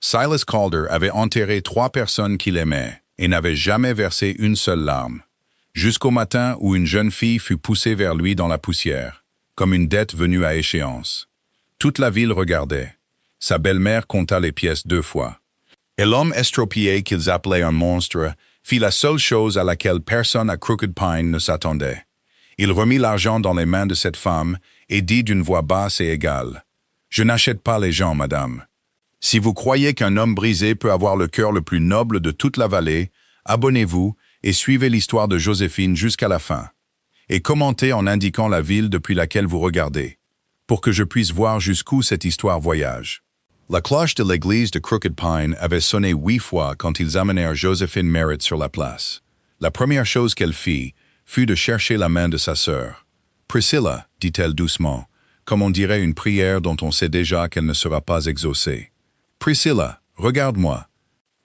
Silas Calder avait enterré 3 personnes qu'il aimait et n'avait jamais versé une seule larme, jusqu'au matin où une jeune fille fut poussée vers lui dans la poussière, comme une dette venue à échéance. Toute la ville regardait. Sa belle-mère compta les pièces 2 fois. Et l'homme estropié qu'ils appelaient un monstre fit la seule chose à laquelle personne à Crooked Pine ne s'attendait. Il remit l'argent dans les mains de cette femme et dit d'une voix basse et égale: « Je n'achète pas les gens, madame. Si vous croyez qu'un homme brisé peut avoir le cœur le plus noble de toute la vallée, abonnez-vous et suivez l'histoire de Joséphine jusqu'à la fin. Et commentez en indiquant la ville depuis laquelle vous regardez, pour que je puisse voir jusqu'où cette histoire voyage. » La cloche de l'église de Crooked Pine avait sonné 8 fois quand ils amenèrent Joséphine Merritt sur la place. La première chose qu'elle fit fut de chercher la main de sa sœur. « Priscilla, dit-elle doucement, comme on dirait une prière dont on sait déjà qu'elle ne sera pas exaucée. Priscilla, regarde-moi. »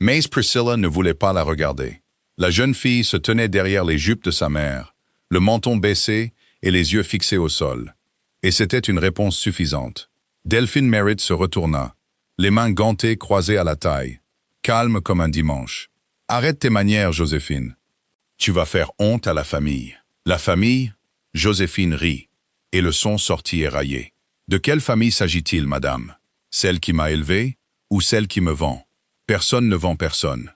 Mais Priscilla ne voulait pas la regarder. La jeune fille se tenait derrière les jupes de sa mère, le menton baissé et les yeux fixés au sol. Et c'était une réponse suffisante. Delphine Merritt se retourna, les mains gantées croisées à la taille, calme comme un dimanche. « Arrête tes manières, Joséphine. Tu vas faire honte à la famille. » « La famille ?» Joséphine rit, et le son sortit éraillé. « De quelle famille s'agit-il, madame? Celle qui m'a élevée ou celle qui me vend? Personne ne vend personne. »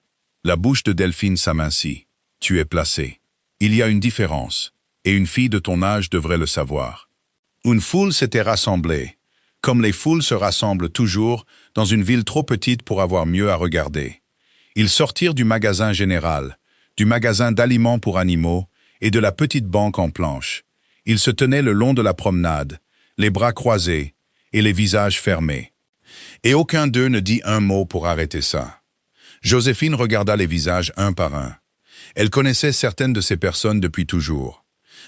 La bouche de Delphine s'amincit. « Tu es placée. Il y a une différence, et une fille de ton âge devrait le savoir. » Une foule s'était rassemblée, comme les foules se rassemblent toujours dans une ville trop petite pour avoir mieux à regarder. Ils sortirent du magasin général, du magasin d'aliments pour animaux et de la petite banque en planche. Ils se tenaient le long de la promenade, les bras croisés et les visages fermés. Et aucun d'eux ne dit un mot pour arrêter ça. Joséphine regarda les visages un par un. Elle connaissait certaines de ces personnes depuis toujours.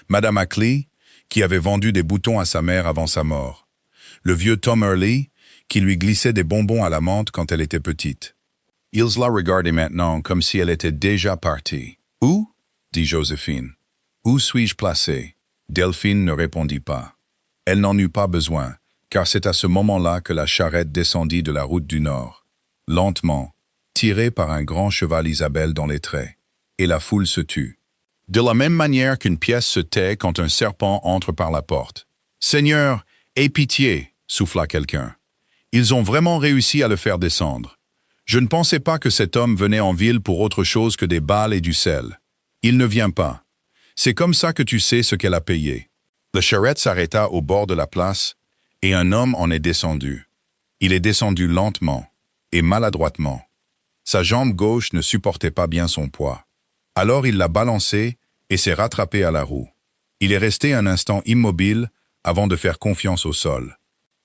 Madame Ackley, qui avait vendu des boutons à sa mère avant sa mort. Le vieux Tom Hurley, qui lui glissait des bonbons à la menthe quand elle était petite. Ils la regardaient maintenant comme si elle était déjà partie. « Où ?» dit Joséphine. « Où suis-je placée ?» Delphine ne répondit pas. Elle n'en eut pas besoin, car c'est à ce moment-là que la charrette descendit de la route du Nord, lentement, tirée par un grand cheval Isabelle dans les traits, et la foule se tut. De la même manière qu'une pièce se tait quand un serpent entre par la porte. « Seigneur, aie pitié !» souffla quelqu'un. Ils ont vraiment réussi à le faire descendre. Je ne pensais pas que cet homme venait en ville pour autre chose que des balles et du sel. Il ne vient pas. C'est comme ça que tu sais ce qu'elle a payé. La charrette s'arrêta au bord de la place, et un homme en est descendu. Il est descendu lentement et maladroitement. Sa jambe gauche ne supportait pas bien son poids. Alors il l'a balancé et s'est rattrapé à la roue. Il est resté un instant immobile avant de faire confiance au sol.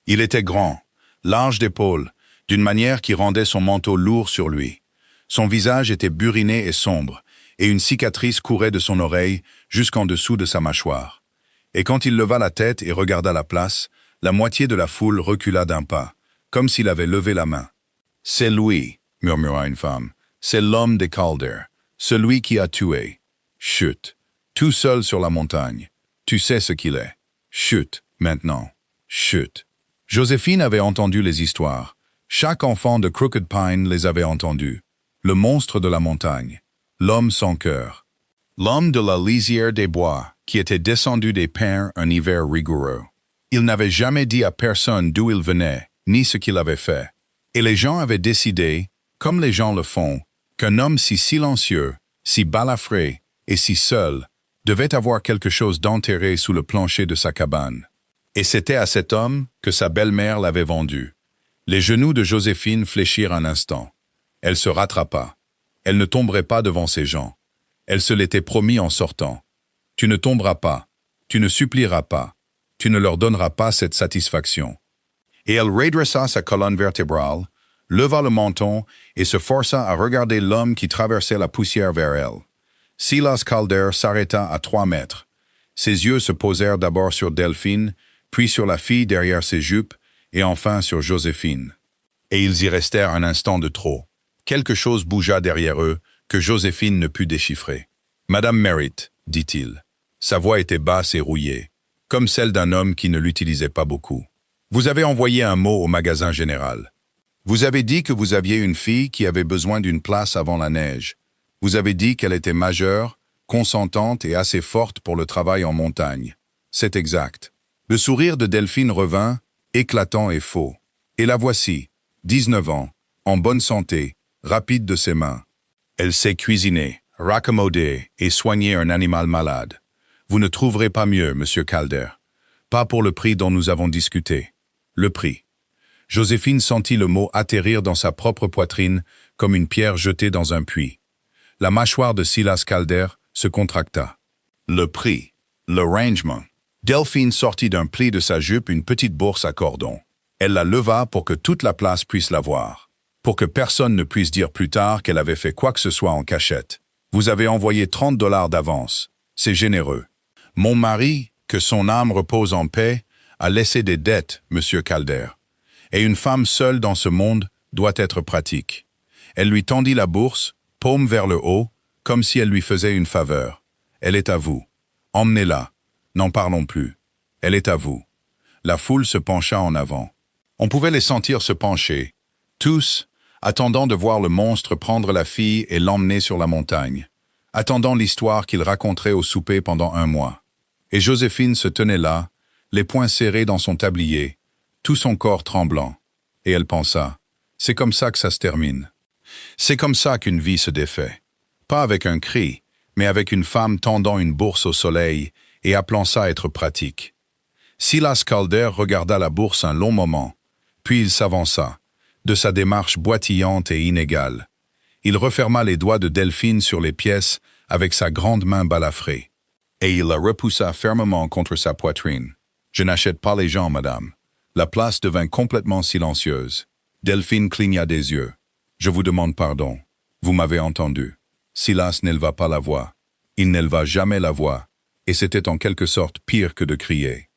Il était grand, large d'épaules, d'une manière qui rendait son manteau lourd sur lui. Son visage était buriné et sombre, et une cicatrice courait de son oreille jusqu'en dessous de sa mâchoire. Et quand il leva la tête et regarda la place, la moitié de la foule recula d'un pas, comme s'il avait levé la main. « C'est lui, » murmura une femme. « C'est l'homme des Calder, celui qui a tué. Chut, tout seul sur la montagne. Tu sais ce qu'il est. Chut, maintenant. Chut. » Joséphine avait entendu les histoires. Chaque enfant de Crooked Pine les avait entendues. Le monstre de la montagne. L'homme sans cœur. L'homme de la lisière des bois, qui était descendu des pins un hiver rigoureux. Il n'avait jamais dit à personne d'où il venait, ni ce qu'il avait fait. Et les gens avaient décidé, comme les gens le font, qu'un homme si silencieux, si balafré et si seul devait avoir quelque chose d'enterré sous le plancher de sa cabane. Et c'était à cet homme que sa belle-mère l'avait vendu. Les genoux de Joséphine fléchirent un instant. Elle se rattrapa. Elle ne tomberait pas devant ces gens. Elle se l'était promis en sortant. Tu ne tomberas pas. Tu ne supplieras pas. Tu ne leur donneras pas cette satisfaction. Et elle redressa sa colonne vertébrale, leva le menton et se força à regarder l'homme qui traversait la poussière vers elle. Silas Calder s'arrêta à 3 mètres. Ses yeux se posèrent d'abord sur Delphine, puis sur la fille derrière ses jupes, et enfin sur Joséphine. Et ils y restèrent un instant de trop. Quelque chose bougea derrière eux que Joséphine ne put déchiffrer. « Madame Merritt, » dit-il. Sa voix était basse et rouillée, comme celle d'un homme qui ne l'utilisait pas beaucoup. « Vous avez envoyé un mot au magasin général. Vous avez dit que vous aviez une fille qui avait besoin d'une place avant la neige. Vous avez dit qu'elle était majeure, consentante et assez forte pour le travail en montagne. C'est exact. Le sourire de Delphine revint, éclatant et faux. Et la voici, 19 ans, en bonne santé, rapide de ses mains. Elle sait cuisiner, raccommoder et soigner un animal malade. Vous ne trouverez pas mieux, Monsieur Calder. Pas pour le prix dont nous avons discuté. Le prix. Joséphine sentit le mot atterrir dans sa propre poitrine comme une pierre jetée dans un puits. La mâchoire de Silas Calder se contracta. Le prix. L'arrangement. Delphine sortit d'un pli de sa jupe une petite bourse à cordon. Elle la leva pour que toute la place puisse la voir. Pour que personne ne puisse dire plus tard qu'elle avait fait quoi que ce soit en cachette. Vous avez envoyé 30 $ d'avance. C'est généreux. Mon mari, que son âme repose en paix, a laissé des dettes, Monsieur Calder. Et une femme seule dans ce monde doit être pratique. Elle lui tendit la bourse, paume vers le haut, comme si elle lui faisait une faveur. Elle est à vous. Emmenez-la. N'en parlons plus. Elle est à vous. La foule se pencha en avant. On pouvait les sentir se pencher, tous, attendant de voir le monstre prendre la fille et l'emmener sur la montagne, attendant l'histoire qu'il raconterait au souper pendant 1 mois. Et Joséphine se tenait là, les poings serrés dans son tablier, tout son corps tremblant. Et elle pensa, c'est comme ça que ça se termine. C'est comme ça qu'une vie se défait. Pas avec un cri, mais avec une femme tendant une bourse au soleil et appelant ça être pratique. Silas Calder regarda la bourse un long moment, puis il s'avança, de sa démarche boitillante et inégale. Il referma les doigts de Delphine sur les pièces avec sa grande main balafrée. Et il la repoussa fermement contre sa poitrine. « Je n'achète pas les gens, madame. » La place devint complètement silencieuse. Delphine cligna des yeux. « Je vous demande pardon. Vous m'avez entendu. » Silas n'éleva pas la voix. Il n'éleva jamais la voix. Et c'était en quelque sorte pire que de crier.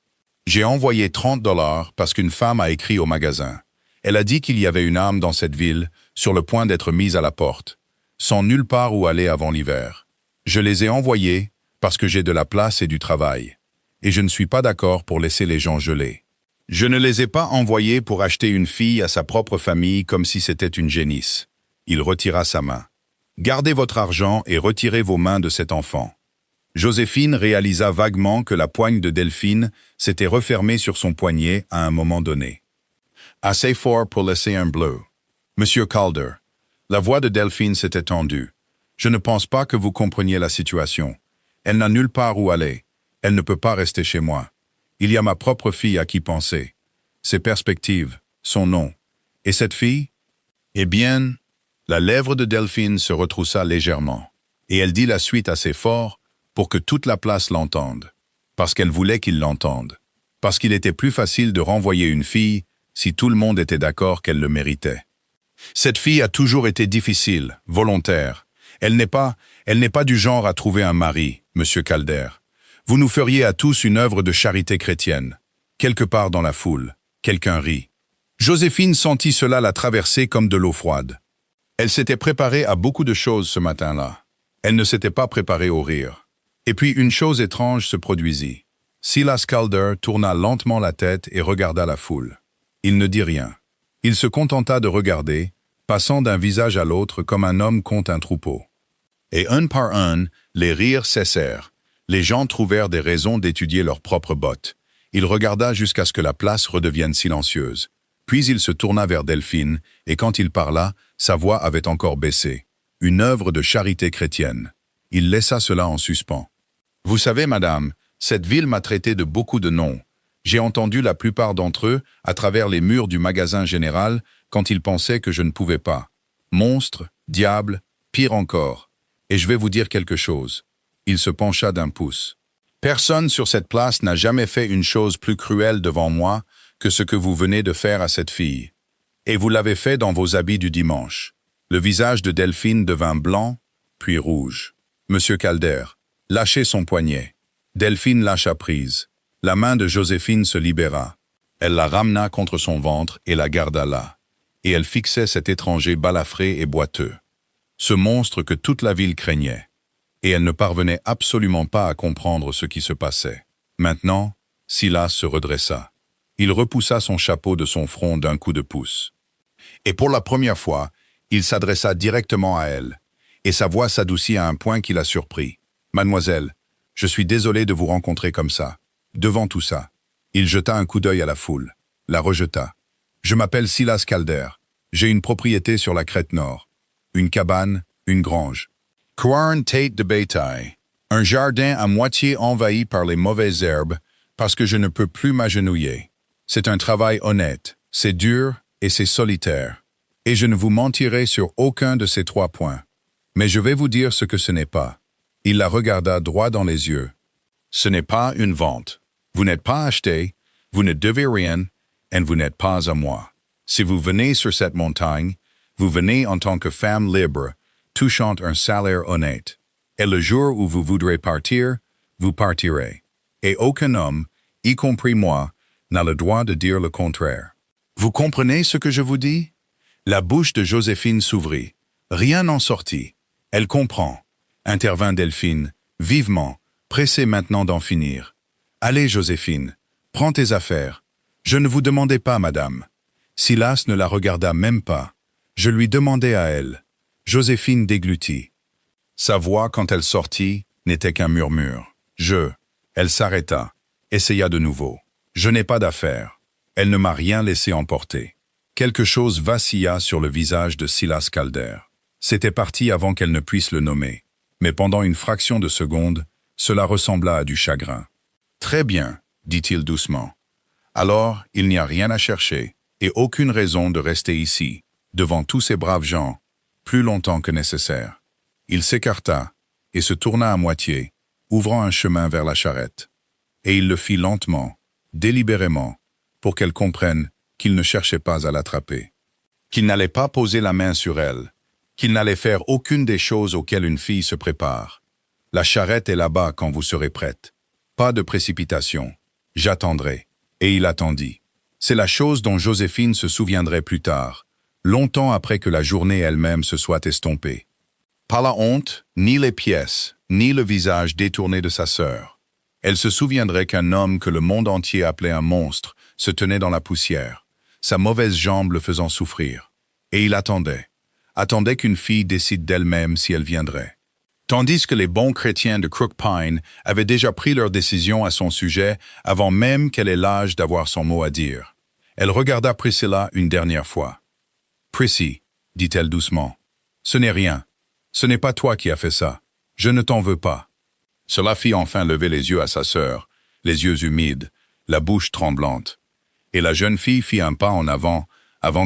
« J'ai envoyé 30 $ parce qu'une femme a écrit au magasin. Elle a dit qu'il y avait une âme dans cette ville, sur le point d'être mise à la porte, sans nulle part où aller avant l'hiver. Je les ai envoyés parce que j'ai de la place et du travail. Et je ne suis pas d'accord pour laisser les gens geler. Je ne les ai pas envoyés pour acheter une fille à sa propre famille comme si c'était une génisse. » Il retira sa main. « Gardez votre argent et retirez vos mains de cet enfant. » Joséphine réalisa vaguement que la poigne de Delphine s'était refermée sur son poignet à un moment donné. Assez fort pour laisser un bleu. « Monsieur Calder. » La voix de Delphine s'était tendue. « Je ne pense pas que vous compreniez la situation. Elle n'a nulle part où aller. Elle ne peut pas rester chez moi. Il y a ma propre fille à qui penser. Ses perspectives, son nom. Et cette fille? Eh bien, la lèvre de Delphine se retroussa légèrement, et elle dit la suite assez fort pour que toute la place l'entende. Parce qu'elle voulait qu'il l'entende. Parce qu'il était plus facile de renvoyer une fille si tout le monde était d'accord qu'elle le méritait. Cette fille a toujours été difficile, volontaire. Elle n'est pas du genre à trouver un mari, Monsieur Calder. Vous nous feriez à tous une œuvre de charité chrétienne. Quelque part dans la foule, quelqu'un rit. Joséphine sentit cela la traverser comme de l'eau froide. Elle s'était préparée à beaucoup de choses ce matin-là. Elle ne s'était pas préparée au rire. Et puis une chose étrange se produisit. Silas Calder tourna lentement la tête et regarda la foule. Il ne dit rien. Il se contenta de regarder, passant d'un visage à l'autre comme un homme compte un troupeau. Et un par un, les rires cessèrent. Les gens trouvèrent des raisons d'étudier leurs propres bottes. Il regarda jusqu'à ce que la place redevienne silencieuse. Puis il se tourna vers Delphine, et quand il parla, sa voix avait encore baissé. Une œuvre de charité chrétienne. Il laissa cela en suspens. « Vous savez, madame, cette ville m'a traité de beaucoup de noms. J'ai entendu la plupart d'entre eux à travers les murs du magasin général quand ils pensaient que je ne pouvais pas. Monstre, diable, pire encore. Et je vais vous dire quelque chose. » Il se pencha d'un pouce. « Personne sur cette place n'a jamais fait une chose plus cruelle devant moi que ce que vous venez de faire à cette fille. Et vous l'avez fait dans vos habits du dimanche. » Le visage de Delphine devint blanc, puis rouge. « Monsieur Calder, lâchez son poignet. » Delphine lâcha prise. La main de Joséphine se libéra. Elle la ramena contre son ventre et la garda là. Et elle fixait cet étranger balafré et boiteux. Ce monstre que toute la ville craignait. Et elle ne parvenait absolument pas à comprendre ce qui se passait. Maintenant, Silas se redressa. Il repoussa son chapeau de son front d'un coup de pouce. Et pour la première fois, il s'adressa directement à elle, et sa voix s'adoucit à un point qui la surprit. « Mademoiselle, je suis désolé de vous rencontrer comme ça, devant tout ça. » Il jeta un coup d'œil à la foule, la rejeta. « Je m'appelle Silas Calder. J'ai une propriété sur la crête nord. Une cabane, une grange. Quarantaine de bétail. Un jardin à moitié envahi par les mauvaises herbes parce que je ne peux plus m'agenouiller. C'est un travail honnête, c'est dur et c'est solitaire. Et je ne vous mentirai sur aucun de ces 3 points. Mais je vais vous dire ce que ce n'est pas. » Il la regarda droit dans les yeux. « Ce n'est pas une vente. Vous n'êtes pas acheté, vous ne devez rien, et vous n'êtes pas à moi. Si vous venez sur cette montagne, vous venez en tant que femme libre, touchant un salaire honnête. Et le jour où vous voudrez partir, vous partirez. Et aucun homme, y compris moi, n'a le droit de dire le contraire. Vous comprenez ce que je vous dis? » La bouche de Joséphine s'ouvrit. Rien n'en sortit. « Elle comprend, » intervint Delphine, vivement, pressée maintenant d'en finir. « Allez, Joséphine, prends tes affaires. Je ne vous demandais pas, madame. » Silas ne la regarda même pas. Je lui demandais à elle. Joséphine déglutit. Sa voix, quand elle sortit, n'était qu'un murmure. Elle s'arrêta, essaya de nouveau. Je n'ai pas d'affaires. Elle ne m'a rien laissé emporter. Quelque chose vacilla sur le visage de Silas Calder. C'était parti avant qu'elle ne puisse le nommer. Mais pendant une fraction de seconde, cela ressembla à du chagrin. Très bien, dit-il doucement. Alors, il n'y a rien à chercher, et aucune raison de rester ici, devant tous ces braves gens, plus longtemps que nécessaire. Il s'écarta et se tourna à moitié, ouvrant un chemin vers la charrette. Et il le fit lentement, délibérément, pour qu'elle comprenne qu'il ne cherchait pas à l'attraper, qu'il n'allait pas poser la main sur elle, qu'il n'allait faire aucune des choses auxquelles une fille se prépare. La charrette est là-bas quand vous serez prête. Pas de précipitation. J'attendrai. Et il attendit. C'est la chose dont Joséphine se souviendrait plus tard, longtemps après que la journée elle-même se soit estompée. Pas la honte, ni les pièces, ni le visage détourné de sa sœur. Elle se souviendrait qu'un homme que le monde entier appelait un monstre se tenait dans la poussière, sa mauvaise jambe le faisant souffrir. Et il attendait qu'une fille décide d'elle-même si elle viendrait. Tandis que les bons chrétiens de Crook Pine avaient déjà pris leur décision à son sujet avant même qu'elle ait l'âge d'avoir son mot à dire. Elle regarda Priscilla une dernière fois. « Prissy, dit-elle doucement, ce n'est rien. Ce n'est pas toi qui as fait ça. Je ne t'en veux pas. » Cela fit enfin lever les yeux à sa sœur, les yeux humides, la bouche tremblante. Et la jeune fille fit un pas en avant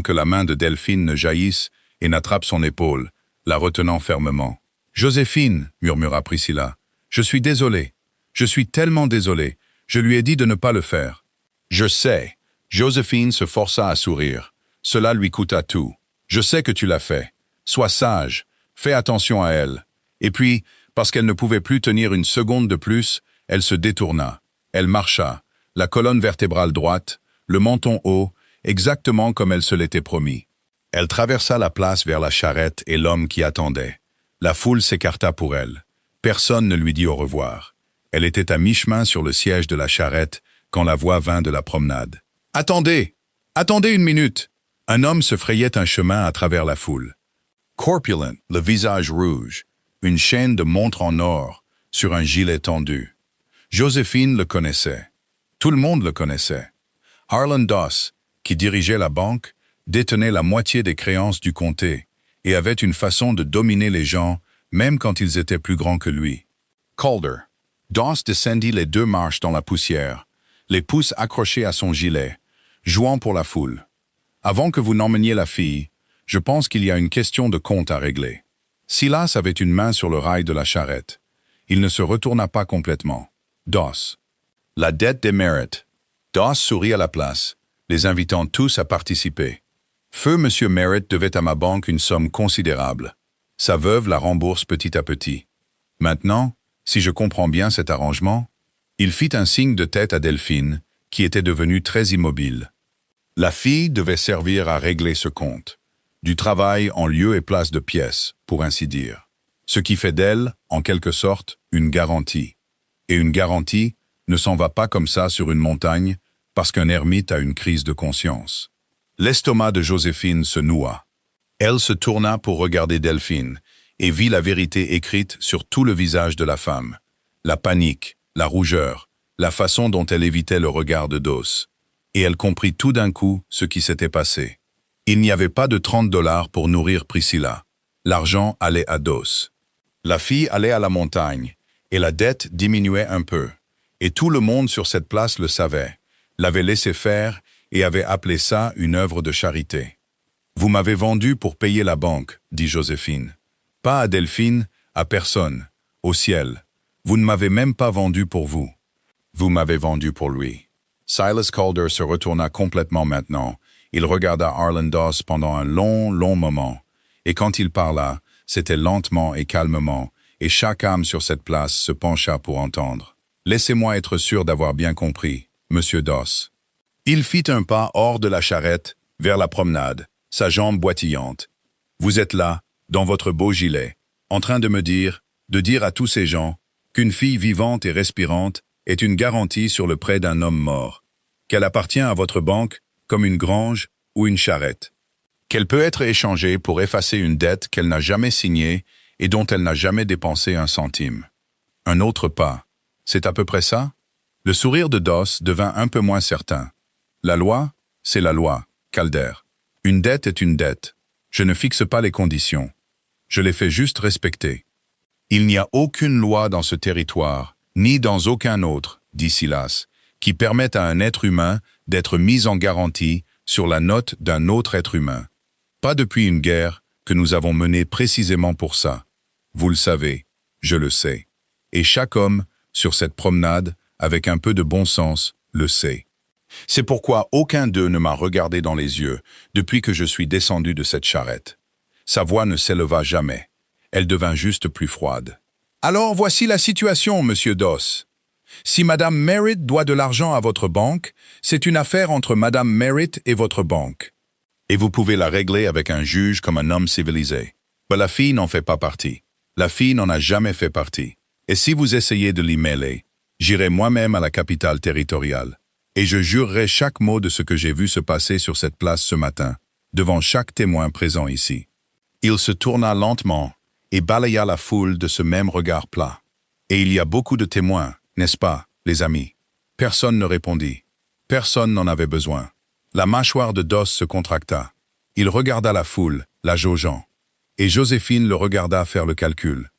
que la main de Delphine ne jaillisse et n'attrape son épaule, la retenant fermement. « Joséphine, murmura Priscilla, je suis désolée. Je suis tellement désolée. Je lui ai dit de ne pas le faire. » « Je sais. » Joséphine se força à sourire. Cela lui coûta tout. « Je sais que tu l'as fait. Sois sage. Fais attention à elle. » Et puis, parce qu'elle ne pouvait plus tenir une seconde de plus, elle se détourna. Elle marcha, la colonne vertébrale droite, le menton haut, exactement comme elle se l'était promis. Elle traversa la place vers la charrette et l'homme qui attendait. La foule s'écarta pour elle. Personne ne lui dit au revoir. Elle était à mi-chemin sur le siège de la charrette quand la voix vint de la promenade. « Attendez! Attendez une minute !» Un homme se frayait un chemin à travers la foule. Corpulent, le visage rouge, une chaîne de montre en or sur un gilet tendu. Joséphine le connaissait. Tout le monde le connaissait. Harlan Doss, qui dirigeait la banque, détenait la moitié des créances du comté et avait une façon de dominer les gens, même quand ils étaient plus grands que lui. Calder. Doss descendit les 2 marches dans la poussière, les pouces accrochés à son gilet, jouant pour la foule. « Avant que vous n'emmeniez la fille, je pense qu'il y a une question de compte à régler. » Silas avait une main sur le rail de la charrette. Il ne se retourna pas complètement. Doss. « La dette des Merritt. » Doss sourit à la place, les invitant tous à participer. « Feu Monsieur Merritt devait à ma banque une somme considérable. Sa veuve la rembourse petit à petit. Maintenant, si je comprends bien cet arrangement, » il fit un signe de tête à Delphine, qui était devenue très immobile. La fille devait servir à régler ce compte. Du travail en lieu et place de pièce, pour ainsi dire. Ce qui fait d'elle, en quelque sorte, une garantie. Et une garantie ne s'en va pas comme ça sur une montagne parce qu'un ermite a une crise de conscience. L'estomac de Joséphine se noua. Elle se tourna pour regarder Delphine et vit la vérité écrite sur tout le visage de la femme. La panique, la rougeur, la façon dont elle évitait le regard de Dos. Et elle comprit tout d'un coup ce qui s'était passé. Il n'y avait pas de 30 $ pour nourrir Priscilla. L'argent allait à Dos. La fille allait à la montagne, et la dette diminuait un peu. Et tout le monde sur cette place le savait, l'avait laissé faire et avait appelé ça une œuvre de charité. « Vous m'avez vendu pour payer la banque, » dit Joséphine. « Pas à Delphine, à personne, au ciel. Vous ne m'avez même pas vendu pour vous. Vous m'avez vendu pour lui. » Silas Calder se retourna complètement maintenant. Il regarda Arlen Doss pendant un long moment. Et quand il parla, c'était lentement et calmement, et chaque âme sur cette place se pencha pour entendre. « Laissez-moi être sûr d'avoir bien compris, Monsieur Doss. » Il fit un pas hors de la charrette, vers la promenade, sa jambe boitillante. « Vous êtes là, dans votre beau gilet, en train de dire à tous ces gens qu'une fille vivante et respirante est une garantie sur le prêt d'un homme mort, qu'elle appartient à votre banque comme une grange ou une charrette, qu'elle peut être échangée pour effacer une dette qu'elle n'a jamais signée et dont elle n'a jamais dépensé un centime. Un autre pas. C'est à peu près ça? » Le sourire de Doss devint un peu moins certain. « La loi, c'est la loi, Calder. Une dette est une dette. Je ne fixe pas les conditions. Je les fais juste respecter. Il n'y a aucune loi dans ce territoire, ni dans aucun autre, dit Silas, qui permette à un être humain d'être mis en garantie sur la note d'un autre être humain. Pas depuis une guerre que nous avons menée précisément pour ça. Vous le savez, je le sais. Et chaque homme, sur cette promenade, avec un peu de bon sens, le sait. C'est pourquoi aucun d'eux ne m'a regardé dans les yeux depuis que je suis descendu de cette charrette. Sa voix ne s'éleva jamais. Elle devint juste plus froide. « Alors voici la situation, Monsieur Doss. Si Madame Merritt doit de l'argent à votre banque, c'est une affaire entre Madame Merritt et votre banque. Et vous pouvez la régler avec un juge comme un homme civilisé. Mais la fille n'en fait pas partie. La fille n'en a jamais fait partie. Et si vous essayez de l'y mêler, j'irai moi-même à la capitale territoriale. Et je jurerai chaque mot de ce que j'ai vu se passer sur cette place ce matin, devant chaque témoin présent ici. » Il se tourna lentement et balaya la foule de ce même regard plat. « Et il y a beaucoup de témoins, n'est-ce pas, les amis ?» Personne ne répondit. Personne n'en avait besoin. La mâchoire de Doss se contracta. Il regarda la foule, la jaugeant. Et Joséphine le regarda faire le calcul.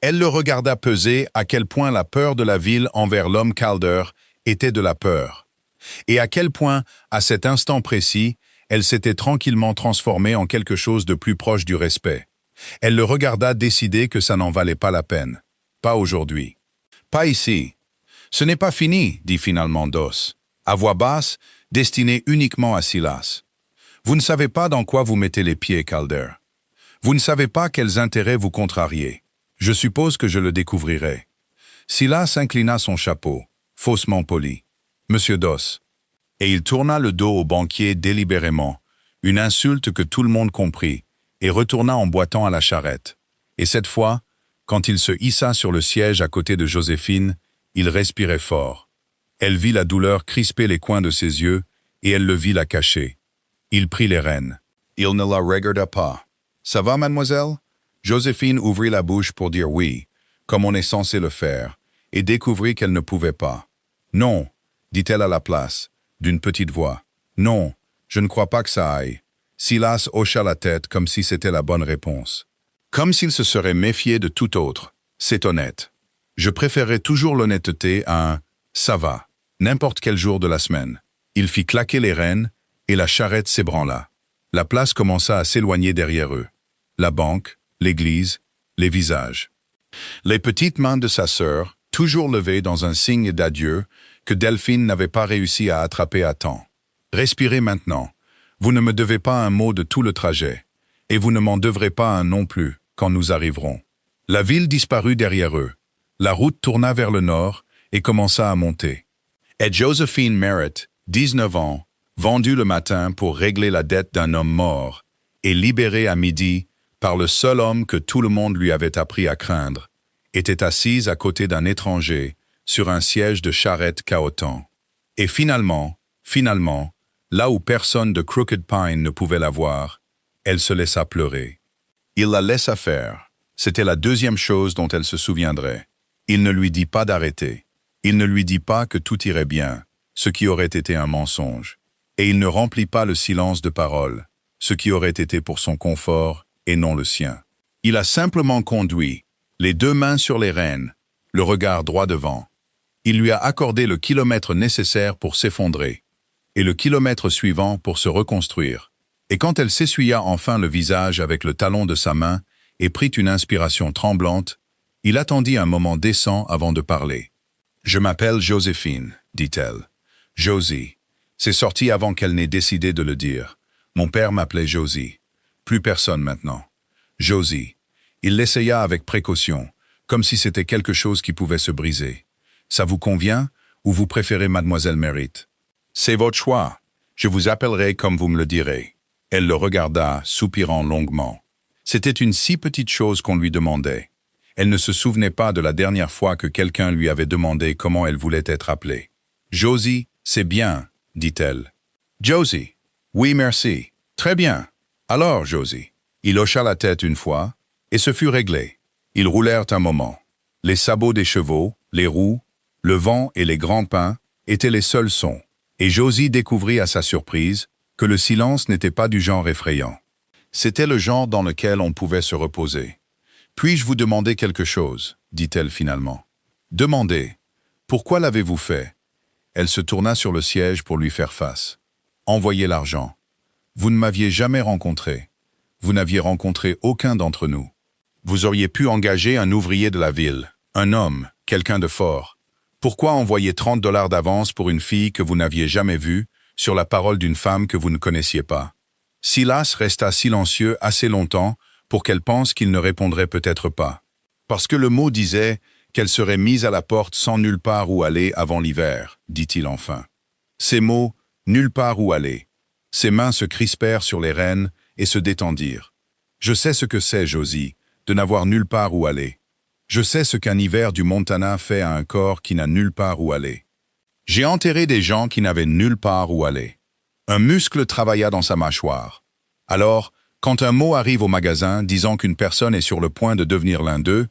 Elle le regarda peser à quel point la peur de la ville envers l'homme Calder était de la peur. Et à quel point, à cet instant précis, elle s'était tranquillement transformée en quelque chose de plus proche du respect. Elle le regarda décider que ça n'en valait pas la peine. Pas aujourd'hui. Pas ici. Ce n'est pas fini, dit finalement Doss, à voix basse, destinée uniquement à Silas. Vous ne savez pas dans quoi vous mettez les pieds, Calder. Vous ne savez pas quels intérêts vous contrariez. Je suppose que je le découvrirai. Silas inclina son chapeau, faussement poli. Monsieur Doss. Et il tourna le dos au banquier délibérément, une insulte que tout le monde comprit, et retourna en boitant à la charrette. Et cette fois, quand il se hissa sur le siège à côté de Joséphine, il respirait fort. Elle vit la douleur crisper les coins de ses yeux, et elle le vit la cacher. Il prit les rênes. Il ne la regarda pas. « Ça va, mademoiselle ?» Joséphine ouvrit la bouche pour dire oui, comme on est censé le faire, et découvrit qu'elle ne pouvait pas. « Non, » dit-elle à la place, d'une petite voix. « Non, je ne crois pas que ça aille. » Silas hocha la tête comme si c'était la bonne réponse. Comme s'il se serait méfié de tout autre. C'est honnête. Je préférerais toujours l'honnêteté à un « ça va », n'importe quel jour de la semaine. Il fit claquer les rênes, et la charrette s'ébranla. La place commença à s'éloigner derrière eux. La banque, l'église, les visages. Les petites mains de sa sœur, toujours levées dans un signe d'adieu, que Delphine n'avait pas réussi à attraper à temps. « Respirez maintenant. Vous ne me devez pas un mot de tout le trajet, et vous ne m'en devrez pas un non plus, quand nous arriverons. » La ville disparut derrière eux. La route tourna vers le nord et commença à monter. Et Joséphine Merritt, 19 ans, vendue le matin pour régler la dette d'un homme mort, et libérée à midi par le seul homme que tout le monde lui avait appris à craindre, était assise à côté d'un étranger sur un siège de charrette cahotant. Et finalement, Là où personne de Crooked Pine ne pouvait la voir, elle se laissa pleurer. Il la laissa faire. C'était la deuxième chose dont elle se souviendrait. Il ne lui dit pas d'arrêter. Il ne lui dit pas que tout irait bien, ce qui aurait été un mensonge. Et il ne remplit pas le silence de paroles, ce qui aurait été pour son confort et non le sien. Il a simplement conduit, les deux mains sur les rênes, le regard droit devant. Il lui a accordé le kilomètre nécessaire pour s'effondrer, et le kilomètre suivant pour se reconstruire. Et quand elle s'essuya enfin le visage avec le talon de sa main et prit une inspiration tremblante, il attendit un moment décent avant de parler. « Je m'appelle Joséphine, dit-elle. Josie. C'est sorti avant qu'elle n'ait décidé de le dire. Mon père m'appelait Josie. Plus personne maintenant. Josie. » Il l'essaya avec précaution, comme si c'était quelque chose qui pouvait se briser. « Ça vous convient, ou vous préférez Mademoiselle Merritt? »« C'est votre choix. Je vous appellerai comme vous me le direz. » Elle le regarda, soupirant longuement. C'était une si petite chose qu'on lui demandait. Elle ne se souvenait pas de la dernière fois que quelqu'un lui avait demandé comment elle voulait être appelée. « Josie, c'est bien, » dit-elle. « Josie. Oui, merci. Très bien. Alors, Josie. » Il hocha la tête une fois, et ce fut réglé. Ils roulèrent un moment. Les sabots des chevaux, les roues, le vent et les grands pins étaient les seuls sons, et Josie découvrit à sa surprise que le silence n'était pas du genre effrayant. C'était le genre dans lequel on pouvait se reposer. « Puis-je vous demander quelque chose ?» dit-elle finalement. « Demandez. Pourquoi l'avez-vous fait ?» Elle se tourna sur le siège pour lui faire face. « Envoyez l'argent. Vous ne m'aviez jamais rencontré. Vous n'aviez rencontré aucun d'entre nous. Vous auriez pu engager un ouvrier de la ville, un homme, quelqu'un de fort. Pourquoi envoyer 30 $ d'avance pour une fille que vous n'aviez jamais vue, sur la parole d'une femme que vous ne connaissiez pas ?» Silas resta silencieux assez longtemps pour qu'elle pense qu'il ne répondrait peut-être pas. Parce que le mot disait qu'elle serait mise à la porte sans nulle part où aller avant l'hiver, dit-il enfin. Ces mots, nulle part où aller. Ses mains se crispèrent sur les rênes et se détendirent. Je sais ce que c'est, Josie, de n'avoir nulle part où aller. Je sais ce qu'un hiver du Montana fait à un corps qui n'a nulle part où aller. J'ai enterré des gens qui n'avaient nulle part où aller. Un muscle travailla dans sa mâchoire. Alors, quand un mot arrive au magasin disant qu'une personne est sur le point de devenir l'un d'eux,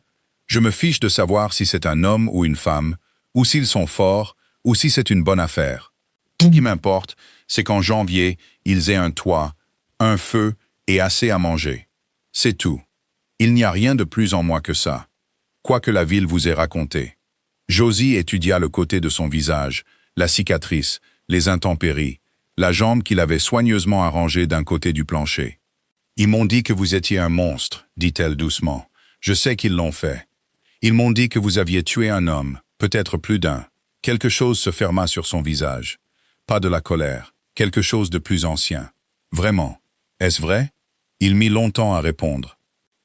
je me fiche de savoir si c'est un homme ou une femme, ou s'ils sont forts, ou si c'est une bonne affaire. Tout ce qui m'importe, c'est qu'en janvier, ils aient un toit, un feu et assez à manger. C'est tout. Il n'y a rien de plus en moi que ça, quoi que la ville vous ait raconté. Josie étudia le côté de son visage, la cicatrice, les intempéries, la jambe qu'il avait soigneusement arrangée d'un côté du plancher. « Ils m'ont dit que vous étiez un monstre, dit-elle doucement. Je sais qu'ils l'ont fait. Ils m'ont dit que vous aviez tué un homme, peut-être plus d'un. » Quelque chose se ferma sur son visage. Pas de la colère, quelque chose de plus ancien. « Vraiment, est-ce vrai ?» Il mit longtemps à répondre.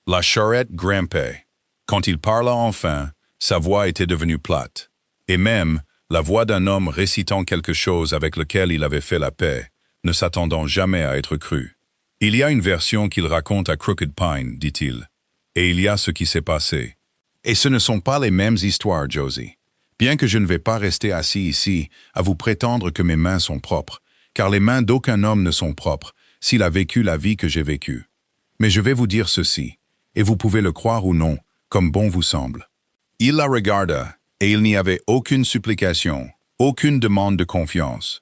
La charrette grimpait. Quand il parla enfin, sa voix était devenue plate. Et même, la voix d'un homme récitant quelque chose avec lequel il avait fait la paix, ne s'attendant jamais à être cru. « Il y a une version qu'il raconte à Crooked Pine, dit-il. Et il y a ce qui s'est passé. Et ce ne sont pas les mêmes histoires, Josie. Bien que je ne vais pas rester assis ici à vous prétendre que mes mains sont propres, car les mains d'aucun homme ne sont propres s'il a vécu la vie que j'ai vécue. Mais je vais vous dire ceci, et vous pouvez le croire ou non, comme bon vous semble. » Il la regarda, et il n'y avait aucune supplication, aucune demande de confiance.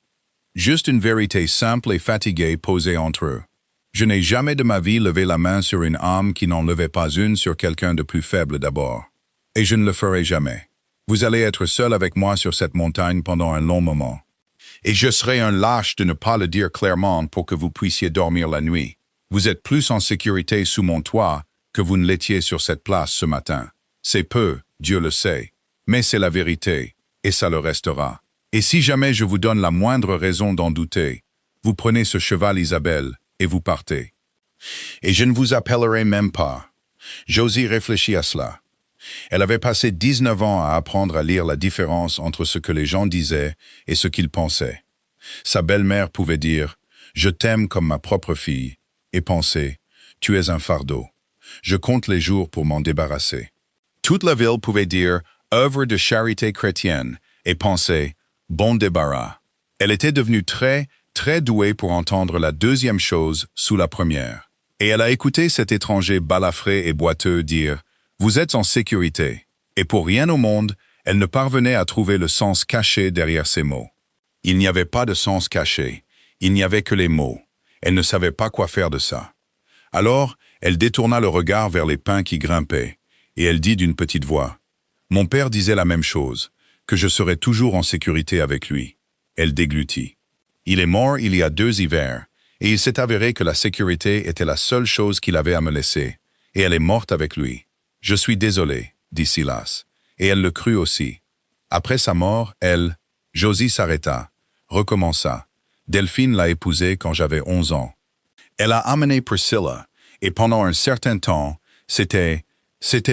Juste une vérité simple et fatiguée posée entre eux. Je n'ai jamais de ma vie levé la main sur une âme qui n'en levait pas une sur quelqu'un de plus faible d'abord. Et je ne le ferai jamais. Vous allez être seul avec moi sur cette montagne pendant un long moment. Et je serai un lâche de ne pas le dire clairement pour que vous puissiez dormir la nuit. Vous êtes plus en sécurité sous mon toit que vous ne l'étiez sur cette place ce matin. C'est peu, Dieu le sait, mais c'est la vérité, et ça le restera. Et si jamais je vous donne la moindre raison d'en douter, vous prenez ce cheval Isabelle et vous partez. Et je ne vous appellerai même pas. Josie réfléchit à cela. Elle avait passé 19 ans à apprendre à lire la différence entre ce que les gens disaient et ce qu'ils pensaient. Sa belle-mère pouvait dire « Je t'aime comme ma propre fille » et penser « Tu es un fardeau. Je compte les jours pour m'en débarrasser. » Toute la ville pouvait dire « œuvre de charité chrétienne » et penser « bon débarras ». Elle était devenue très, très douée pour entendre la deuxième chose sous la première. Et elle a écouté cet étranger balafré et boiteux dire « Vous êtes en sécurité ». Et pour rien au monde, elle ne parvenait à trouver le sens caché derrière ces mots. Il n'y avait pas de sens caché, il n'y avait que les mots. Elle ne savait pas quoi faire de ça. Alors, elle détourna le regard vers les pins qui grimpaient, et elle dit d'une petite voix « Mon père disait la même chose, que je serais toujours en sécurité avec lui. » Elle déglutit. Il est mort il y a 2 hivers, et il s'est avéré que la sécurité était la seule chose qu'il avait à me laisser, et elle est morte avec lui. « Je suis désolé, » dit Silas, et elle le crut aussi. Après sa mort, Josie s'arrêta, recommença. Delphine l'a épousée quand j'avais 11 ans. Elle a amené Priscilla, et pendant un certain temps, c'était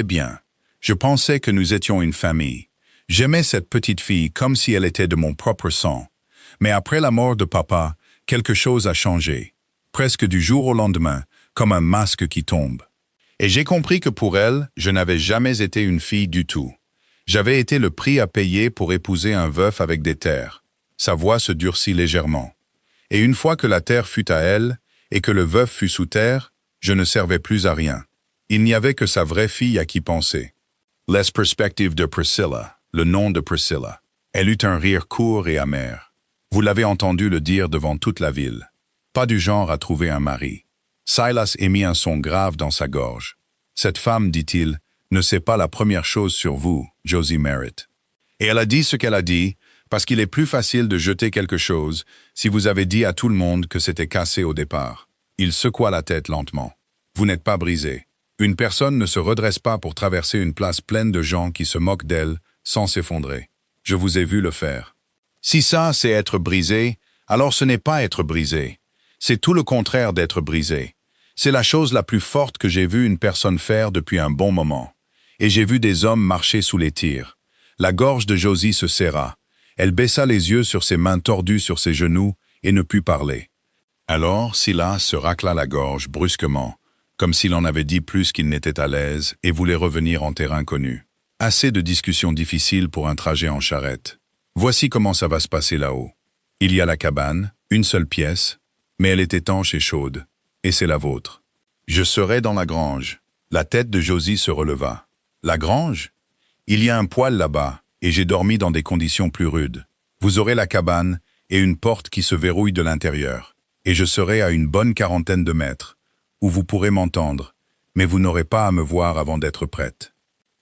bien. Je pensais que nous étions une famille. J'aimais cette petite fille comme si elle était de mon propre sang. Mais après la mort de papa, quelque chose a changé. Presque du jour au lendemain, comme un masque qui tombe. Et j'ai compris que pour elle, je n'avais jamais été une fille du tout. J'avais été le prix à payer pour épouser un veuf avec des terres. Sa voix se durcit légèrement. Et une fois que la terre fut à elle, et que le veuf fut sous terre, je ne servais plus à rien. Il n'y avait que sa vraie fille à qui penser. Les perspectives de Priscilla, le nom de Priscilla. Elle eut un rire court et amer. Vous l'avez entendu le dire devant toute la ville. Pas du genre à trouver un mari. Silas émit un son grave dans sa gorge. Cette femme, dit-il, ne sait pas la première chose sur vous, Josie Merritt. Et elle a dit ce qu'elle a dit, parce qu'il est plus facile de jeter quelque chose si vous avez dit à tout le monde que c'était cassé au départ. Il secoua la tête lentement. Vous n'êtes pas brisé. Une personne ne se redresse pas pour traverser une place pleine de gens qui se moquent d'elle sans s'effondrer. Je vous ai vu le faire. Si ça, c'est être brisé, alors ce n'est pas être brisé. C'est tout le contraire d'être brisé. C'est la chose la plus forte que j'ai vu une personne faire depuis un bon moment. Et j'ai vu des hommes marcher sous les tirs. La gorge de Josie se serra. Elle baissa les yeux sur ses mains tordues sur ses genoux et ne put parler. Alors Silas se racla la gorge brusquement, comme s'il en avait dit plus qu'il n'était à l'aise et voulait revenir en terrain connu. Assez de discussions difficiles pour un trajet en charrette. Voici comment ça va se passer là-haut. Il y a la cabane, une seule pièce, mais elle est étanche et chaude, et c'est la vôtre. Je serai dans la grange. La tête de Josie se releva. La grange? Il y a un poêle là-bas, et j'ai dormi dans des conditions plus rudes. Vous aurez la cabane et une porte qui se verrouille de l'intérieur, et je serai à une bonne 40aine de mètres, où vous pourrez m'entendre, mais vous n'aurez pas à me voir avant d'être prête.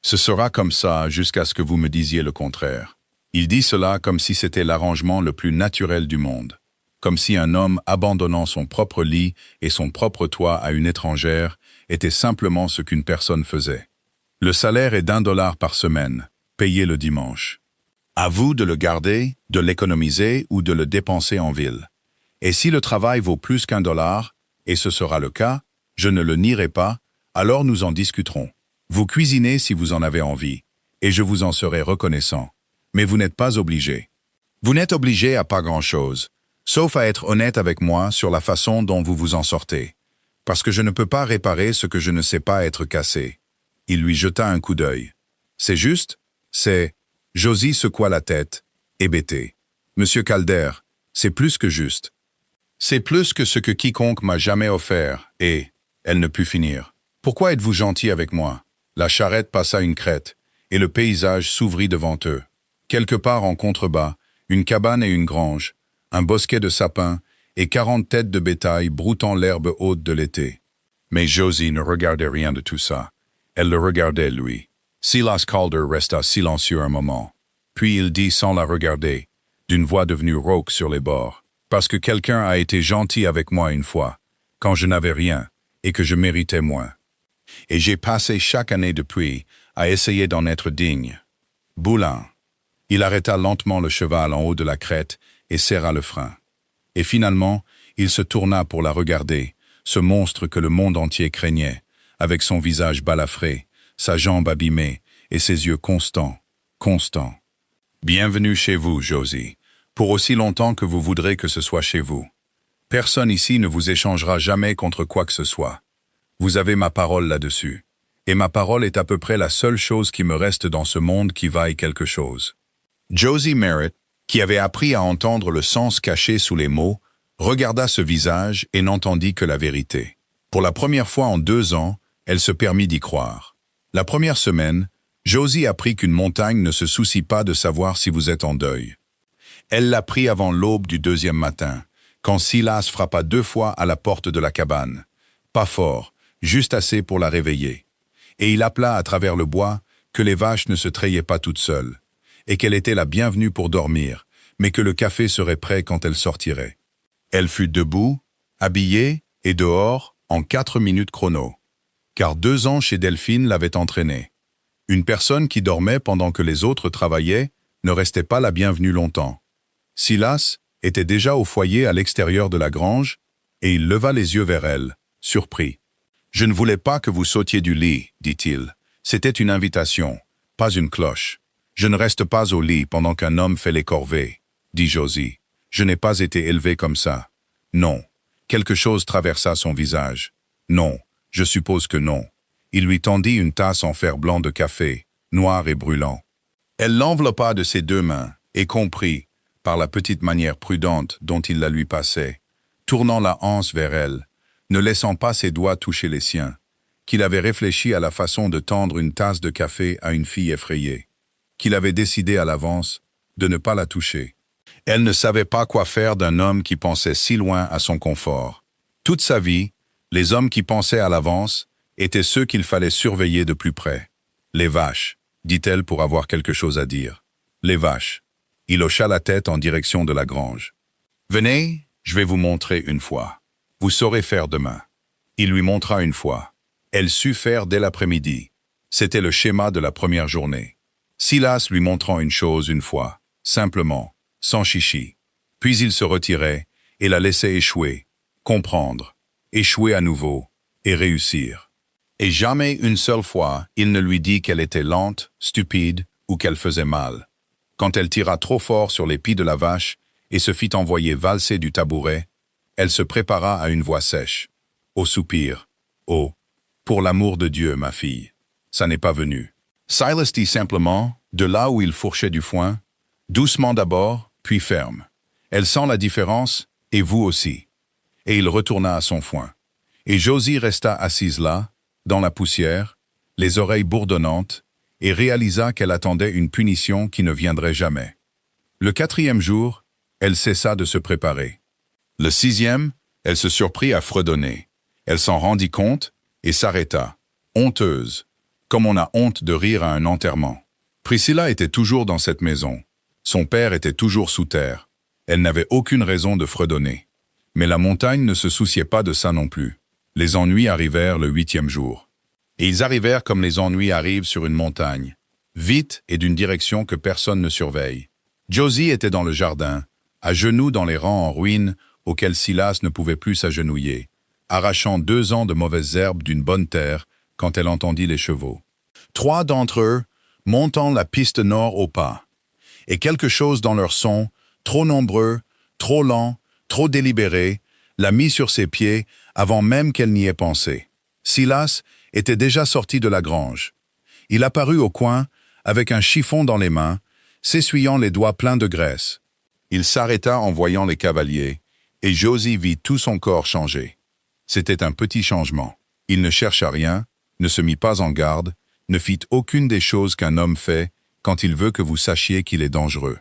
Ce sera comme ça jusqu'à ce que vous me disiez le contraire. Il dit cela comme si c'était l'arrangement le plus naturel du monde, comme si un homme abandonnant son propre lit et son propre toit à une étrangère était simplement ce qu'une personne faisait. Le salaire est d'$1 par semaine, payé le dimanche. À vous de le garder, de l'économiser ou de le dépenser en ville. Et si le travail vaut plus qu'$1, et ce sera le cas, je ne le nierai pas, alors nous en discuterons. Vous cuisinez si vous en avez envie, et je vous en serai reconnaissant. Mais vous n'êtes pas obligé. Vous n'êtes obligé à pas grand-chose, sauf à être honnête avec moi sur la façon dont vous vous en sortez. Parce que je ne peux pas réparer ce que je ne sais pas être cassé. Il lui jeta un coup d'œil. C'est juste? C'est... Josie secoua la tête, hébétée. Monsieur Calder, c'est plus que juste. C'est plus que ce que quiconque m'a jamais offert, et... Elle ne put finir. Pourquoi êtes-vous gentil avec moi? La charrette passa une crête, et le paysage s'ouvrit devant eux. Quelque part en contrebas, une cabane et une grange, un bosquet de sapins et 40 têtes de bétail broutant l'herbe haute de l'été. Mais Josie ne regardait rien de tout ça. Elle le regardait, lui. Silas Calder resta silencieux un moment. Puis il dit sans la regarder, d'une voix devenue rauque sur les bords, « Parce que quelqu'un a été gentil avec moi une fois, quand je n'avais rien, et que je méritais moins. Et j'ai passé chaque année depuis à essayer d'en être digne. Boulin. » Il arrêta lentement le cheval en haut de la crête et serra le frein. Et finalement, il se tourna pour la regarder, ce monstre que le monde entier craignait, avec son visage balafré, sa jambe abîmée et ses yeux constants. Bienvenue chez vous, Josie, pour aussi longtemps que vous voudrez que ce soit chez vous. Personne ici ne vous échangera jamais contre quoi que ce soit. Vous avez ma parole là-dessus. Et ma parole est à peu près la seule chose qui me reste dans ce monde qui vaille quelque chose. Josie Merritt, qui avait appris à entendre le sens caché sous les mots, regarda ce visage et n'entendit que la vérité. Pour la première fois en 2 ans, elle se permit d'y croire. La première semaine, Josie apprit qu'une montagne ne se soucie pas de savoir si vous êtes en deuil. Elle l'apprit avant l'aube du 2e matin, quand Silas frappa 2 fois à la porte de la cabane. Pas fort, juste assez pour la réveiller. Et il appela à travers le bois que les vaches ne se trayaient pas toutes seules, et qu'elle était la bienvenue pour dormir, mais que le café serait prêt quand elle sortirait. Elle fut debout, habillée et dehors en 4 minutes chrono, car 2 ans chez Delphine l'avaient entraînée. Une personne qui dormait pendant que les autres travaillaient ne restait pas la bienvenue longtemps. Silas était déjà au foyer à l'extérieur de la grange, et il leva les yeux vers elle, surpris. « Je ne voulais pas que vous sautiez du lit, dit-il. C'était une invitation, pas une cloche. Je ne reste pas au lit pendant qu'un homme fait les corvées, dit Josie. Je n'ai pas été élevé comme ça. Non. Quelque chose traversa son visage. Non, je suppose que non. Il lui tendit une tasse en fer blanc de café, noir et brûlant. Elle l'enveloppa de ses 2 mains et comprit, par la petite manière prudente dont il la lui passait, tournant la hanse vers elle, ne laissant pas ses doigts toucher les siens, qu'il avait réfléchi à la façon de tendre une tasse de café à une fille effrayée, qu'il avait décidé à l'avance de ne pas la toucher. Elle ne savait pas quoi faire d'un homme qui pensait si loin à son confort. Toute sa vie, les hommes qui pensaient à l'avance étaient ceux qu'il fallait surveiller de plus près. Les vaches, dit-elle pour avoir quelque chose à dire. Les vaches. Il hocha la tête en direction de la grange. Venez, je vais vous montrer une fois. Vous saurez faire demain. Il lui montra une fois. Elle sut faire dès l'après-midi. C'était le schéma de la première journée. Silas lui montrant une chose une fois, simplement, sans chichi. Puis il se retirait et la laissait échouer, comprendre, échouer à nouveau et réussir. Et jamais une seule fois il ne lui dit qu'elle était lente, stupide ou qu'elle faisait mal. Quand elle tira trop fort sur les pieds de la vache et se fit envoyer valser du tabouret, elle se prépara à une voix sèche, au soupir. « Oh, pour l'amour de Dieu, ma fille, ça n'est pas venu. » Silas dit simplement, de là où il fourchait du foin, doucement d'abord, puis ferme. « Elle sent la différence, et vous aussi. » Et il retourna à son foin. Et Josie resta assise là, dans la poussière, les oreilles bourdonnantes, et réalisa qu'elle attendait une punition qui ne viendrait jamais. Le 4e jour, elle cessa de se préparer. Le 6e, elle se surprit à fredonner. Elle s'en rendit compte et s'arrêta, honteuse, comme on a honte de rire à un enterrement. Priscilla était toujours dans cette maison. Son père était toujours sous terre. Elle n'avait aucune raison de fredonner. Mais la montagne ne se souciait pas de ça non plus. Les ennuis arrivèrent le 8e jour. Et ils arrivèrent comme les ennuis arrivent sur une montagne, vite et d'une direction que personne ne surveille. Josie était dans le jardin, à genoux dans les rangs en ruine auxquels Silas ne pouvait plus s'agenouiller, arrachant 2 ans de mauvaises herbes d'une bonne terre quand elle entendit les chevaux. 3 d'entre eux montant la piste nord au pas, et quelque chose dans leur son, trop nombreux, trop lent, trop délibéré, l'a mis sur ses pieds avant même qu'elle n'y ait pensé. Silas était déjà sorti de la grange. Il apparut au coin, avec un chiffon dans les mains, s'essuyant les doigts pleins de graisse. Il s'arrêta en voyant les cavaliers, et Josie vit tout son corps changer. C'était un petit changement. Il ne chercha rien, ne se mit pas en garde, ne fit aucune des choses qu'un homme fait quand il veut que vous sachiez qu'il est dangereux.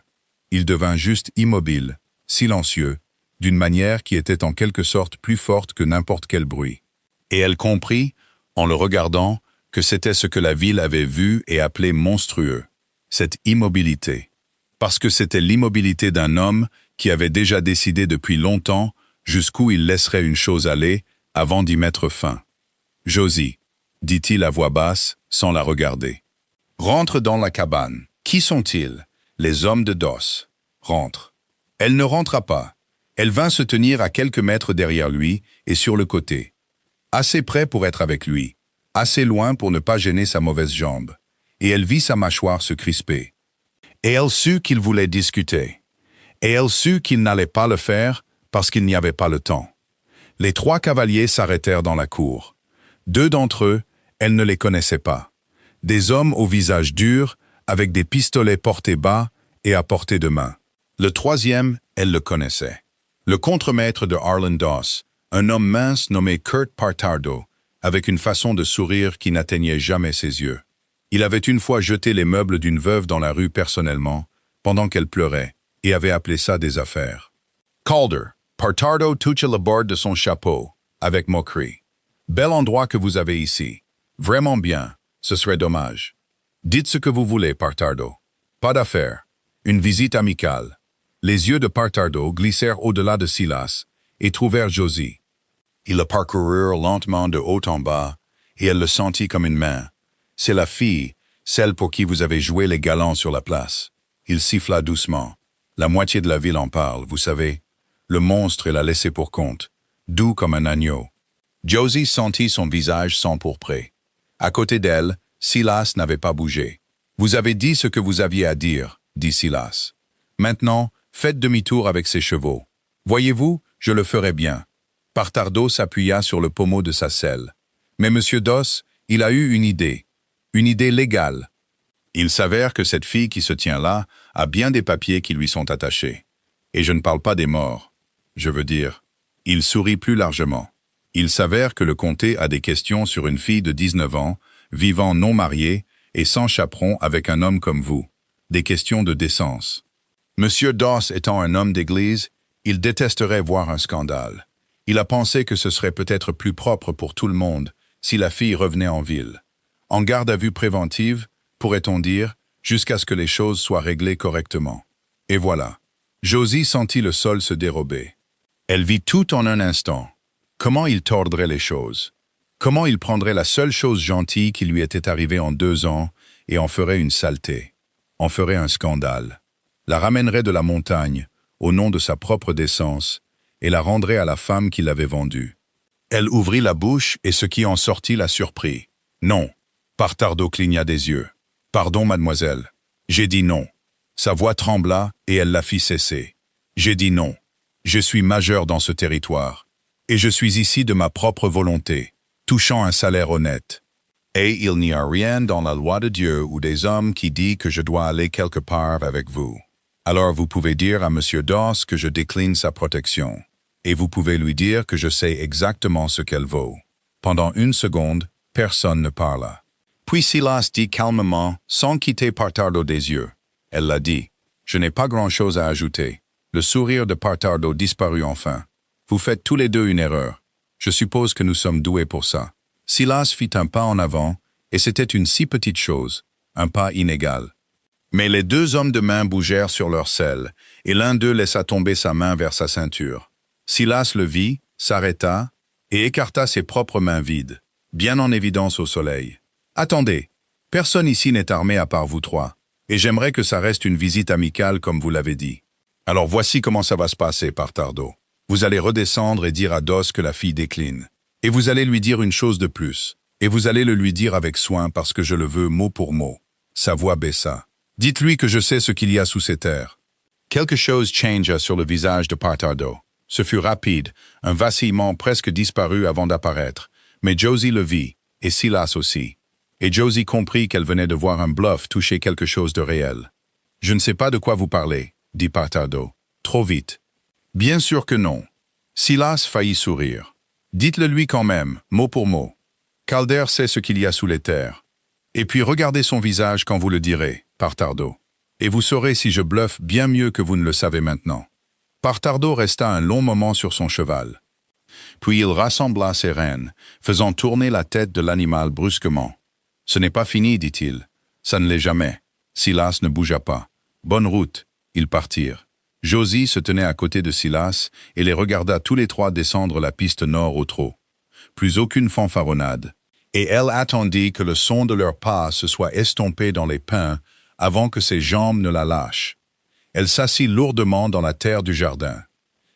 Il devint juste immobile, silencieux, d'une manière qui était en quelque sorte plus forte que n'importe quel bruit. Et elle comprit, en le regardant, que c'était ce que la ville avait vu et appelé monstrueux, cette immobilité. Parce que c'était l'immobilité d'un homme qui avait déjà décidé depuis longtemps jusqu'où il laisserait une chose aller avant d'y mettre fin. « Josie, » dit-il à voix basse, sans la regarder. « Rentre dans la cabane. Qui sont-ils? Les hommes de Dos. Rentre. » Elle ne rentra pas. Elle vint se tenir à quelques mètres derrière lui et sur le côté. Assez près pour être avec lui, assez loin pour ne pas gêner sa mauvaise jambe. Et elle vit sa mâchoire se crisper. Et elle sut qu'il voulait discuter. Et elle sut qu'il n'allait pas le faire parce qu'il n'y avait pas le temps. Les 3 cavaliers s'arrêtèrent dans la cour. 2 d'entre eux, elle ne les connaissait pas. Des hommes au visage dur, avec des pistolets portés bas et à portée de main. Le 3e, elle le connaissait. Le contremaître de Harlan Doss, un homme mince nommé Kurt Partardo, avec une façon de sourire qui n'atteignait jamais ses yeux. Il avait une fois jeté les meubles d'une veuve dans la rue personnellement, pendant qu'elle pleurait, et avait appelé ça des affaires. Calder, Partardo toucha le bord de son chapeau, avec moquerie. Bel endroit que vous avez ici. Vraiment bien, ce serait dommage. Dites ce que vous voulez, Partardo. Pas d'affaire. Une visite amicale. Les yeux de Partardo glissèrent au-delà de Silas et trouvèrent Josie. Ils le parcoururent lentement de haut en bas, et elle le sentit comme une main. C'est la fille, celle pour qui vous avez joué les galants sur la place. Il siffla doucement. La moitié de la ville en parle, vous savez. Le monstre l'a laissé pour compte, doux comme un agneau. Josie sentit son visage s'empourprer. À côté d'elle, Silas n'avait pas bougé. « Vous avez dit ce que vous aviez à dire, » dit Silas. « Maintenant, faites demi-tour avec ces chevaux. Voyez-vous, je le ferai bien. » Partardo s'appuya sur le pommeau de sa selle. Mais Monsieur Doss, il a eu une idée légale. Il s'avère que cette fille qui se tient là a bien des papiers qui lui sont attachés. Et je ne parle pas des morts. Je veux dire, il sourit plus largement. Il s'avère que le comté a des questions sur une fille de 19 ans, vivant non mariée et sans chaperon avec un homme comme vous. Des questions de décence. Monsieur Doss étant un homme d'église, il détesterait voir un scandale. Il a pensé que ce serait peut-être plus propre pour tout le monde si la fille revenait en ville. En garde à vue préventive, pourrait-on dire, jusqu'à ce que les choses soient réglées correctement. Et voilà. Josie sentit le sol se dérober. Elle vit tout en un instant. Comment il tordrait les choses? Comment il prendrait la seule chose gentille qui lui était arrivée en 2 ans et en ferait une saleté, en ferait un scandale, la ramènerait de la montagne, au nom de sa propre décence, et la rendrait à la femme qui l'avait vendue. Elle ouvrit la bouche et ce qui en sortit la surprit. Non. Partardo cligna des yeux. Pardon, mademoiselle. J'ai dit non. Sa voix trembla et elle la fit cesser. J'ai dit non. Je suis majeur dans ce territoire. Et je suis ici de ma propre volonté, touchant un salaire honnête. Et il n'y a rien dans la loi de Dieu ou des hommes qui dit que je dois aller quelque part avec vous. Alors vous pouvez dire à Monsieur Doss que je décline sa protection. Et vous pouvez lui dire que je sais exactement ce qu'elle vaut. Pendant 1 seconde, personne ne parla. Puis Silas dit calmement, sans quitter Partardo des yeux. Elle l'a dit. Je n'ai pas grand-chose à ajouter. Le sourire de Partardo disparut enfin. Vous faites tous les deux une erreur. Je suppose que nous sommes doués pour ça. Silas fit un pas en avant, et c'était une si petite chose, un pas inégal. Mais les 2 hommes de main bougèrent sur leur selle, et l'un d'eux laissa tomber sa main vers sa ceinture. Silas le vit, s'arrêta, et écarta ses propres mains vides, bien en évidence au soleil. « Attendez, personne ici n'est armé à part vous 3, et j'aimerais que ça reste une visite amicale comme vous l'avez dit. Alors voici comment ça va se passer, Partardo. Vous allez redescendre et dire à Doss que la fille décline. Et vous allez lui dire une chose de plus. Et vous allez le lui dire avec soin parce que je le veux mot pour mot. » Sa voix baissa. « Dites-lui que je sais ce qu'il y a sous ces terres. » Quelque chose changea sur le visage de Partardo. Ce fut rapide, un vacillement presque disparu avant d'apparaître. Mais Josie le vit, et Silas aussi. Et Josie comprit qu'elle venait de voir un bluff toucher quelque chose de réel. « Je ne sais pas de quoi vous parlez, » dit Partardo. « Trop vite. » « Bien sûr que non. » Silas faillit sourire. « Dites-le lui quand même, mot pour mot. Calder sait ce qu'il y a sous les terres. Et puis regardez son visage quand vous le direz, Partardo. Et vous saurez si je bluffe bien mieux que vous ne le savez maintenant. » Partardo resta un long moment sur son cheval. Puis il rassembla ses rênes, faisant tourner la tête de l'animal brusquement. « Ce n'est pas fini, dit-il. Ça ne l'est jamais. » Silas ne bougea pas. « Bonne route. » Ils partirent. Josie se tenait à côté de Silas et les regarda tous les 3 descendre la piste nord au trot. Plus aucune fanfaronnade. Et elle attendit que le son de leurs pas se soit estompé dans les pins avant que ses jambes ne la lâchent. Elle s'assit lourdement dans la terre du jardin.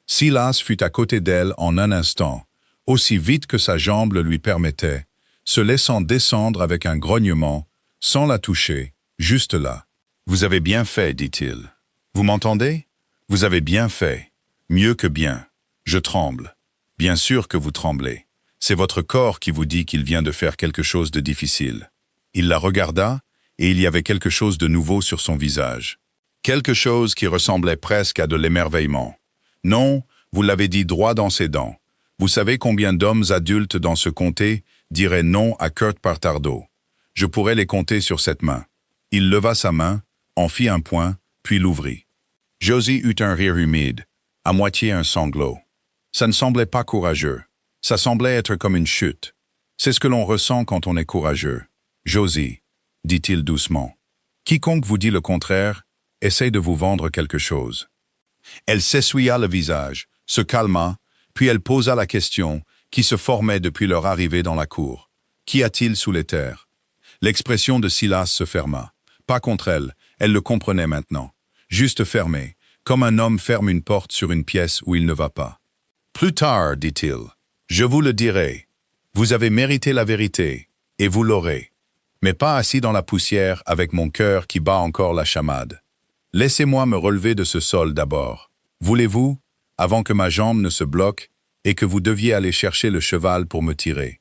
Silas fut à côté d'elle en un instant, aussi vite que sa jambe le lui permettait, se laissant descendre avec un grognement, sans la toucher, juste là. « Vous avez bien fait, dit-il. Vous m'entendez ? Vous avez bien fait. Mieux que bien. Je tremble. Bien sûr que vous tremblez. C'est votre corps qui vous dit qu'il vient de faire quelque chose de difficile. » Il la regarda, et il y avait quelque chose de nouveau sur son visage. Quelque chose qui ressemblait presque à de l'émerveillement. Non, Vous l'avez dit droit dans ses dents. Vous savez combien d'hommes adultes dans ce comté diraient non à Kurt Partardo. Je pourrais les compter sur cette main. Il leva sa main, en fit un point, puis l'ouvrit. Josie eut un rire humide, à moitié un sanglot. Ça ne semblait pas courageux. Ça semblait être comme une chute. C'est ce que l'on ressent quand on est courageux. Josie, dit-il doucement, quiconque vous dit le contraire, essaye de vous vendre quelque chose. Elle s'essuya le visage, se calma, puis elle posa la question qui se formait depuis leur arrivée dans la cour. Qu'y a-t-il sous les terres? L'expression de Silas se ferma. Pas contre elle, elle le comprenait maintenant. Juste fermé, comme un homme ferme une porte sur une pièce où il ne va pas. Plus tard, dit-il, je vous le dirai. Vous avez mérité la vérité, et vous l'aurez. Mais pas assis dans la poussière avec mon cœur qui bat encore la chamade. Laissez-moi me relever de ce sol d'abord. Voulez-vous, avant que ma jambe ne se bloque et que vous deviez aller chercher le cheval pour me tirer?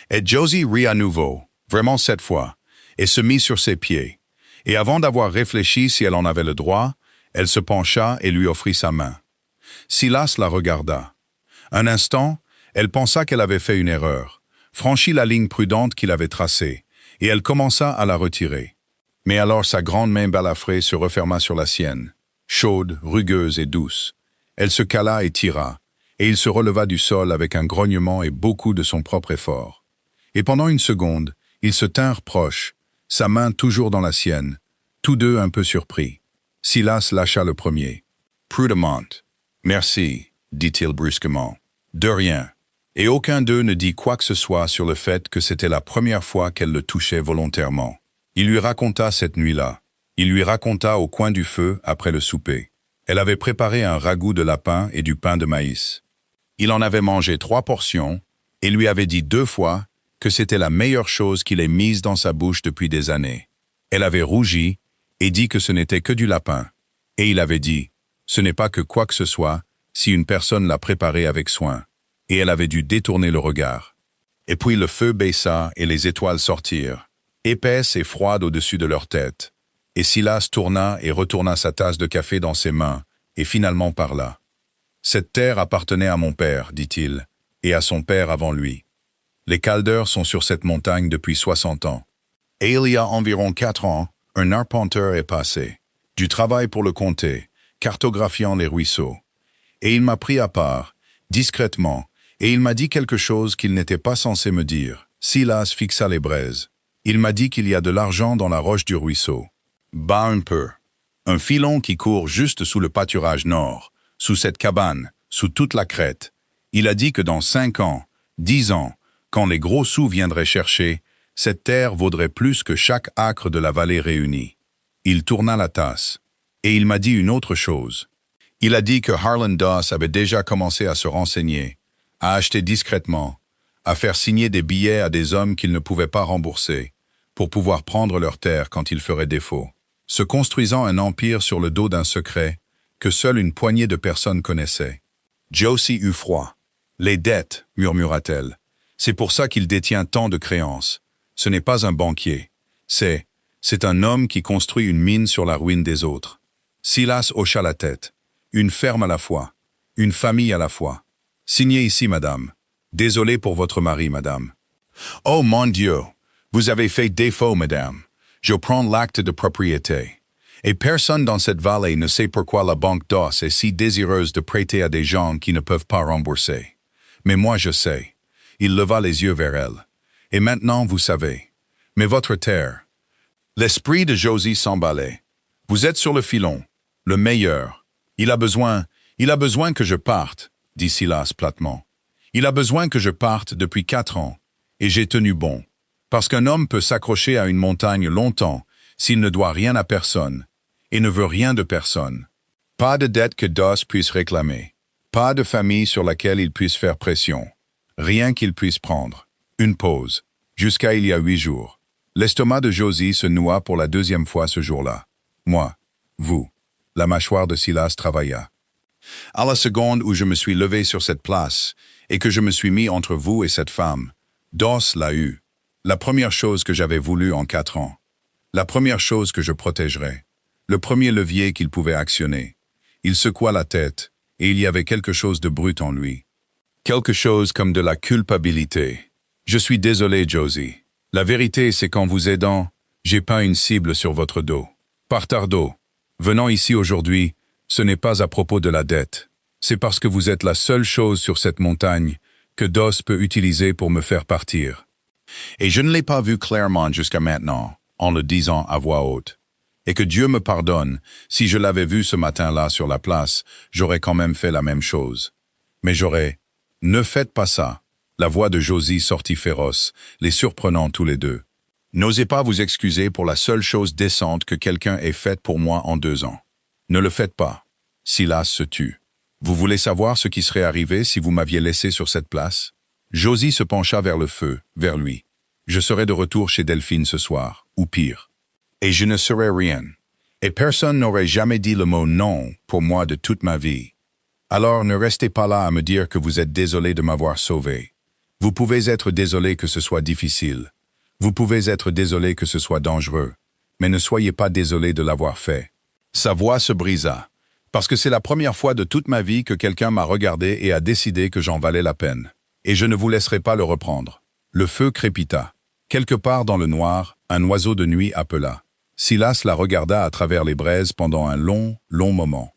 Et Josie rit à nouveau, vraiment cette fois, et se mit sur ses pieds. Et avant d'avoir réfléchi si elle en avait le droit, elle se pencha et lui offrit sa main. Silas la regarda. Un instant, elle pensa qu'elle avait fait une erreur, franchit la ligne prudente qu'il avait tracée, et elle commença à la retirer. Mais alors sa grande main balafrée se referma sur la sienne, chaude, rugueuse et douce. Elle se cala et tira, et il se releva du sol avec un grognement et beaucoup de son propre effort. Et pendant une seconde, ils se tinrent proches, sa main toujours dans la sienne, tous deux un peu surpris. Silas lâcha le premier. « Prudemment. Merci, dit-il brusquement. De rien. » Et aucun d'eux ne dit quoi que ce soit sur le fait que c'était la première fois qu'elle le touchait volontairement. Il lui raconta cette nuit-là. Il lui raconta au coin du feu après le souper. Elle avait préparé un ragoût de lapin et du pain de maïs. Il en avait mangé 3 portions et lui avait dit 2 fois que c'était la meilleure chose qu'il ait mise dans sa bouche depuis des années. Elle avait rougi et dit que ce n'était que du lapin. Et il avait dit, ce n'est pas que quoi que ce soit si une personne l'a préparé avec soin. Et elle avait dû détourner le regard. Et puis le feu baissa et les étoiles sortirent, épaisses et froides au-dessus de leur tête. Et Silas tourna et retourna sa tasse de café dans ses mains, et finalement parla. « Cette terre appartenait à mon père, dit-il, et à son père avant lui. Les Calders sont sur cette montagne depuis 60 ans. Et il y a environ 4 ans, un arpenteur est passé, du travail pour le comté, cartographiant les ruisseaux. Et il m'a pris à part, discrètement, et il m'a dit quelque chose qu'il n'était pas censé me dire. Silas fixa les braises. Il m'a dit qu'il y a de l'argent dans la roche du ruisseau. Bas un peu. Un filon qui court juste sous le pâturage nord, sous cette cabane, sous toute la crête. Il a dit que dans 5 ans, 10 ans, quand les gros sous viendraient chercher, cette terre vaudrait plus que chaque acre de la vallée réunie. Il tourna la tasse. Et il m'a dit une autre chose. Il a dit que Harlan Doss avait déjà commencé à se renseigner, à acheter discrètement, à faire signer des billets à des hommes qu'il ne pouvait pas rembourser, pour pouvoir prendre leur terre quand il ferait défaut, se construisant un empire sur le dos d'un secret que seule une poignée de personnes connaissaient. Josie eut froid. « Les dettes, murmura-t-elle. C'est pour ça qu'il détient tant de créances. Ce n'est pas un banquier. C'est un homme qui construit une mine sur la ruine des autres. » Silas hocha la tête. Une ferme à la fois, une famille à la fois. Signez ici, madame. Désolé pour votre mari, madame. Oh mon Dieu, vous avez fait défaut, madame. Je prends l'acte de propriété. Et personne dans cette vallée ne sait pourquoi la banque Doss est si désireuse de prêter à des gens qui ne peuvent pas rembourser. Mais moi je sais. Il leva les yeux vers elle. Et maintenant vous savez. Mais votre terre. L'esprit de Josie s'emballait. Vous êtes sur le filon, le meilleur. Il a besoin que je parte, dit Silas platement. Il a besoin que je parte depuis 4 ans, et j'ai tenu bon. Parce qu'un homme peut s'accrocher à une montagne longtemps s'il ne doit rien à personne, et ne veut rien de personne. Pas de dette que Doss puisse réclamer, pas de famille sur laquelle il puisse faire pression, rien qu'il puisse prendre. Une pause, jusqu'à il y a 8 jours. L'estomac de Josie se noua pour la 2e fois ce jour-là. Moi, vous. La mâchoire de Silas travailla. À la seconde où je me suis levé sur cette place et que je me suis mis entre vous et cette femme, Doss l'a eu. La première chose que j'avais voulu en 4 ans. La première chose que je protégerais. Le premier levier qu'il pouvait actionner. Il secoua la tête et il y avait quelque chose de brut en lui. Quelque chose comme de la culpabilité. Je suis désolé, Josie. La vérité, c'est qu'en vous aidant, j'ai peint une cible sur votre dos. Partardo, venant ici aujourd'hui, ce n'est pas à propos de la dette. C'est parce que vous êtes la seule chose sur cette montagne que Dos peut utiliser pour me faire partir. Et je ne l'ai pas vu clairement jusqu'à maintenant, en le disant à voix haute. Et que Dieu me pardonne, si je l'avais vu ce matin-là sur la place, j'aurais quand même fait la même chose. Mais j'aurais... Ne faites pas ça. La voix de Josie sortit féroce, les surprenant tous les deux. N'osez pas vous excuser pour la seule chose décente que quelqu'un ait faite pour moi en 2 ans. Ne le faites pas. Silas se tut. Vous voulez savoir ce qui serait arrivé si vous m'aviez laissé sur cette place? Josie se pencha vers le feu, vers lui. Je serai de retour chez Delphine ce soir, ou pire. Et je ne serai rien. Et personne n'aurait jamais dit le mot non pour moi de toute ma vie. Alors ne restez pas là à me dire que vous êtes désolé de m'avoir sauvé. Vous pouvez être désolé que ce soit difficile. Vous pouvez être désolé que ce soit dangereux. Mais ne soyez pas désolé de l'avoir fait. Sa voix se brisa. Parce que c'est la première fois de toute ma vie que quelqu'un m'a regardé et a décidé que j'en valais la peine. Et je ne vous laisserai pas le reprendre. Le feu crépita. Quelque part dans le noir, un oiseau de nuit appela. Silas la regarda à travers les braises pendant un long, long moment.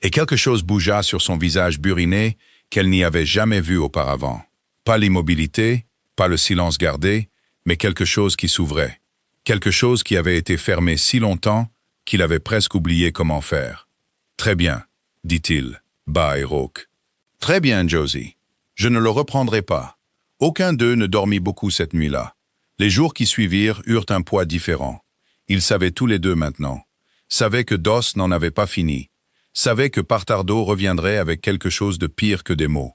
Et quelque chose bougea sur son visage buriné qu'elle n'y avait jamais vu auparavant. Pas l'immobilité, pas le silence gardé, mais quelque chose qui s'ouvrait. Quelque chose qui avait été fermé si longtemps qu'il avait presque oublié comment faire. « Très bien, dit-il, bas et rauque. « Très bien, Josie. Je ne le reprendrai pas. Aucun d'eux ne dormit beaucoup cette nuit-là. Les jours qui suivirent eurent un poids différent. Ils savaient tous les deux maintenant. Savaient que Dos n'en avait pas fini. Savaient que Partardo reviendrait avec quelque chose de pire que des mots.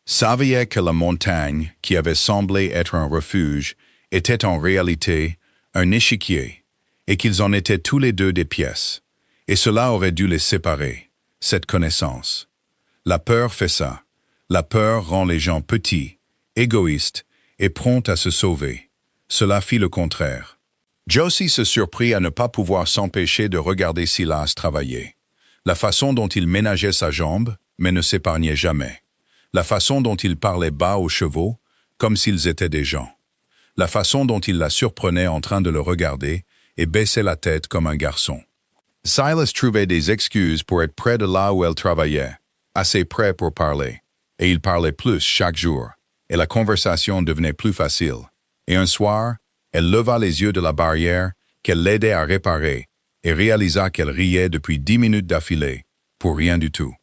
Savaient que la montagne, qui avait semblé être un refuge, était en réalité un échiquier, et qu'ils en étaient tous les deux des pièces. Et cela aurait dû les séparer, cette connaissance. La peur fait ça. La peur rend les gens petits, égoïstes et prompts à se sauver. Cela fit le contraire. Josie se surprit à ne pas pouvoir s'empêcher de regarder Silas travailler. La façon dont il ménageait sa jambe, mais ne s'épargnait jamais. La façon dont il parlait bas aux chevaux, comme s'ils étaient des gens. La façon dont il la surprenait en train de le regarder et baissait la tête comme un garçon. Silas trouvait des excuses pour être près de là où elle travaillait, assez près pour parler. Et il parlait plus chaque jour, et la conversation devenait plus facile. Et un soir, elle leva les yeux de la barrière qu'elle l'aidait à réparer et réalisa qu'elle riait depuis 10 minutes d'affilée, pour rien du tout.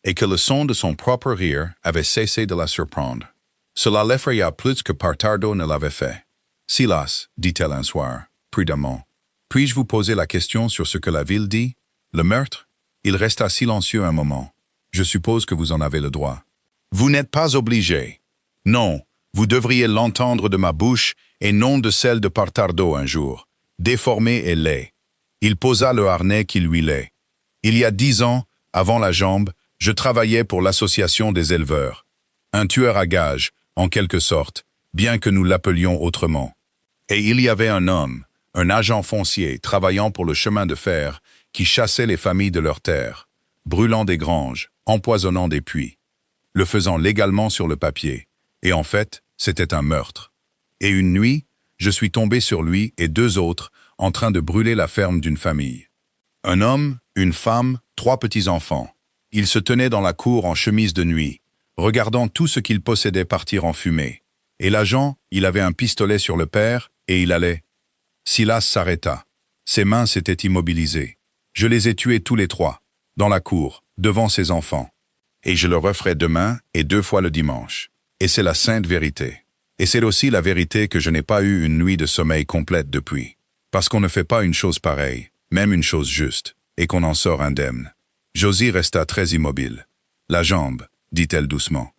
Et que le son de son propre rire avait cessé de la surprendre. Cela l'effraya plus que Partardo ne l'avait fait. « Silas, dit-elle un soir, prudemment, puis-je vous poser la question sur ce que la ville dit? Le meurtre? » Il resta silencieux un moment. « Je suppose que vous en avez le droit. »« Vous n'êtes pas obligé. Non, vous devriez l'entendre de ma bouche et non de celle de Partardo un jour, déformé et laid. Il posa le harnais qui lui l'est. Il y a 10 ans, avant la jambe, je travaillais pour l'association des éleveurs. Un tueur à gages, en quelque sorte, bien que nous l'appelions autrement. Et il y avait un homme, un agent foncier travaillant pour le chemin de fer, qui chassait les familles de leurs terres, brûlant des granges, empoisonnant des puits, le faisant légalement sur le papier. Et en fait, c'était un meurtre. Et une nuit, je suis tombé sur lui et 2 autres en train de brûler la ferme d'une famille. Un homme, une femme, 3 petits-enfants. Ils se tenaient dans la cour en chemise de nuit, regardant tout ce qu'ils possédaient partir en fumée. Et l'agent, il avait un pistolet sur le père, et il allait. Silas s'arrêta. Ses mains s'étaient immobilisées. Je les ai tués tous les 3, dans la cour, devant ses enfants. Et je le referai demain et 2 fois le dimanche. Et c'est la sainte vérité. Et c'est aussi la vérité que je n'ai pas eu une nuit de sommeil complète depuis. Parce qu'on ne fait pas une chose pareille, même une chose juste, et qu'on en sort indemne. Josie resta très immobile. La jambe, dit-elle doucement.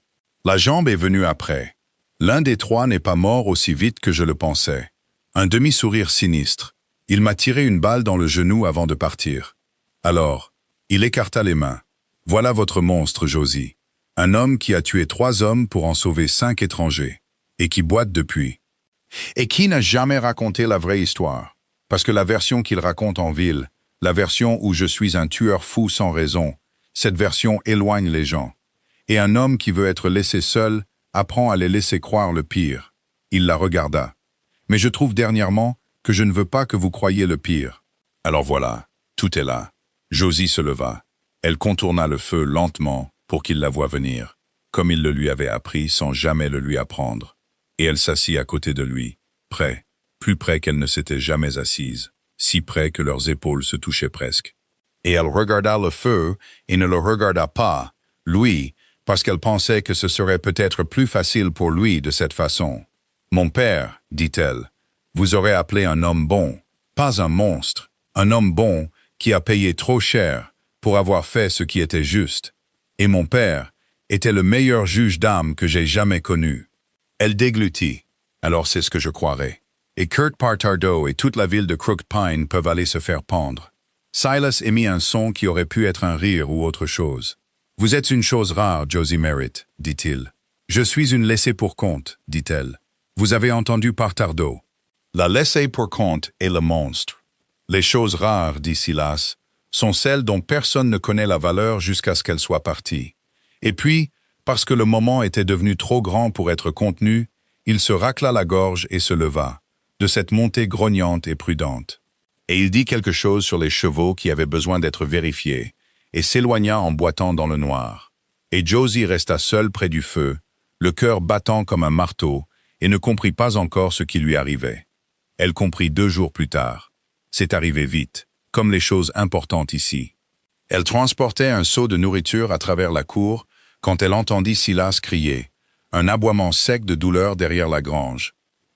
La jambe est venue après. L'un des 3 n'est pas mort aussi vite que je le pensais. Un demi-sourire sinistre. Il m'a tiré une balle dans le genou avant de partir. Alors, il écarta les mains. Voilà votre monstre, Josie. Un homme qui a tué 3 hommes pour en sauver 5 étrangers. Et qui boite depuis. Et qui n'a jamais raconté la vraie histoire. Parce que la version qu'il raconte en ville, la version où je suis un tueur fou sans raison, Cette version éloigne les gens. Et un homme qui veut être laissé seul apprend à les laisser croire le pire. Il la regarda. Mais je trouve dernièrement que je ne veux pas que vous croyiez le pire. Alors voilà, tout est là. Josie se leva. Elle contourna le feu lentement pour qu'il la voie venir, comme il le lui avait appris sans jamais le lui apprendre. Et elle s'assit à côté de lui, près, plus près qu'elle ne s'était jamais assise, si près que leurs épaules se touchaient presque. Et elle regarda le feu et ne le regarda pas, lui, parce qu'elle pensait que ce serait peut-être plus facile pour lui de cette façon. « Mon père, dit-elle, vous aurez appelé un homme bon, pas un monstre, un homme bon qui a payé trop cher pour avoir fait ce qui était juste. Et mon père était le meilleur juge d'âme que j'ai jamais connu. » Elle déglutit. « Alors c'est ce que je croirais. Et Kurt Partardo et toute la ville de Crooked Pine peuvent aller se faire pendre. » Silas émit un son qui aurait pu être un rire ou autre chose. « Vous êtes une chose rare, Josie Merritt, dit-il. »« Je suis une laissée pour compte, dit-elle. »« Vous avez entendu Partardo. »« La laissée pour compte est le monstre. »« Les choses rares, dit Silas, sont celles dont personne ne connaît la valeur jusqu'à ce qu'elles soient parties. » Et puis, parce que le moment était devenu trop grand pour être contenu, il se racla la gorge et se leva, de cette montée grognante et prudente. Et il dit quelque chose sur les chevaux qui avaient besoin d'être vérifiés, et s'éloigna en boitant dans le noir. Et Josie resta seule près du feu, le cœur battant comme un marteau, et ne comprit pas encore ce qui lui arrivait. Elle comprit 2 jours plus tard. C'est arrivé vite, comme les choses importantes ici. Elle transportait un seau de nourriture à travers la cour quand elle entendit Silas crier, un aboiement sec de douleur derrière la grange.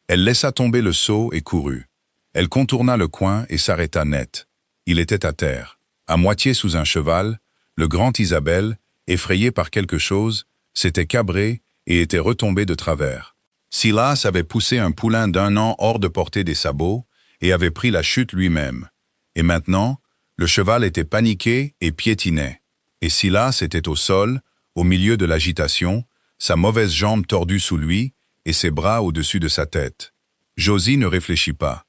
Elle laissa tomber le seau et courut. Elle contourna le coin et s'arrêta net. Il était à terre, à moitié sous un cheval. Le grand Isabelle, effrayé par quelque chose, s'était cabré et était retombé de travers. Silas avait poussé un poulain d'1 an hors de portée des sabots et avait pris la chute lui-même. Et maintenant, le cheval était paniqué et piétinait. Et Silas était au sol, au milieu de l'agitation, sa mauvaise jambe tordue sous lui et ses bras au-dessus de sa tête. Josie ne réfléchit pas.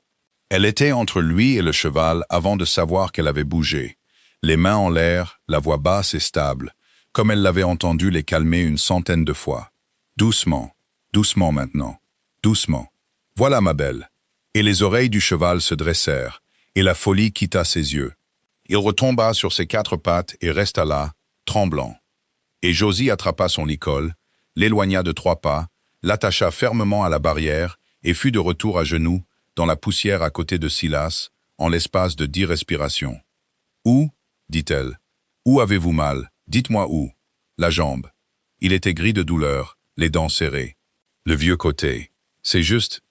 Elle était entre lui et le cheval avant de savoir qu'elle avait bougé, les mains en l'air, la voix basse et stable, comme elle l'avait entendu les calmer 100 de fois. Doucement, doucement maintenant, doucement. Voilà ma belle. Et les oreilles du cheval se dressèrent, et la folie quitta ses yeux. Il retomba sur ses 4 pattes et resta là, tremblant. Et Josie attrapa son licol, l'éloigna de 3 pas, l'attacha fermement à la barrière et fut de retour à genoux, dans la poussière à côté de Silas, en l'espace de 10 respirations. « Où ?» dit-elle. « Où avez-vous mal? Dites-moi où. » La jambe. Il était gris de douleur, les dents serrées. Le vieux côté. « C'est juste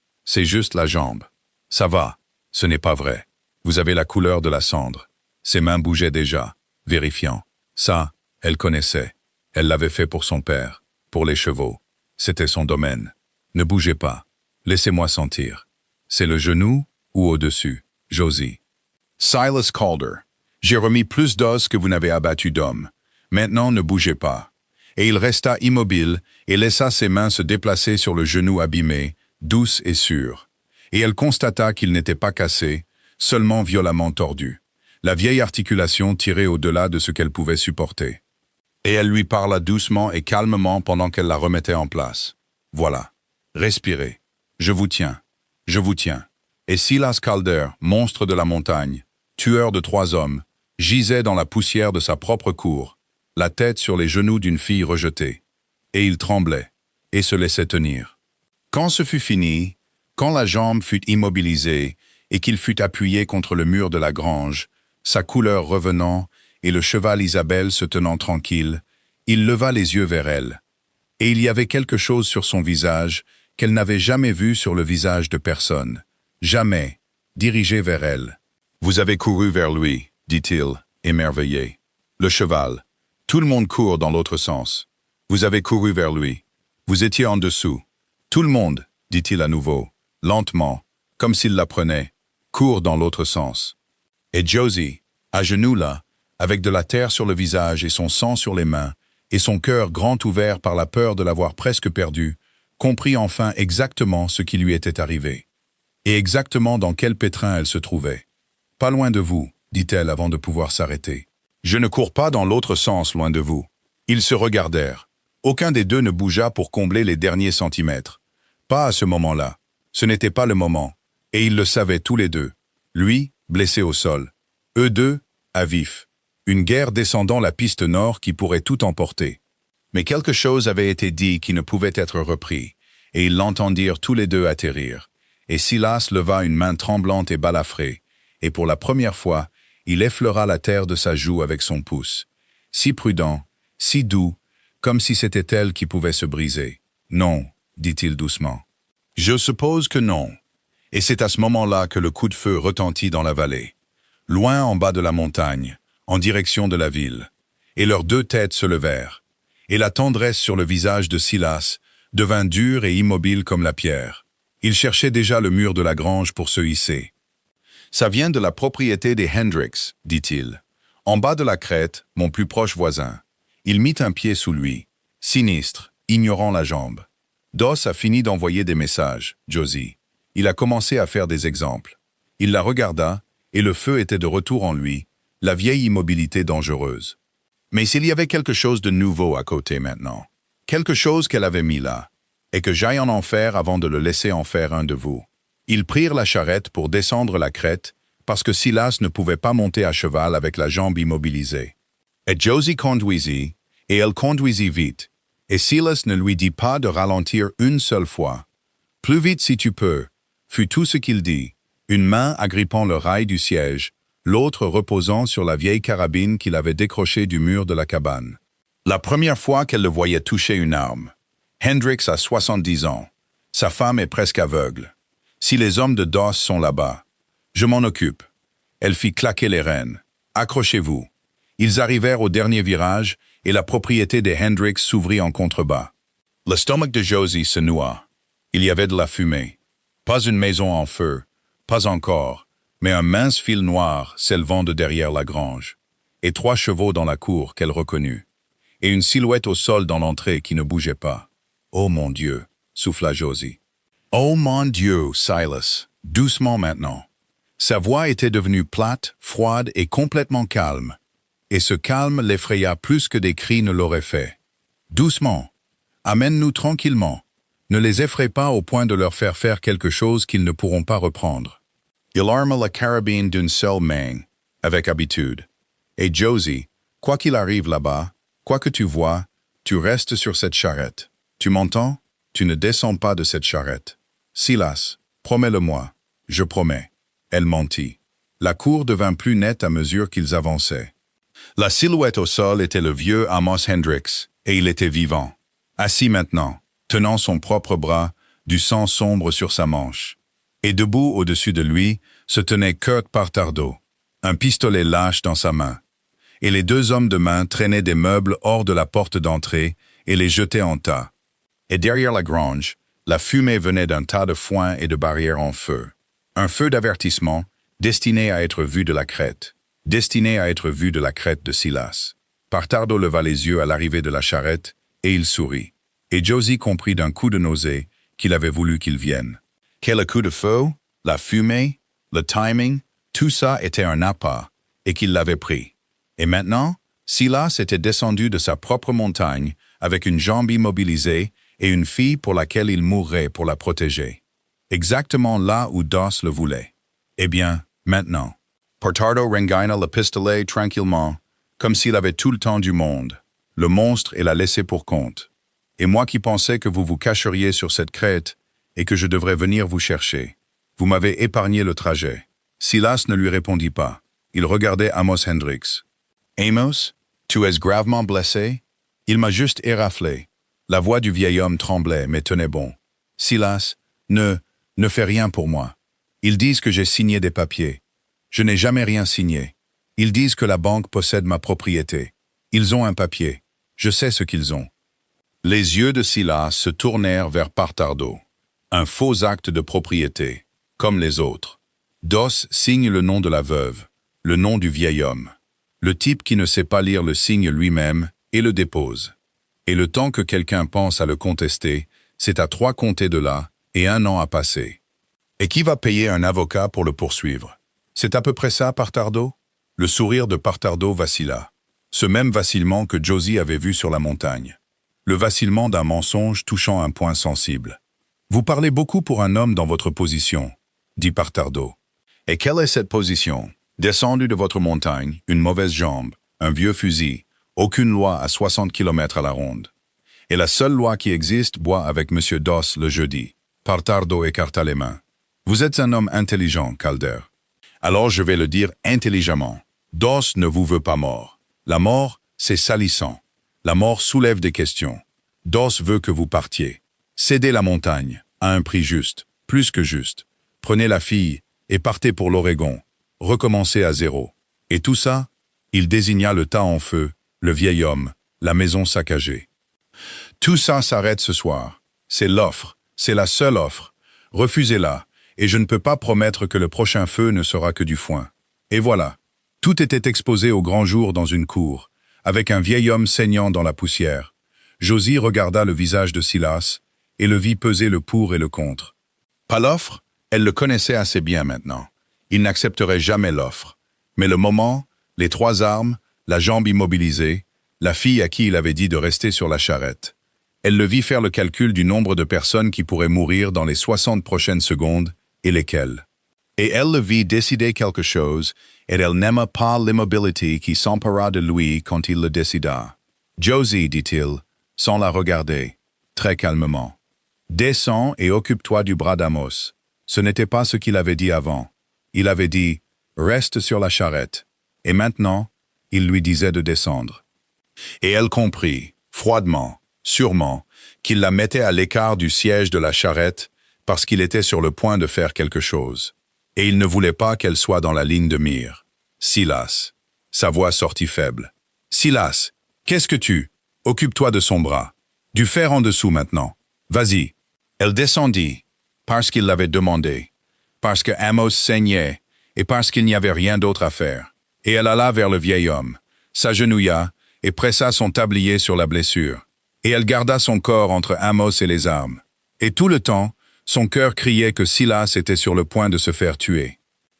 la jambe. »« Ça va, ce n'est pas vrai. Vous avez la couleur de la cendre. » Ses mains bougeaient déjà, vérifiant. Ça, elle connaissait. Elle l'avait fait pour son père, pour les chevaux. C'était son domaine. Ne bougez pas. Laissez-moi sentir. C'est le genou ou au-dessus, Josie? Silas Calder. J'ai remis plus d'os que vous n'avez abattu d'hommes. Maintenant, ne bougez pas. Et il resta immobile et laissa ses mains se déplacer sur le genou abîmé, douce et sûre. Et elle constata qu'il n'était pas cassé, seulement violemment tordu. La vieille articulation tirait au-delà de ce qu'elle pouvait supporter. Et elle lui parla doucement et calmement pendant qu'elle la remettait en place. Voilà. Respirez. Je vous tiens. Je vous tiens. Et Silas Calder, monstre de la montagne, tueur de 3 hommes, gisait dans la poussière de sa propre cour, la tête sur les genoux d'une fille rejetée. Et il tremblait, et se laissait tenir. Quand ce fut fini, quand la jambe fut immobilisée, et qu'il fut appuyé contre le mur de la grange, sa couleur revenant, et le cheval Isabelle se tenant tranquille, il leva les yeux vers elle. Et il y avait quelque chose sur son visage qu'elle n'avait jamais vu sur le visage de personne. Jamais, dirigé vers elle. « Vous avez couru vers lui, dit-il, émerveillé. Le cheval. Tout le monde court dans l'autre sens. Vous avez couru vers lui. Vous étiez en dessous. Tout le monde, dit-il à nouveau, lentement, comme s'il l'apprenait, court dans l'autre sens. Et Josie, à genoux là, avec de la terre sur le visage et son sang sur les mains, et son cœur grand ouvert par la peur de l'avoir presque perdu, comprit enfin exactement ce qui lui était arrivé. Et exactement dans quel pétrin elle se trouvait. « Pas loin de vous, dit-elle avant de pouvoir s'arrêter. Je ne cours pas dans l'autre sens, loin de vous. » Ils se regardèrent. Aucun des deux ne bougea pour combler les derniers centimètres. Pas à ce moment-là. Ce n'était pas le moment. Et ils le savaient tous les deux. Lui, blessé au sol. Eux deux, à vif. Une guerre descendant la piste nord qui pourrait tout emporter. Mais quelque chose avait été dit qui ne pouvait être repris, et ils l'entendirent tous les deux atterrir. Et Silas leva une main tremblante et balafrée, et pour la première fois, il effleura la terre de sa joue avec son pouce. Si prudent, si doux, comme si c'était elle qui pouvait se briser. « Non, dit-il doucement. « Je suppose que non. » Et c'est à ce moment-là que le coup de feu retentit dans la vallée, loin en bas de la montagne, en direction de la ville. Et leurs deux têtes se levèrent. Et la tendresse sur le visage de Silas devint dure et immobile comme la pierre. Il cherchait déjà le mur de la grange pour se hisser. « Ça vient de la propriété des Hendricks, dit-il. En bas de la crête, mon plus proche voisin. » Il mit un pied sous lui, sinistre, ignorant la jambe. Doss a fini d'envoyer des messages, Josie. Il a commencé à faire des exemples. Il la regarda, et le feu était de retour en lui, la vieille immobilité dangereuse. Mais s'il y avait quelque chose de nouveau à côté maintenant, quelque chose qu'elle avait mis là, et que j'aille en enfer avant de le laisser en faire un de vous. Ils prirent la charrette pour descendre la crête, parce que Silas ne pouvait pas monter à cheval avec la jambe immobilisée. Et Josie conduisit, et elle conduisit vite, et Silas ne lui dit pas de ralentir une seule fois. « Plus vite si tu peux », fut tout ce qu'il dit, une main agrippant le rail du siège, l'autre reposant sur la vieille carabine qu'il avait décrochée du mur de la cabane. La première fois qu'elle le voyait toucher une arme. Hendricks a 70 ans. Sa femme est presque aveugle. Si les hommes de Doss sont là-bas, je m'en occupe. Elle fit claquer les rênes. Accrochez-vous. Ils arrivèrent au dernier virage et la propriété des Hendricks s'ouvrit en contrebas. L'estomac de Josie se noua. Il y avait de la fumée. Pas une maison en feu, pas encore, mais un mince fil noir s'élevant de derrière la grange, et 3 chevaux dans la cour qu'elle reconnut, et une silhouette au sol dans l'entrée qui ne bougeait pas. « Oh mon Dieu !» souffla Josie. « Oh mon Dieu, Silas !» Doucement maintenant. Sa voix était devenue plate, froide et complètement calme, et ce calme l'effraya plus que des cris ne l'auraient fait. « Doucement. Amène-nous tranquillement. Ne les effraie pas au point de leur faire quelque chose qu'ils ne pourront pas reprendre. » Il arma la carabine d'une seule main, avec habitude. « Et Josie, quoi qu'il arrive là-bas, quoi que tu vois, tu restes sur cette charrette. Tu m'entends? Tu ne descends pas de cette charrette. Silas, promets-le-moi. » « Je promets. » Elle mentit. La cour devint plus nette à mesure qu'ils avançaient. La silhouette au sol était le vieux Amos Hendricks, et il était vivant. Assis maintenant, tenant son propre bras, du sang sombre sur sa manche. Et debout au-dessus de lui, se tenait Kurt Partardo, un pistolet lâche dans sa main. Et les 2 hommes de main traînaient des meubles hors de la porte d'entrée et les jetaient en tas. Et derrière la grange, la fumée venait d'un tas de foin et de barrières en feu. Un feu d'avertissement, destiné à être vu de la crête. Destiné à être vu de la crête de Silas. Partardo leva les yeux à l'arrivée de la charrette, et il sourit. Et Josie comprit d'un coup de nausée qu'il avait voulu qu'il vienne. Quel coup de feu, la fumée, le timing, tout ça était un appât, et qu'il l'avait pris. Et maintenant, Silas était descendu de sa propre montagne, avec une jambe immobilisée et une fille pour laquelle il mourrait pour la protéger. Exactement là où Doss le voulait. Eh bien, maintenant. Partardo rengaina le pistolet tranquillement, comme s'il avait tout le temps du monde, le monstre et la laissé pour compte. Et moi qui pensais que vous vous cacheriez sur cette crête et que je devrais venir vous chercher. Vous m'avez épargné le trajet. Silas ne lui répondit pas. Il regardait Amos Hendricks. Amos, tu es gravement blessé? Il m'a juste éraflé. La voix du vieil homme tremblait, mais tenait bon. Silas, ne fais rien pour moi. Ils disent que j'ai signé des papiers. Je n'ai jamais rien signé. Ils disent que la banque possède ma propriété. Ils ont un papier. Je sais ce qu'ils ont. Les yeux de Silas se tournèrent vers Partardo. Un faux acte de propriété, comme les autres. Doss signe le nom de la veuve, le nom du vieil homme. Le type qui ne sait pas lire le signe lui-même et le dépose. Et le temps que quelqu'un pense à le contester, c'est à 3 comptés de là et 1 an à passer. Et qui va payer un avocat pour le poursuivre? C'est à peu près ça, Partardo? Le sourire de Partardo vacilla. Ce même vacillement que Josie avait vu sur la montagne. Le vacillement d'un mensonge touchant un point sensible. « Vous parlez beaucoup pour un homme dans votre position, » dit Partardo. « Et quelle est cette position? Descendu de votre montagne, une mauvaise jambe, un vieux fusil, aucune loi à 60 km à la ronde. Et la seule loi qui existe boit avec M. Doss le jeudi. » Partardo écarta les mains. « Vous êtes un homme intelligent, Calder. Alors je vais le dire intelligemment. Doss ne vous veut pas mort. La mort, c'est salissant. La mort soulève des questions. Doss veut que vous partiez. Cédez la montagne, à un prix juste, plus que juste. Prenez la fille et partez pour l'Oregon. Recommencez à zéro. Et tout ça, il désigna le tas en feu, le vieil homme, la maison saccagée. Tout ça s'arrête ce soir. C'est l'offre, c'est la seule offre. Refusez-la, et je ne peux pas promettre que le prochain feu ne sera que du foin. Et voilà. Tout était exposé au grand jour dans une cour, avec un vieil homme saignant dans la poussière. Josie regarda le visage de Silas et le vit peser le pour et le contre. Pas l'offre, elle le connaissait assez bien maintenant. Il n'accepterait jamais l'offre. Mais le moment, les 3 armes, la jambe immobilisée, la fille à qui il avait dit de rester sur la charrette. Elle le vit faire le calcul du nombre de personnes qui pourraient mourir dans les 60 prochaines secondes et lesquelles. Et elle le vit décider quelque chose, et elle n'aima pas l'immobilité qui s'empara de lui quand il le décida. « Josie, dit-il, sans la regarder, très calmement. Descends et occupe-toi du bras d'Amos. » Ce n'était pas ce qu'il avait dit avant. Il avait dit « Reste sur la charrette ». Et maintenant, il lui disait de descendre. Et elle comprit, froidement, sûrement, qu'il la mettait à l'écart du siège de la charrette parce qu'il était sur le point de faire quelque chose. Et il ne voulait pas qu'elle soit dans la ligne de mire. « Silas ». Sa voix sortit faible. « Silas, qu'est-ce que tu... Occupe-toi de son bras. Du fer en dessous maintenant. Vas-y. » Elle descendit, parce qu'il l'avait demandé, parce que Amos saignait, et parce qu'il n'y avait rien d'autre à faire. Et elle alla vers le vieil homme, s'agenouilla, et pressa son tablier sur la blessure. Et elle garda son corps entre Amos et les armes. Et tout le temps, son cœur criait que Silas était sur le point de se faire tuer.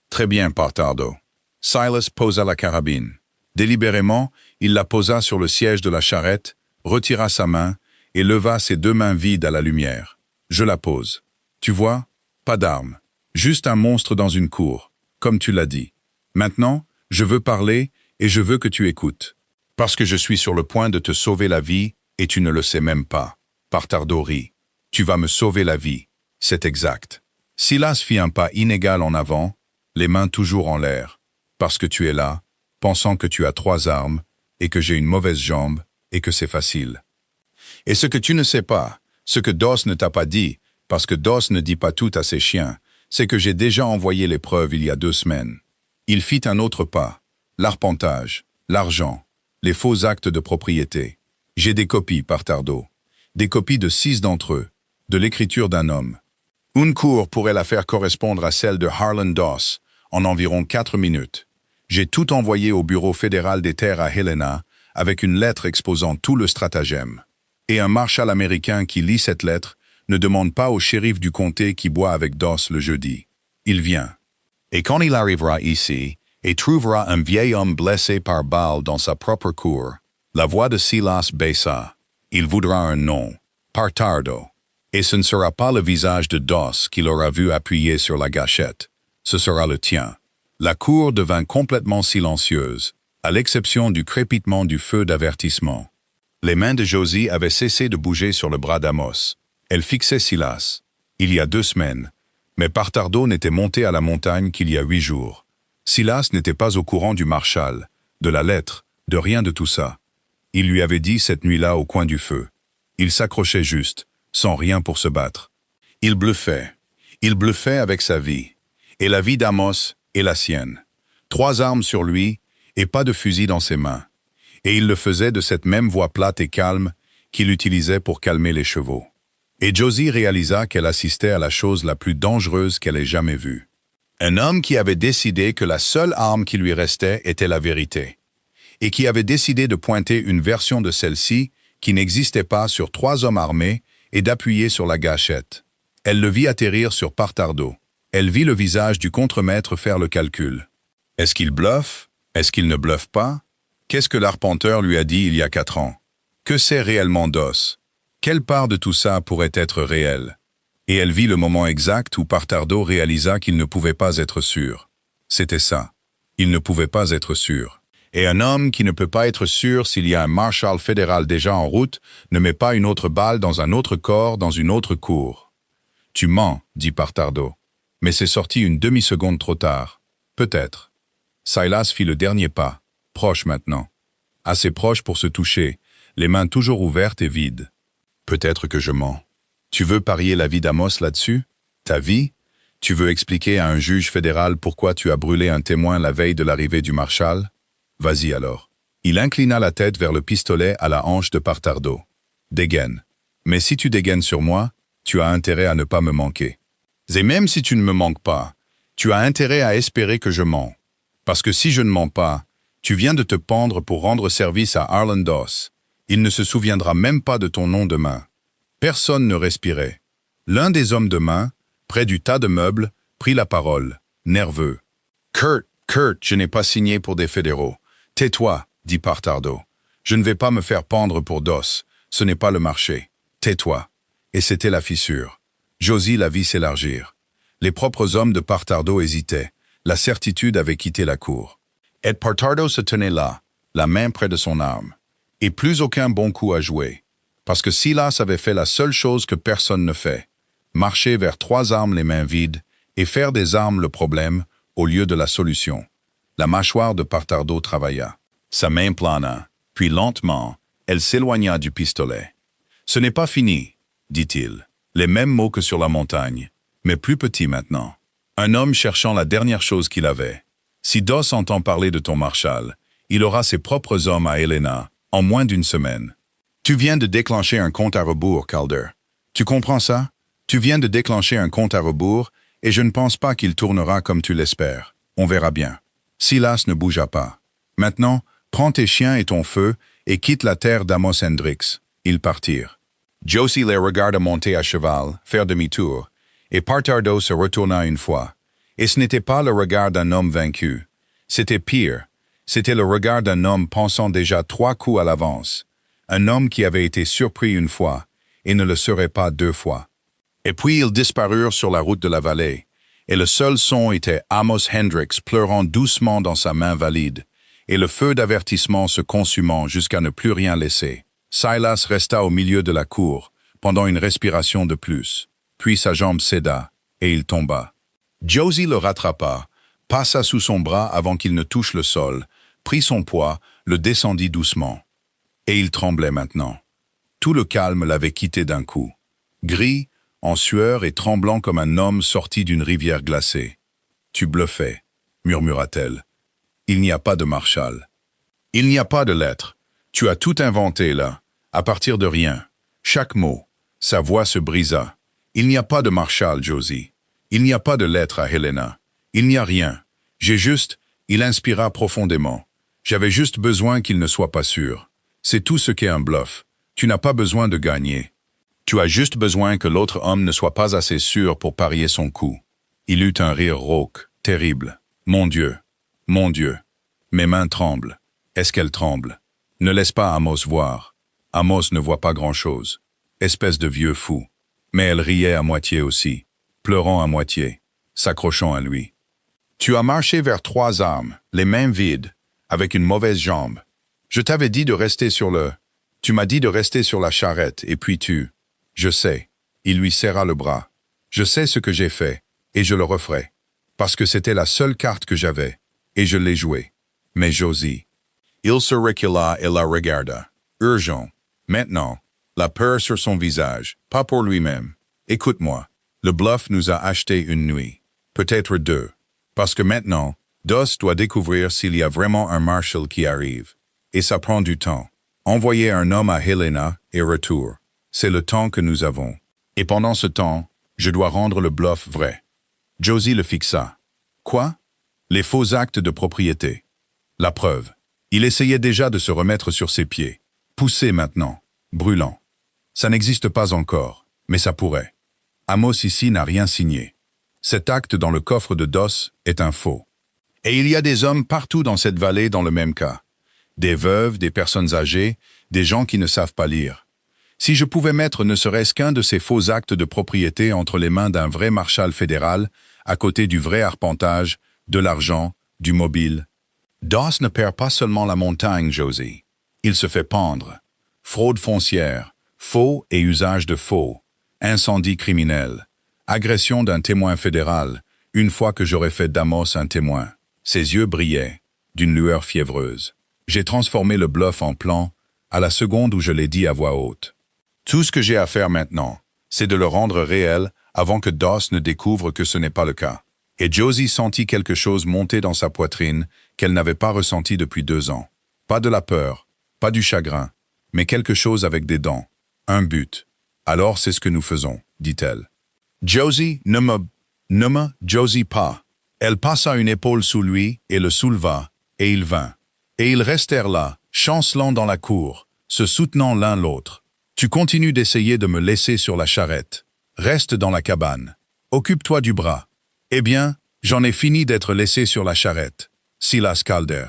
Très bien, Partardo. Silas posa la carabine. Délibérément, il la posa sur le siège de la charrette, retira sa main et leva ses 2 mains vides à la lumière. Je la pose. Tu vois, pas d'armes. Juste un monstre dans une cour, comme tu l'as dit. Maintenant, je veux parler et je veux que tu écoutes. Parce que je suis sur le point de te sauver la vie et tu ne le sais même pas. Partardo rit. Tu vas me sauver la vie. C'est exact. Silas fit un pas inégal en avant, les mains toujours en l'air. Parce que tu es là, pensant que tu as 3 armes, et que j'ai une mauvaise jambe, et que c'est facile. Et ce que tu ne sais pas, ce que Doss ne t'a pas dit, parce que Doss ne dit pas tout à ses chiens, c'est que j'ai déjà envoyé les preuves il y a 2 semaines. Il fit un autre pas, l'arpentage, l'argent, les faux actes de propriété. J'ai des copies, Partardo. Des copies de 6 d'entre eux, de l'écriture d'un homme. Une cour pourrait la faire correspondre à celle de Harlan Doss, en environ 4 minutes. J'ai tout envoyé au Bureau fédéral des terres à Helena, avec une lettre exposant tout le stratagème. Et un marshal américain qui lit cette lettre ne demande pas au shérif du comté qui boit avec Doss le jeudi. Il vient. Et quand il arrivera ici, et trouvera un vieil homme blessé par balle dans sa propre cour, la voix de Silas baissa. Il voudra un nom, Partardo. Et ce ne sera pas le visage de Doss qu'il aura vu appuyé sur la gâchette. Ce sera le tien. La cour devint complètement silencieuse, à l'exception du crépitement du feu d'avertissement. Les mains de Josie avaient cessé de bouger sur le bras d'Amos. Elle fixait Silas. Il y a 2 semaines. Mais Partardo n'était monté à la montagne qu'il y a 8 jours. Silas n'était pas au courant du marshal, de la lettre, de rien de tout ça. Il lui avait dit cette nuit-là au coin du feu. Il s'accrochait juste, sans rien pour se battre. Il bluffait. Il bluffait avec sa vie. Et la vie d'Amos et la sienne. 3 armes sur lui et pas de fusil dans ses mains. Et il le faisait de cette même voix plate et calme qu'il utilisait pour calmer les chevaux. Et Josie réalisa qu'elle assistait à la chose la plus dangereuse qu'elle ait jamais vue. Un homme qui avait décidé que la seule arme qui lui restait était la vérité. Et qui avait décidé de pointer une version de celle-ci qui n'existait pas sur 3 hommes armés et d'appuyer sur la gâchette. Elle le vit atterrir sur Partardo. Elle vit le visage du contremaître faire le calcul. Est-ce qu'il bluffe? Est-ce qu'il ne bluffe pas? Qu'est-ce que l'arpenteur lui a dit il y a 4 ans? Que c'est réellement Dos? Quelle part de tout ça pourrait être réelle? Et elle vit le moment exact où Partardo réalisa qu'il ne pouvait pas être sûr. C'était ça. Il ne pouvait pas être sûr. Et un homme qui ne peut pas être sûr s'il y a un marshal fédéral déjà en route ne met pas une autre balle dans un autre corps dans une autre cour. Tu mens, dit Partardo. Mais c'est sorti une demi-seconde trop tard. Peut-être. Silas fit le dernier pas, proche maintenant. Assez proche pour se toucher, les mains toujours ouvertes et vides. Peut-être que je mens. Tu veux parier la vie d'Amos là-dessus? Ta vie? Tu veux expliquer à un juge fédéral pourquoi tu as brûlé un témoin la veille de l'arrivée du marshal? Vas-y alors. Il inclina la tête vers le pistolet à la hanche de Partardo. Dégaine. Mais si tu dégaines sur moi, tu as intérêt à ne pas me manquer. Et même si tu ne me manques pas, tu as intérêt à espérer que je mens. Parce que si je ne mens pas, tu viens de te pendre pour rendre service à Arlen Doss. Il ne se souviendra même pas de ton nom demain. Personne ne respirait. L'un des hommes de main, près du tas de meubles, prit la parole, nerveux. « Kurt, je n'ai pas signé pour des fédéraux. Tais-toi, dit Partardo. Je ne vais pas me faire pendre pour Doss. Ce n'est pas le marché. Tais-toi. » Et c'était la fissure. Josie la vit s'élargir. Les propres hommes de Partardo hésitaient. La certitude avait quitté la cour. Et Partardo se tenait là, la main près de son arme. Et plus aucun bon coup à jouer. Parce que Silas avait fait la seule chose que personne ne fait. Marcher vers 3 armes les mains vides et faire des armes le problème au lieu de la solution. La mâchoire de Partardo travailla. Sa main plana, puis lentement, elle s'éloigna du pistolet. « Ce n'est pas fini, dit-il. Les mêmes mots que sur la montagne, mais plus petit maintenant. Un homme cherchant la dernière chose qu'il avait. Si Doss entend parler de ton marshal, il aura ses propres hommes à Helena, en moins d'1 semaine. Tu viens de déclencher un compte à rebours, Calder. Tu comprends ça? Tu viens de déclencher un compte à rebours, et je ne pense pas qu'il tournera comme tu l'espères. On verra bien. » Silas ne bougea pas. « Maintenant, prends tes chiens et ton feu, et quitte la terre d'Amos Hendricks. » Ils partirent. Josie les regarda monter à cheval, faire demi-tour, et Partardo se retourna une fois. Et ce n'était pas le regard d'un homme vaincu. C'était pire. C'était le regard d'un homme pensant déjà 3 coups à l'avance. Un homme qui avait été surpris une fois, et ne le serait pas 2 fois. Et puis ils disparurent sur la route de la vallée, et le seul son était Amos Hendricks pleurant doucement dans sa main valide, et le feu d'avertissement se consumant jusqu'à ne plus rien laisser. Silas resta au milieu de la cour, pendant une respiration de plus. Puis sa jambe céda, et il tomba. Josie le rattrapa, passa sous son bras avant qu'il ne touche le sol, prit son poids, le descendit doucement. Et il tremblait maintenant. Tout le calme l'avait quitté d'un coup. Gris, en sueur et tremblant comme un homme sorti d'une rivière glacée. « Tu bluffais, » murmura-t-elle. « Il n'y a pas de marshal. Il n'y a pas de lettre. Tu as tout inventé là, à partir de rien. Chaque mot. » Sa voix se brisa. « Il n'y a pas de marshal, Josie. Il n'y a pas de lettre à Helena. Il n'y a rien. J'ai juste... » Il inspira profondément. « J'avais juste besoin qu'il ne soit pas sûr. C'est tout ce qu'est un bluff. Tu n'as pas besoin de gagner. Tu as juste besoin que l'autre homme ne soit pas assez sûr pour parier son coup. » Il eut un rire rauque, terrible. « Mon Dieu, mon Dieu. Mes mains tremblent. Est-ce qu'elles tremblent? Ne laisse pas Amos voir. Amos ne voit pas grand-chose. Espèce de vieux fou. » Mais elle riait à moitié aussi, pleurant à moitié, s'accrochant à lui. « Tu as marché vers 3 armes, les mains vides, avec une mauvaise jambe. Je t'avais dit de rester sur le... Tu m'as dit de rester sur la charrette, et puis tu... Je sais. » Il lui serra le bras. « Je sais ce que j'ai fait, et je le referai. Parce que c'était la seule carte que j'avais, et je l'ai jouée. Mais Josie... » Il se recula et la regarda. Urgent. Maintenant. La peur sur son visage. Pas pour lui-même. « Écoute-moi. Le bluff nous a acheté une nuit. Peut-être 2. Parce que maintenant, Doss doit découvrir s'il y a vraiment un marshal qui arrive. Et ça prend du temps. Envoyer un homme à Helena et retour. C'est le temps que nous avons. Et pendant ce temps, je dois rendre le bluff vrai. » Josie le fixa. « Quoi? Les faux actes de propriété. La preuve. Il essayait déjà de se remettre sur ses pieds. Poussé maintenant. Brûlant. Ça n'existe pas encore, mais ça pourrait. Amos ici n'a rien signé. Cet acte dans le coffre de Doss est un faux. Et il y a des hommes partout dans cette vallée dans le même cas. Des veuves, des personnes âgées, des gens qui ne savent pas lire. Si je pouvais mettre ne serait-ce qu'un de ces faux actes de propriété entre les mains d'un vrai marshal fédéral, à côté du vrai arpentage, de l'argent, du mobile. Doss ne perd pas seulement la montagne, Josie. Il se fait pendre. Fraude foncière, faux et usage de faux, incendie criminel, agression d'un témoin fédéral, une fois que j'aurais fait d'Amos un témoin. Ses yeux brillaient, d'une lueur fiévreuse. J'ai transformé le bluff en plan, à la seconde où je l'ai dit à voix haute. Tout ce que j'ai à faire maintenant, c'est de le rendre réel avant que Doss ne découvre que ce n'est pas le cas. Et Josie sentit quelque chose monter dans sa poitrine qu'elle n'avait pas ressenti depuis 2 ans. Pas de la peur, pas du chagrin, mais quelque chose avec des dents. Un but. Alors c'est ce que nous faisons, dit-elle. Josie, ne me, Josie pas. Elle passa une épaule sous lui et le souleva, et il vint. Et ils restèrent là, chancelant dans la cour, se soutenant l'un l'autre. Tu continues d'essayer de me laisser sur la charrette. Reste dans la cabane. Occupe-toi du bras. Eh bien, j'en ai fini d'être laissé sur la charrette. Silas Calder.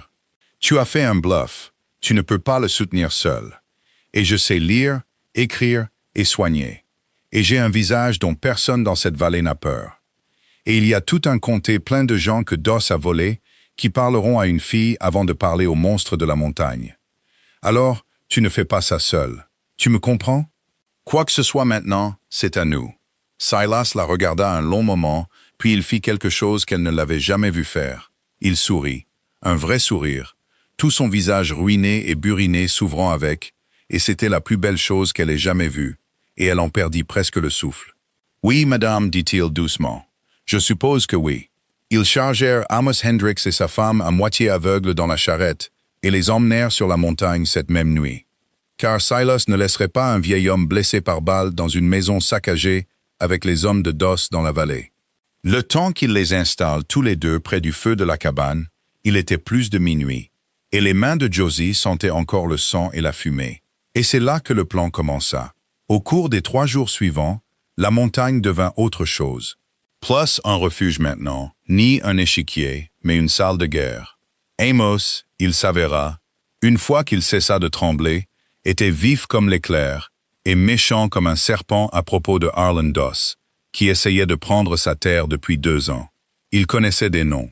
Tu as fait un bluff. Tu ne peux pas le soutenir seul. Et je sais lire, écrire et soigner. Et j'ai un visage dont personne dans cette vallée n'a peur. Et il y a tout un comté plein de gens que Doss a volé qui parleront à une fille avant de parler au monstre de la montagne. Alors, tu ne fais pas ça seul. Tu me comprends? Quoi que ce soit maintenant, c'est à nous. Silas la regarda un long moment, puis il fit quelque chose qu'elle ne l'avait jamais vu faire. Il sourit, un vrai sourire, tout son visage ruiné et buriné s'ouvrant avec, et c'était la plus belle chose qu'elle ait jamais vue, et elle en perdit presque le souffle. « Oui, madame, dit-il doucement. Je suppose que oui. » Ils chargèrent Amos Hendricks et sa femme à moitié aveugles dans la charrette, et les emmenèrent sur la montagne cette même nuit. Car Silas ne laisserait pas un vieil homme blessé par balle dans une maison saccagée avec les hommes de Doss dans la vallée. Le temps qu'il les installe tous les deux près du feu de la cabane, il était plus de minuit, et les mains de Josie sentaient encore le sang et la fumée. Et c'est là que le plan commença. Au cours des 3 jours suivants, la montagne devint autre chose. Plus un refuge maintenant, ni un échiquier, mais une salle de guerre. Amos, il s'avéra, une fois qu'il cessa de trembler, était vif comme l'éclair et méchant comme un serpent à propos de Arlen Doss, qui essayait de prendre sa terre depuis 2 ans. Il connaissait des noms.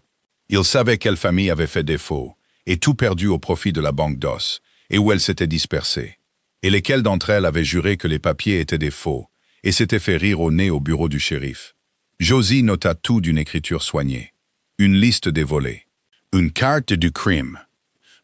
Il savait quelle famille avait fait défaut, et tout perdu au profit de la banque Doss, et où elle s'était dispersée. Et lesquelles d'entre elles avaient juré que les papiers étaient des faux, et s'étaient fait rire au nez au bureau du shérif. Josie nota tout d'une écriture soignée. Une liste des volets. Une carte du crime.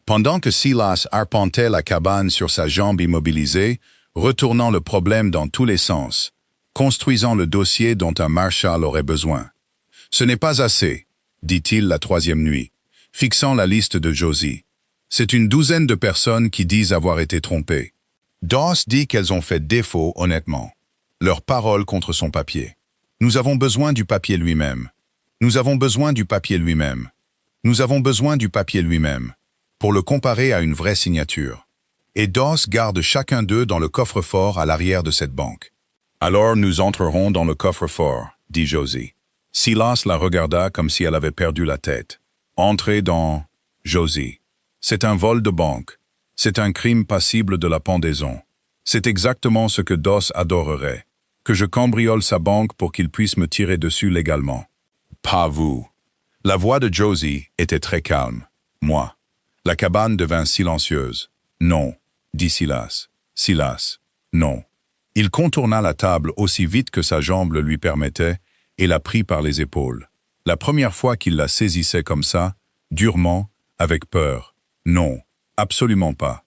Pendant que Silas arpentait la cabane sur sa jambe immobilisée, retournant le problème dans tous les sens, construisant le dossier dont un marshal aurait besoin. « Ce n'est pas assez, » dit-il la 3e nuit, fixant la liste de Josie. « C'est une 12aine de personnes qui disent avoir été trompées. Doss dit qu'elles ont fait défaut honnêtement. Leur parole contre son papier. Nous avons besoin du papier lui-même. Nous avons besoin du papier lui-même. Nous avons besoin du papier lui-même. Pour le comparer à une vraie signature. Et Doss garde chacun d'eux dans le coffre-fort à l'arrière de cette banque. Alors nous entrerons dans le coffre-fort, dit Josie. Silas la regarda comme si elle avait perdu la tête. Entrez dans... Josie. C'est un vol de banque. C'est un crime passible de la pendaison. C'est exactement ce que Doss adorerait. Que je cambriole sa banque pour qu'il puisse me tirer dessus légalement. Pas vous. La voix de Josie était très calme. Moi. La cabane devint silencieuse. Non, dit Silas. Silas, non. Il contourna la table aussi vite que sa jambe le lui permettait et la prit par les épaules. La première fois qu'il la saisissait comme ça, durement, avec peur. Non, absolument pas.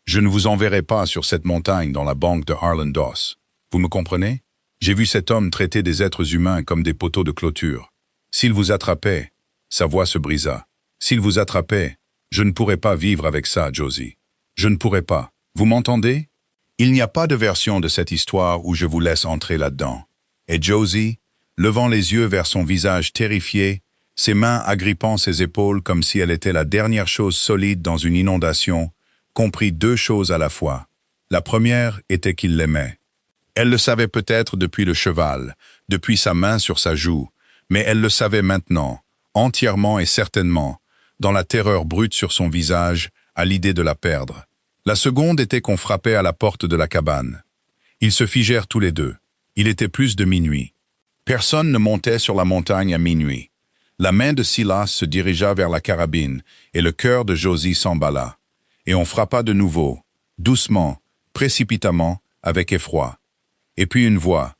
Je ne vous enverrai pas sur cette montagne dans la banque de Arlen Doss. Vous me comprenez? J'ai vu cet homme traiter des êtres humains comme des poteaux de clôture. S'il vous attrapait, sa voix se brisa. S'il vous attrapait, je ne pourrais pas vivre avec ça, Josie. Je ne pourrais pas. Vous m'entendez? Il n'y a pas de version de cette histoire où je vous laisse entrer là-dedans. Et Josie, levant les yeux vers son visage terrifié, ses mains agrippant ses épaules comme si elle était la dernière chose solide dans une inondation, comprit 2 choses à la fois. La première était qu'il l'aimait. Elle le savait peut-être depuis le cheval, depuis sa main sur sa joue, mais elle le savait maintenant, entièrement et certainement, dans la terreur brute sur son visage, à l'idée de la perdre. La seconde était qu'on frappait à la porte de la cabane. Ils se figèrent tous les deux. Il était plus de minuit. Personne ne montait sur la montagne à minuit. La main de Silas se dirigea vers la carabine, et le cœur de Josie s'emballa. Et on frappa de nouveau, doucement, précipitamment, avec effroi. Et puis une voix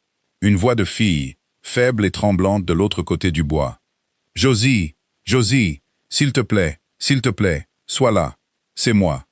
de fille, faible et tremblante de l'autre côté du bois. « Josie, Josie, s'il te plaît, sois là, c'est moi. »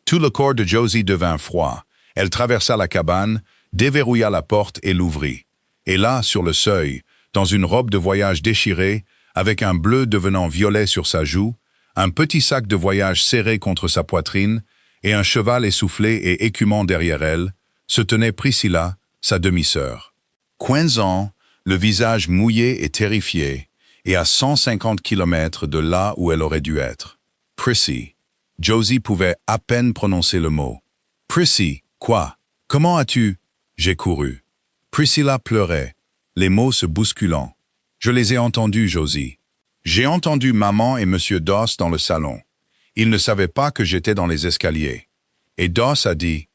Tout le corps de Josie devint froid. Elle traversa la cabane, déverrouilla la porte et l'ouvrit. Et là, sur le seuil, dans une robe de voyage déchirée, avec un bleu devenant violet sur sa joue, un petit sac de voyage serré contre sa poitrine, et un cheval essoufflé et écumant derrière elle, se tenait Priscilla, sa demi-sœur. Quinzan, le visage mouillé et terrifié, et à 150 kilomètres de là où elle aurait dû être. « Prissy ». Josie pouvait à peine prononcer le mot. « Prissy, quoi? Comment as-tu » J'ai couru. Priscilla pleurait, les mots se bousculant. Je les ai entendus, Josie. J'ai entendu maman et monsieur Doss dans le salon. Ils ne savaient pas que j'étais dans les escaliers. Et Doss a dit,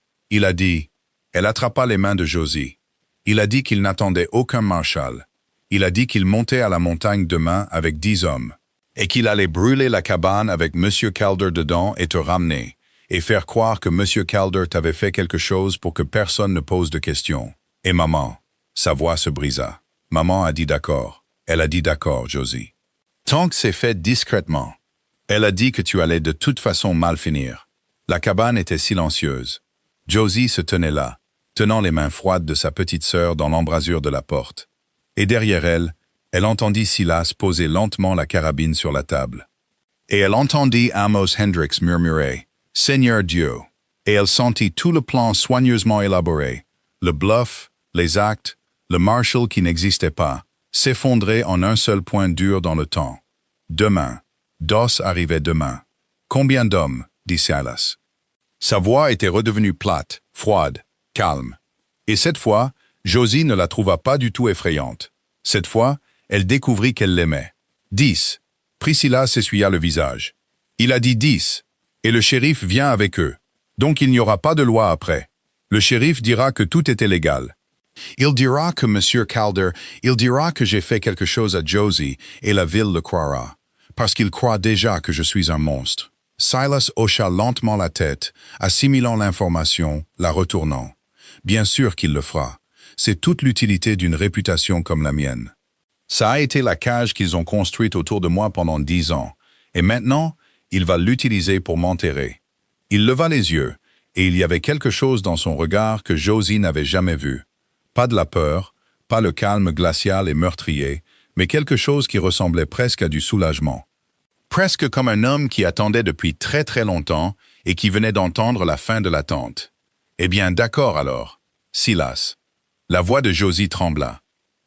elle attrapa les mains de Josie. Il a dit qu'il n'attendait aucun marshal. Il a dit qu'il montait à la montagne demain avec 10 hommes. Et qu'il allait brûler la cabane avec monsieur Calder dedans et te ramener. Et faire croire que monsieur Calder t'avait fait quelque chose pour que personne ne pose de questions. Et maman, sa voix se brisa. Maman a dit d'accord. Elle a dit d'accord, Josie. Tant que c'est fait discrètement. Elle a dit que tu allais de toute façon mal finir. La cabane était silencieuse. Josie se tenait là, tenant les mains froides de sa petite sœur dans l'embrasure de la porte. Et derrière elle, elle entendit Silas poser lentement la carabine sur la table. Et elle entendit Amos Hendricks murmurer « Seigneur Dieu ». Et elle sentit tout le plan soigneusement élaboré, le bluff, les actes, le marshal qui n'existait pas, s'effondrer en un seul point dur dans le temps. Demain. Doss arrivait demain. Combien d'hommes, dit Silas. Sa voix était redevenue plate, froide, calme. Et cette fois, Josie ne la trouva pas du tout effrayante. Cette fois, elle découvrit qu'elle l'aimait. 10. Priscilla s'essuya le visage. Il a dit 10. Et le shérif vient avec eux. Donc il n'y aura pas de loi après. Le shérif dira que tout était légal. Il dira que monsieur Calder, il dira que j'ai fait quelque chose à Josie, et la ville le croira. Parce qu'il croit déjà que je suis un monstre. Silas hocha lentement la tête, assimilant l'information, la retournant. Bien sûr qu'il le fera. C'est toute l'utilité d'une réputation comme la mienne. Ça a été la cage qu'ils ont construite autour de moi pendant 10 ans, et maintenant, il va l'utiliser pour m'enterrer. Il leva les yeux, et il y avait quelque chose dans son regard que Josie n'avait jamais vu. Pas de la peur, pas le calme glacial et meurtrier, mais quelque chose qui ressemblait presque à du soulagement. Presque comme un homme qui attendait depuis très très longtemps et qui venait d'entendre la fin de l'attente. Eh bien, d'accord alors. Silas. La voix de Josie trembla.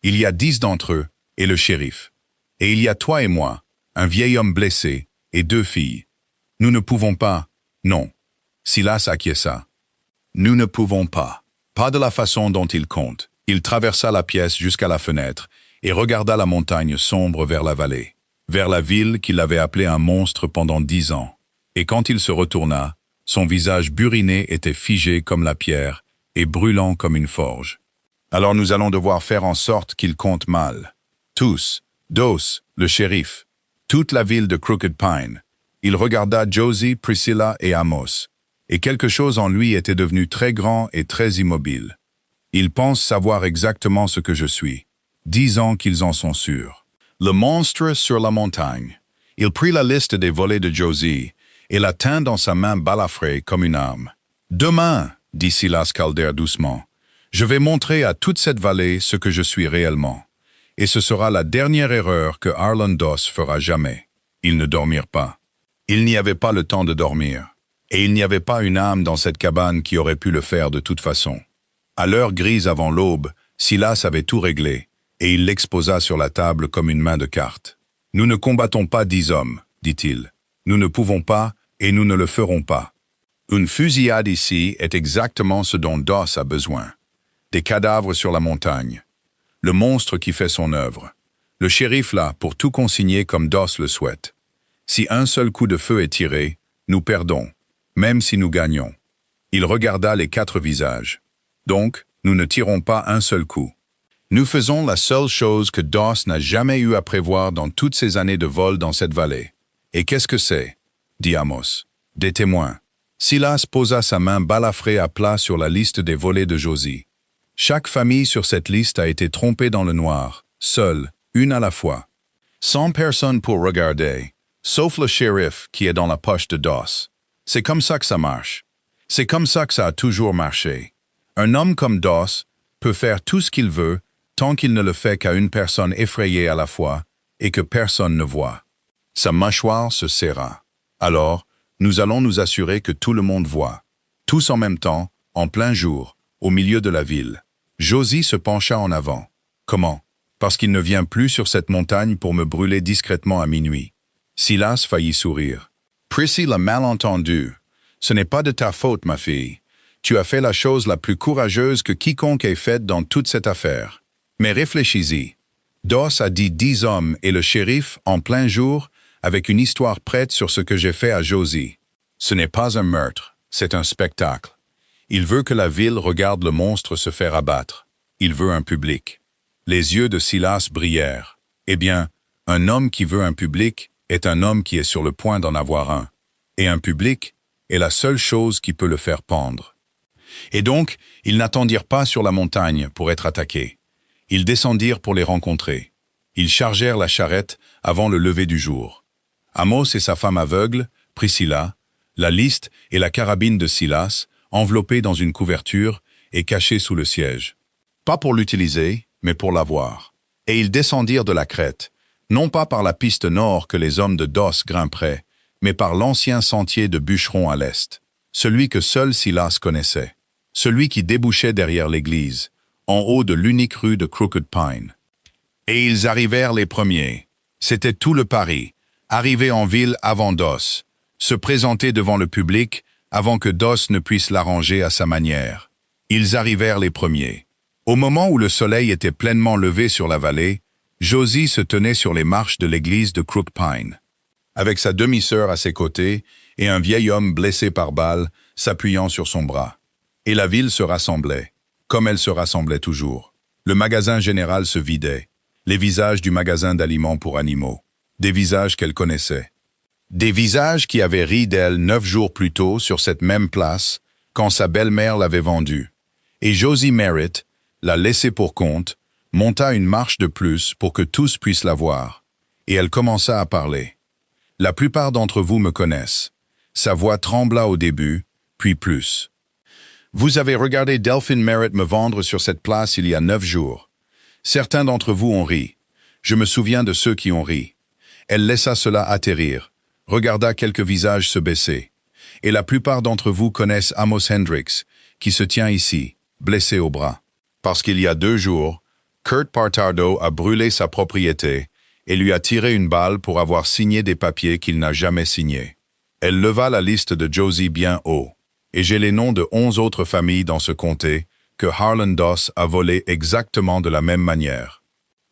Il y a 10 d'entre eux, et le shérif. Et il y a toi et moi, un vieil homme blessé, et 2 filles. Nous ne pouvons pas. Non. Silas acquiesça. Nous ne pouvons pas. Pas de la façon dont il compte. Il traversa la pièce jusqu'à la fenêtre et regarda la montagne sombre vers la vallée, vers la ville qu'il avait appelée un monstre pendant 10 ans. Et quand il se retourna, son visage buriné était figé comme la pierre et brûlant comme une forge. Alors nous allons devoir faire en sorte qu'il compte mal. Tous, Doss, le shérif, toute la ville de Crooked Pine. Il regarda Josie, Priscilla et Amos. Et quelque chose en lui était devenu très grand et très immobile. Ils pensent savoir exactement ce que je suis. 10 ans qu'ils en sont sûrs. Le monstre sur la montagne. Il prit la liste des volets de Josie et la tint dans sa main balafrée comme une arme. « Demain, dit Silas Calder doucement, je vais montrer à toute cette vallée ce que je suis réellement. Et ce sera la dernière erreur que Arlen Doss fera jamais. » Ils ne dormirent pas. Il n'y avait pas le temps de dormir. Et il n'y avait pas une âme dans cette cabane qui aurait pu le faire de toute façon. À l'heure grise avant l'aube, Silas avait tout réglé, et il l'exposa sur la table comme une main de cartes. « Nous ne combattons pas 10 hommes, dit-il. Nous ne pouvons pas, et nous ne le ferons pas. Une fusillade ici est exactement ce dont Doss a besoin. Des cadavres sur la montagne. Le monstre qui fait son œuvre. Le shérif là pour tout consigner comme Doss le souhaite. Si un seul coup de feu est tiré, nous perdons. même si nous gagnons. Il regarda les 4 visages. Donc, nous ne tirons pas un seul coup. Nous faisons la seule chose que Doss n'a jamais eu à prévoir dans toutes ces années de vol dans cette vallée. Et qu'est-ce que c'est? Dit Amos. Des témoins. Silas posa sa main balafrée à plat sur la liste des volets de Josie. Chaque famille sur cette liste a été trompée dans le noir, seule, une à la fois. 100 personnes pour regarder, sauf le shérif qui est dans la poche de Doss. C'est comme ça que ça marche. C'est comme ça que ça a toujours marché. Un homme comme Doss peut faire tout ce qu'il veut tant qu'il ne le fait qu'à une personne effrayée à la fois et que personne ne voit. Sa mâchoire se serra. Alors, nous allons nous assurer que tout le monde voit. Tous en même temps, en plein jour, au milieu de la ville. Josie se pencha en avant. Comment? Parce qu'il ne vient plus sur cette montagne pour me brûler discrètement à minuit. Silas faillit sourire. Prissy l'a mal entendu. Ce n'est pas de ta faute, ma fille. Tu as fait la chose la plus courageuse que quiconque ait faite dans toute cette affaire. Mais réfléchis-y. Doss a dit 10 hommes et le shérif, en plein jour, avec une histoire prête sur ce que j'ai fait à Josie. Ce n'est pas un meurtre, c'est un spectacle. Il veut que la ville regarde le monstre se faire abattre. Il veut un public. Les yeux de Silas brillèrent. Eh bien, un homme qui veut un public est un homme qui est sur le point d'en avoir un. Et un public est la seule chose qui peut le faire pendre. Et donc, ils n'attendirent pas sur la montagne pour être attaqués. Ils descendirent pour les rencontrer. Ils chargèrent la charrette avant le lever du jour. Amos et sa femme aveugle, Priscilla, la liste et la carabine de Silas, enveloppés dans une couverture et cachés sous le siège. Pas pour l'utiliser, mais pour l'avoir. Et ils descendirent de la crête, non pas par la piste nord que les hommes de Doss grimperaient, mais par l'ancien sentier de bûcheron à l'est, celui que seul Silas connaissait, celui qui débouchait derrière l'église, en haut de l'unique rue de Crooked Pine. Et ils arrivèrent les premiers. C'était tout le pari, arriver en ville avant Doss, se présenter devant le public avant que Doss ne puisse l'arranger à sa manière. Ils arrivèrent les premiers. Au moment où le soleil était pleinement levé sur la vallée, Josie se tenait sur les marches de l'église de Crooked Pine, avec sa demi-sœur à ses côtés et un vieil homme blessé par balle s'appuyant sur son bras. Et la ville se rassemblait, comme elle se rassemblait toujours. Le magasin général se vidait, les visages du magasin d'aliments pour animaux, des visages qu'elle connaissait. Des visages qui avaient ri d'elle 9 jours plus tôt sur cette même place, quand sa belle-mère l'avait vendue. Et Josie Merritt, la laissée pour compte, monta une marche de plus pour que tous puissent la voir. Et elle commença à parler. La plupart d'entre vous me connaissent. Sa voix trembla au début, puis plus. Vous avez regardé Delphine Merritt me vendre sur cette place il y a 9 jours. Certains d'entre vous ont ri. Je me souviens de ceux qui ont ri. Elle laissa cela atterrir, regarda quelques visages se baisser. Et la plupart d'entre vous connaissent Amos Hendricks, qui se tient ici, blessé au bras. Parce qu'il y a 2 jours, Kurt Partardo a brûlé sa propriété et lui a tiré une balle pour avoir signé des papiers qu'il n'a jamais signés. Elle leva la liste de Josie bien haut. Et j'ai les noms de 11 autres familles dans ce comté que Harlan Doss a volé exactement de la même manière.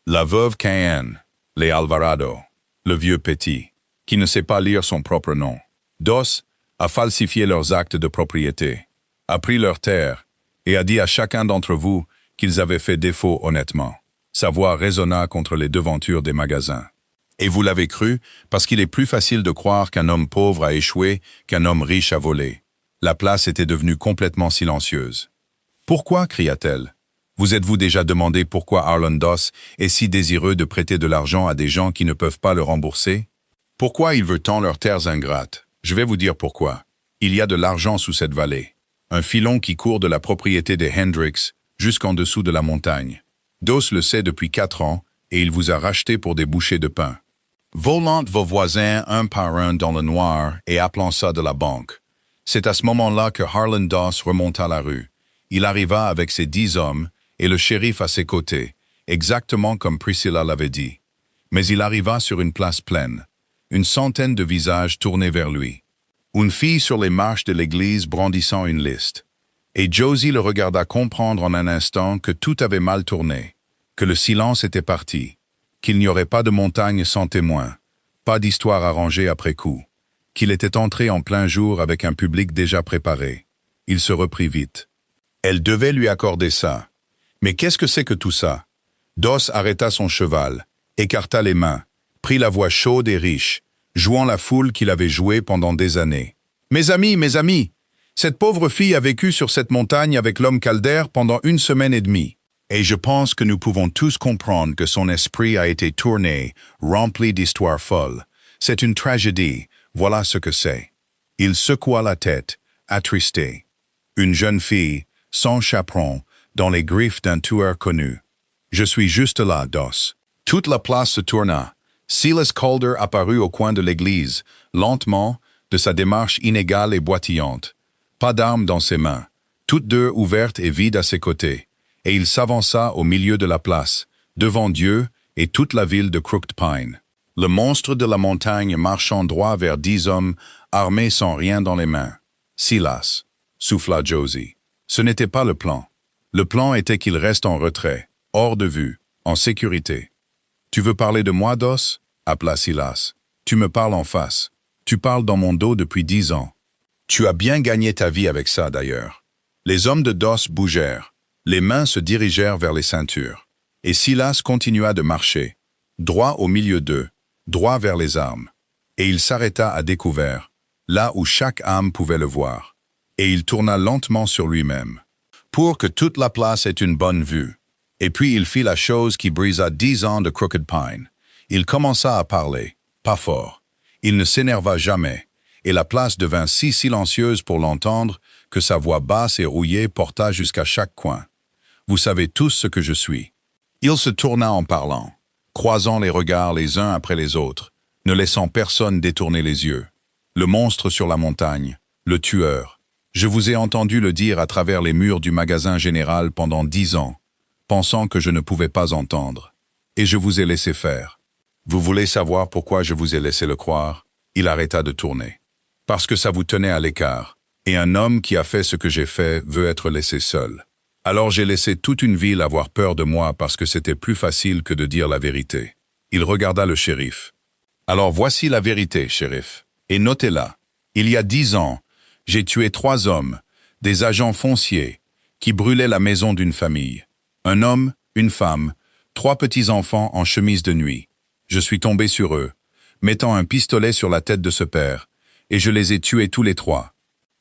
La veuve Cahen, les Alvarado, le vieux Petit, qui ne sait pas lire son propre nom. Doss a falsifié leurs actes de propriété, a pris leurs terres et a dit à chacun d'entre vous qu'ils avaient fait défaut honnêtement. Sa voix résonna contre les devantures des magasins. Et vous l'avez cru parce qu'il est plus facile de croire qu'un homme pauvre a échoué qu'un homme riche a volé. La place était devenue complètement silencieuse. « Pourquoi » cria-t-elle. « Vous êtes-vous déjà demandé pourquoi Harlan Doss est si désireux de prêter de l'argent à des gens qui ne peuvent pas le rembourser? Pourquoi il veut tant leurs terres ingrates? Je vais vous dire pourquoi. Il y a de l'argent sous cette vallée. Un filon qui court de la propriété des Hendricks jusqu'en dessous de la montagne. Doss le sait depuis 4 ans et il vous a racheté pour des bouchées de pain. Volant vos voisins un par un dans le noir et appelant ça de la banque. C'est à ce moment-là que Harlan Doss remonta la rue. Il arriva avec ses 10 hommes et le shérif à ses côtés, exactement comme Priscilla l'avait dit. Mais il arriva sur une place pleine, une centaine de visages tournés vers lui. Une fille sur les marches de l'église brandissant une liste. Et Josie le regarda comprendre en un instant que tout avait mal tourné, que le silence était parti, qu'il n'y aurait pas de montagne sans témoin, pas d'histoire arrangée après coup, qu'il était entré en plein jour avec un public déjà préparé. Il se reprit vite. Elle devait lui accorder ça. Mais qu'est-ce que c'est que tout ça? Doss arrêta son cheval, écarta les mains, prit la voix chaude et riche, jouant la foule qu'il avait jouée pendant des années. « Mes amis, cette pauvre fille a vécu sur cette montagne avec l'homme Calder pendant 1 semaine et demie. Et je pense que nous pouvons tous comprendre que son esprit a été tourné, rempli d'histoires folles. C'est une tragédie, voilà ce que c'est. » Il secoua la tête, attristé. Une jeune fille, sans chaperon, dans les griffes d'un tueur connu. « Je suis juste là, Doss. » Toute la place se tourna. Silas Calder apparut au coin de l'église, lentement, de sa démarche inégale et boitillante. Pas d'armes dans ses mains, toutes deux ouvertes et vides à ses côtés. Et il s'avança au milieu de la place, devant Dieu et toute la ville de Crooked Pine. Le monstre de la montagne marchant droit vers 10 hommes, armés sans rien dans les mains. « Silas » souffla Josie. Ce n'était pas le plan. Le plan était qu'il reste en retrait, hors de vue, en sécurité. « Tu veux parler de moi, Doss » appela Silas. « Tu me parles en face. Tu parles dans mon dos depuis 10 ans. Tu as bien gagné ta vie avec ça, d'ailleurs. » Les hommes de Doss bougèrent. Les mains se dirigèrent vers les ceintures. Et Silas continua de marcher, droit au milieu d'eux, droit vers les armes. Et il s'arrêta à découvert, là où chaque âme pouvait le voir. Et il tourna lentement sur lui-même, pour que toute la place ait une bonne vue. Et puis il fit la chose qui brisa 10 ans de Crooked Pine. Il commença à parler, pas fort. Il ne s'énerva jamais, et la place devint si silencieuse pour l'entendre que sa voix basse et rouillée porta jusqu'à chaque coin. « Vous savez tous ce que je suis. » Il se tourna en parlant, croisant les regards les uns après les autres, ne laissant personne détourner les yeux. Le monstre sur la montagne, le tueur. Je vous ai entendu le dire à travers les murs du magasin général pendant 10 ans, pensant que je ne pouvais pas entendre. Et je vous ai laissé faire. Vous voulez savoir pourquoi je vous ai laissé le croire? Il arrêta de tourner. Parce que ça vous tenait à l'écart, et un homme qui a fait ce que j'ai fait veut être laissé seul. Alors j'ai laissé toute une ville avoir peur de moi parce que c'était plus facile que de dire la vérité. Il regarda le shérif. Alors voici la vérité, shérif. Et notez-la. Il y a 10 ans, j'ai tué 3 hommes, des agents fonciers, qui brûlaient la maison d'une famille. Un homme, une femme, 3 petits-enfants en chemise de nuit. Je suis tombé sur eux, mettant un pistolet sur la tête de ce père, et je les ai tués tous les 3.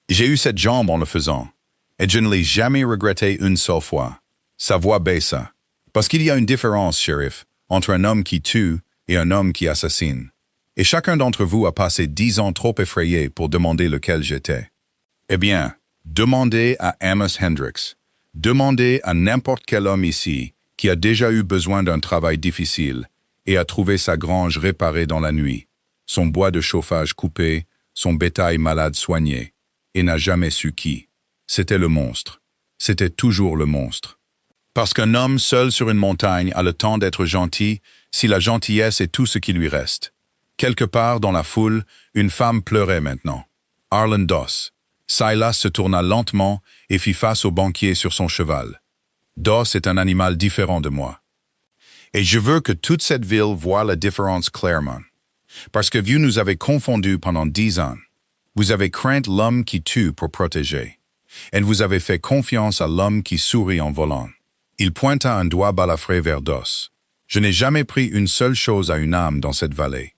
J'ai eu cette jambe en le faisant. Et je ne l'ai jamais regretté une seule fois. Sa voix baissa. Parce qu'il y a une différence, shérif, entre un homme qui tue et un homme qui assassine. Et chacun d'entre vous a passé 10 ans trop effrayé pour demander lequel j'étais. Eh bien, demandez à Amos Hendricks. Demandez à n'importe quel homme ici qui a déjà eu besoin d'un travail difficile et a trouvé sa grange réparée dans la nuit, son bois de chauffage coupé, son bétail malade soigné, et n'a jamais su qui. C'était le monstre. C'était toujours le monstre. Parce qu'un homme seul sur une montagne a le temps d'être gentil si la gentillesse est tout ce qui lui reste. Quelque part dans la foule, une femme pleurait maintenant. Arlen Doss. Silas se tourna lentement et fit face au banquier sur son cheval. Doss est un animal différent de moi. Et je veux que toute cette ville voie la différence clairement. Parce que vous nous avez confondus pendant 10 ans. Vous avez craint l'homme qui tue pour protéger. Et vous avez fait confiance à l'homme qui sourit en volant. Il pointa un doigt balafré vers Doss. Je n'ai jamais pris une seule chose à une âme dans cette vallée.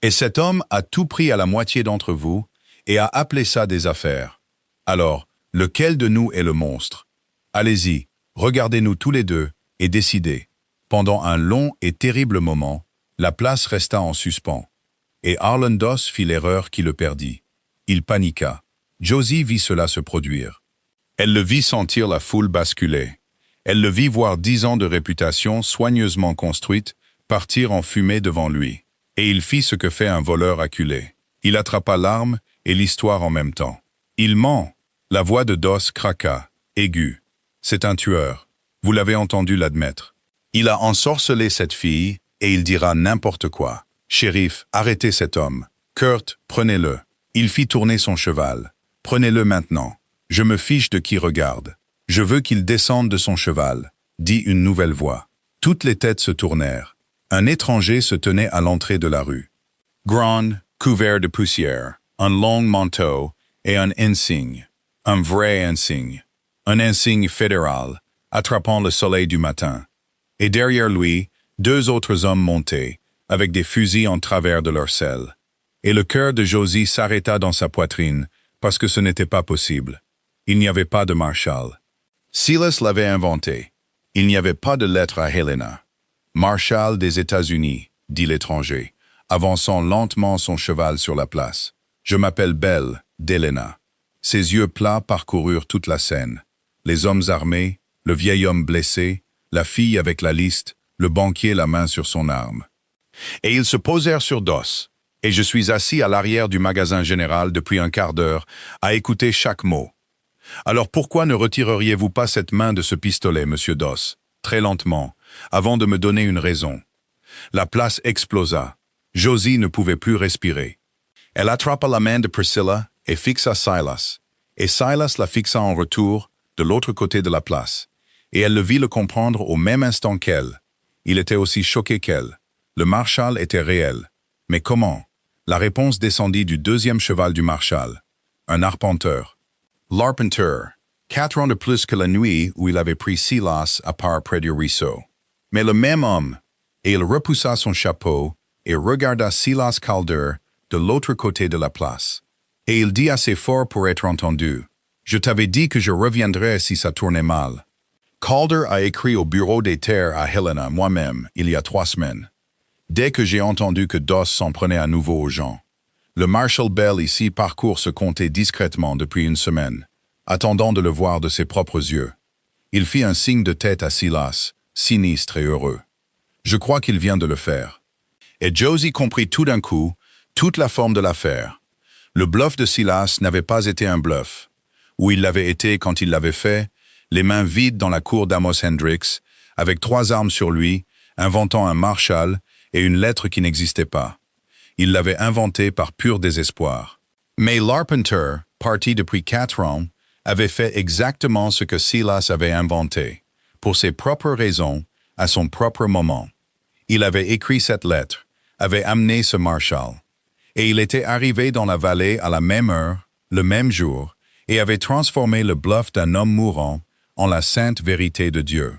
Et cet homme a tout pris à la moitié d'entre vous et a appelé ça des affaires. Alors, lequel de nous est le monstre? Allez-y, regardez-nous tous les deux et décidez. Pendant un long et terrible moment, la place resta en suspens. Et Arlen Doss fit l'erreur qui le perdit. Il paniqua. Josie vit cela se produire. Elle le vit sentir la foule basculer. Elle le vit voir 10 ans de réputation soigneusement construite partir en fumée devant lui. Et il fit ce que fait un voleur acculé. Il attrapa l'arme et l'histoire en même temps. Il ment. La voix de Doss craqua, aiguë. C'est un tueur. Vous l'avez entendu l'admettre. Il a ensorcelé cette fille et il dira n'importe quoi. Shérif, arrêtez cet homme. Kurt, prenez-le. Il fit tourner son cheval. Prenez-le maintenant. Je me fiche de qui regarde. Je veux qu'il descende de son cheval, dit une nouvelle voix. Toutes les têtes se tournèrent. Un étranger se tenait à l'entrée de la rue. Grand, couvert de poussière, un long manteau et un insigne, un vrai insigne, un insigne fédéral, attrapant le soleil du matin. Et derrière lui, 2 autres hommes montés, avec des fusils en travers de leur selle. Et le cœur de Josie s'arrêta dans sa poitrine, parce que ce n'était pas possible. Il n'y avait pas de Marshall. Silas l'avait inventé. Il n'y avait pas de lettre à Helena. Marshall des États-Unis, dit l'étranger, avançant lentement son cheval sur la place. Je m'appelle Belle, d'Helena. Ses yeux plats parcoururent toute la scène. Les hommes armés, le vieil homme blessé, la fille avec la liste, le banquier la main sur son arme. Et ils se posèrent sur Doss, et je suis assis à l'arrière du magasin général depuis un quart d'heure, à écouter chaque mot. Alors pourquoi ne retireriez-vous pas cette main de ce pistolet, monsieur Doss, très lentement, avant de me donner une raison? La place explosa. Josie ne pouvait plus respirer. Elle attrapa la main de Priscilla et fixa Silas, et Silas la fixa en retour, de l'autre côté de la place, et elle le vit le comprendre au même instant qu'elle. Il était aussi choqué qu'elle. Le Marshall était réel. Mais comment? La réponse descendit du 2e cheval du Marshall. Un arpenteur. L'Arpenteur, 4 ans de plus que la nuit où il avait pris Silas à part près du ruisseau. Mais le même homme, et il repoussa son chapeau et regarda Silas Calder de l'autre côté de la place. Et il dit assez fort pour être entendu. « Je t'avais dit que je reviendrais si ça tournait mal. » Calder a écrit au bureau des terres à Helena moi-même il y a 3 semaines. Dès que j'ai entendu que Doss s'en prenait à nouveau aux gens. Le Marshal Bell ici parcourt ce comté discrètement depuis 1 semaine, attendant de le voir de ses propres yeux. Il fit un signe de tête à Silas, sinistre et heureux. Je crois qu'il vient de le faire. Et Josie comprit tout d'un coup toute la forme de l'affaire. Le bluff de Silas n'avait pas été un bluff, ou il l'avait été quand il l'avait fait, les mains vides dans la cour d'Amos Hendricks, avec 3 armes sur lui, inventant un Marshall et une lettre qui n'existait pas. Il l'avait inventé par pur désespoir. Mais l'Arpenteur, parti depuis 4 ans, avait fait exactement ce que Silas avait inventé, pour ses propres raisons, à son propre moment. Il avait écrit cette lettre, avait amené ce Marshall, et il était arrivé dans la vallée à la même heure, le même jour, et avait transformé le bluff d'un homme mourant en la sainte vérité de Dieu.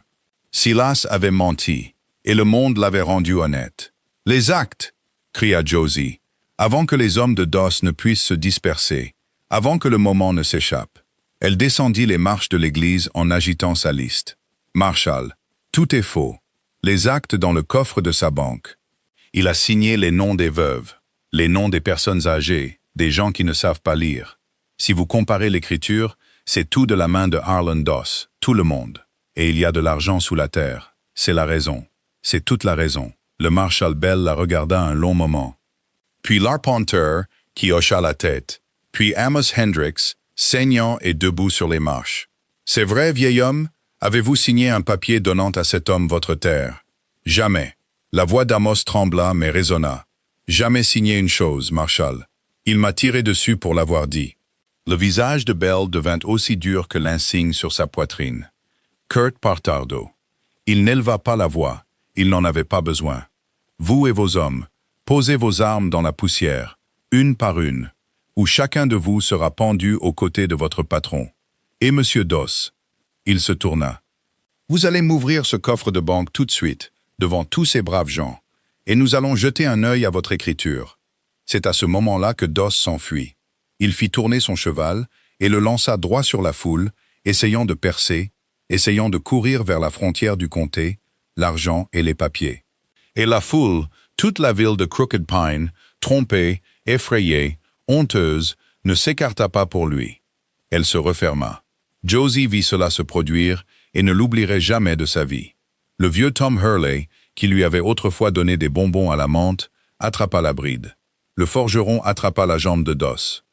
Silas avait menti, et le monde l'avait rendu honnête. « Les actes !» cria Josie, avant que les hommes de Doss ne puissent se disperser, avant que le moment ne s'échappe. Elle descendit les marches de l'église en agitant sa liste. « Marshall, tout est faux. Les actes dans le coffre de sa banque. » Il a signé les noms des veuves, les noms des personnes âgées, des gens qui ne savent pas lire. Si vous comparez l'écriture, c'est tout de la main de Harlan Doss, tout le monde. Et il y a de l'argent sous la terre. C'est la raison. C'est toute la raison. Le Marshal Bell la regarda un long moment. Puis l'Arpenteur, qui hocha la tête. Puis Amos Hendricks, saignant et debout sur les marches. « C'est vrai, vieil homme? Avez-vous signé un papier donnant à cet homme votre terre? » « Jamais. » La voix d'Amos trembla mais résonna. « Jamais signé une chose, Marshal. Il m'a tiré dessus pour l'avoir dit. » Le visage de Bell devint aussi dur que l'insigne sur sa poitrine. Kurt Partardo. Il n'éleva pas la voix. Il n'en avait pas besoin. Vous et vos hommes, posez vos armes dans la poussière, une par une, où chacun de vous sera pendu aux côtés de votre patron. Et monsieur Doss. Il se tourna. Vous allez m'ouvrir ce coffre de banque tout de suite, devant tous ces braves gens, et nous allons jeter un œil à votre écriture. C'est à ce moment-là que Doss s'enfuit. Il fit tourner son cheval et le lança droit sur la foule, essayant de percer, essayant de courir vers la frontière du comté, l'argent et les papiers. Et la foule, toute la ville de Crooked Pine, trompée, effrayée, honteuse, ne s'écarta pas pour lui. Elle se referma. Josie vit cela se produire et ne l'oublierait jamais de sa vie. Le vieux Tom Hurley, qui lui avait autrefois donné des bonbons à la menthe, attrapa la bride. Le forgeron attrapa la jambe de Doss.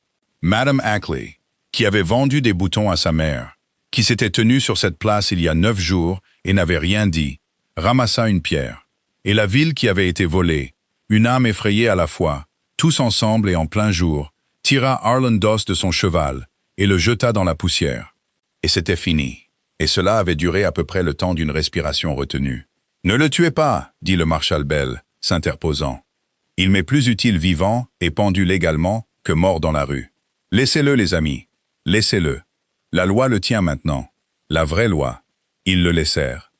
Madame Ackley, qui avait vendu des boutons à sa mère, qui s'était tenue sur cette place il y a 9 jours et n'avait rien dit, ramassa une pierre. Et la ville qui avait été volée, une âme effrayée à la fois, tous ensemble et en plein jour, tira Harlan Doss de son cheval et le jeta dans la poussière. Et c'était fini. Et cela avait duré à peu près le temps d'une respiration retenue. « Ne le tuez pas, dit le Marshal Bell, s'interposant. Il m'est plus utile vivant et pendu légalement que mort dans la rue. Laissez-le, les amis. Laissez-le. La loi le tient maintenant. La vraie loi. Ils le laissèrent.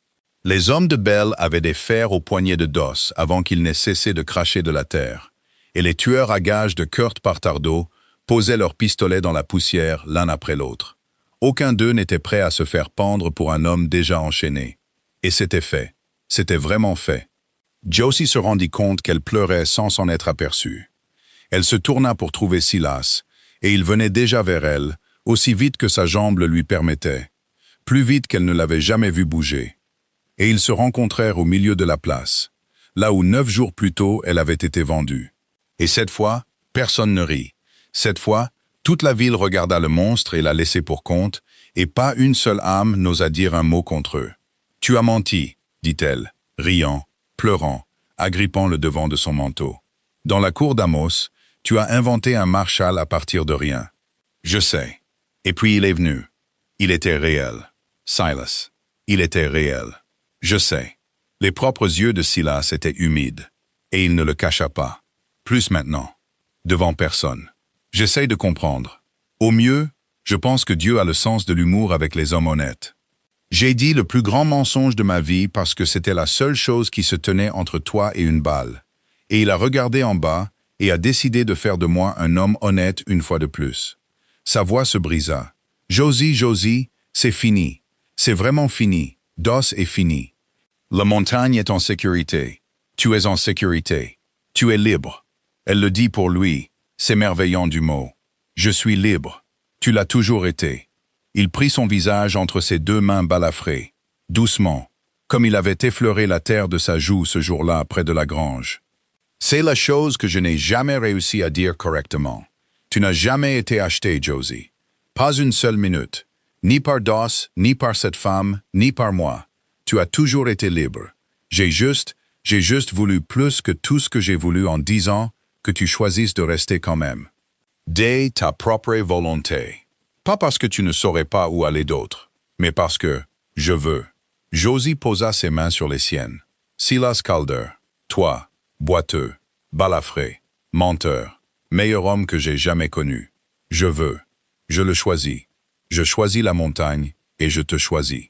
Les hommes de Bell avaient des fers aux poignets de Doss avant qu'ils n'aient cessé de cracher de la terre. Et les tueurs à gages de Kurt Partardo posaient leurs pistolets dans la poussière l'un après l'autre. Aucun d'eux n'était prêt à se faire pendre pour un homme déjà enchaîné. Et c'était fait. C'était vraiment fait. Josie se rendit compte qu'elle pleurait sans s'en être aperçue. Elle se tourna pour trouver Silas, et il venait déjà vers elle, aussi vite que sa jambe le lui permettait, plus vite qu'elle ne l'avait jamais vu bouger. Et ils se rencontrèrent au milieu de la place, là où 9 jours plus tôt elle avait été vendue. Et cette fois, personne ne rit. Cette fois, toute la ville regarda le monstre et l'a laissé pour compte, et pas une seule âme n'osa dire un mot contre eux. « Tu as menti », dit-elle, riant, pleurant, agrippant le devant de son manteau. « Dans la cour d'Amos, tu as inventé un Marshall à partir de rien. » « Je sais. Et puis il est venu. Il était réel. Silas. Il était réel. Je sais. » Les propres yeux de Silas étaient humides, et il ne le cacha pas. Plus maintenant. Devant personne. J'essaye de comprendre. Au mieux, je pense que Dieu a le sens de l'humour avec les hommes honnêtes. J'ai dit le plus grand mensonge de ma vie parce que c'était la seule chose qui se tenait entre toi et une balle. Et il a regardé en bas et a décidé de faire de moi un homme honnête une fois de plus. Sa voix se brisa. « Josie, Josie, c'est fini. C'est vraiment fini. Doss est fini. La montagne est en sécurité. Tu es en sécurité. Tu es libre. » Elle le dit pour lui, s'émerveillant du mot. « Je suis libre. Tu l'as toujours été. » Il prit son visage entre ses 2 mains balafrées, doucement, comme il avait effleuré la terre de sa joue ce jour-là près de la grange. « C'est la chose que je n'ai jamais réussi à dire correctement. Tu n'as jamais été acheté, Josie. Pas une seule minute. Ni par Doss, ni par cette femme, ni par moi. Tu as toujours été libre. J'ai juste voulu plus que tout ce que j'ai voulu en 10 ans que tu choisisses de rester quand même. Dès ta propre volonté. Pas parce que tu ne saurais pas où aller d'autre, mais parce que je veux. » Josie posa ses mains sur les siennes. « Silas Calder, toi, boiteux, balafré, menteur, meilleur homme que j'ai jamais connu. Je veux. Je le choisis. Je choisis la montagne et je te choisis.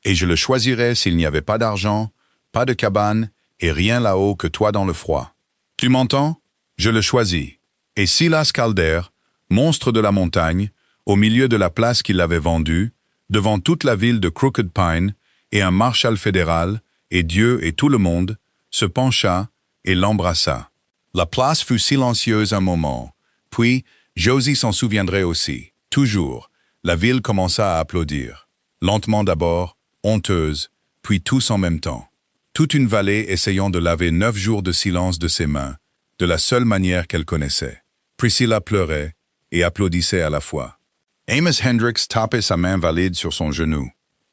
Et je le choisirais s'il n'y avait pas d'argent, pas de cabane et rien là-haut que toi dans le froid. Tu m'entends? Je le choisis. » Et Silas Calder, monstre de la montagne, au milieu de la place qu'il avait vendue, devant toute la ville de Crooked Pine, et un marshal fédéral, et Dieu et tout le monde, se pencha et l'embrassa. La place fut silencieuse un moment, puis Josie s'en souviendrait aussi. Toujours, la ville commença à applaudir. Lentement d'abord, honteuse, puis tous en même temps. Toute une vallée essayant de laver 9 jours de silence de ses mains, de la seule manière qu'elle connaissait. Priscilla pleurait et applaudissait à la fois. Amos Hendricks tapait sa main valide sur son genou.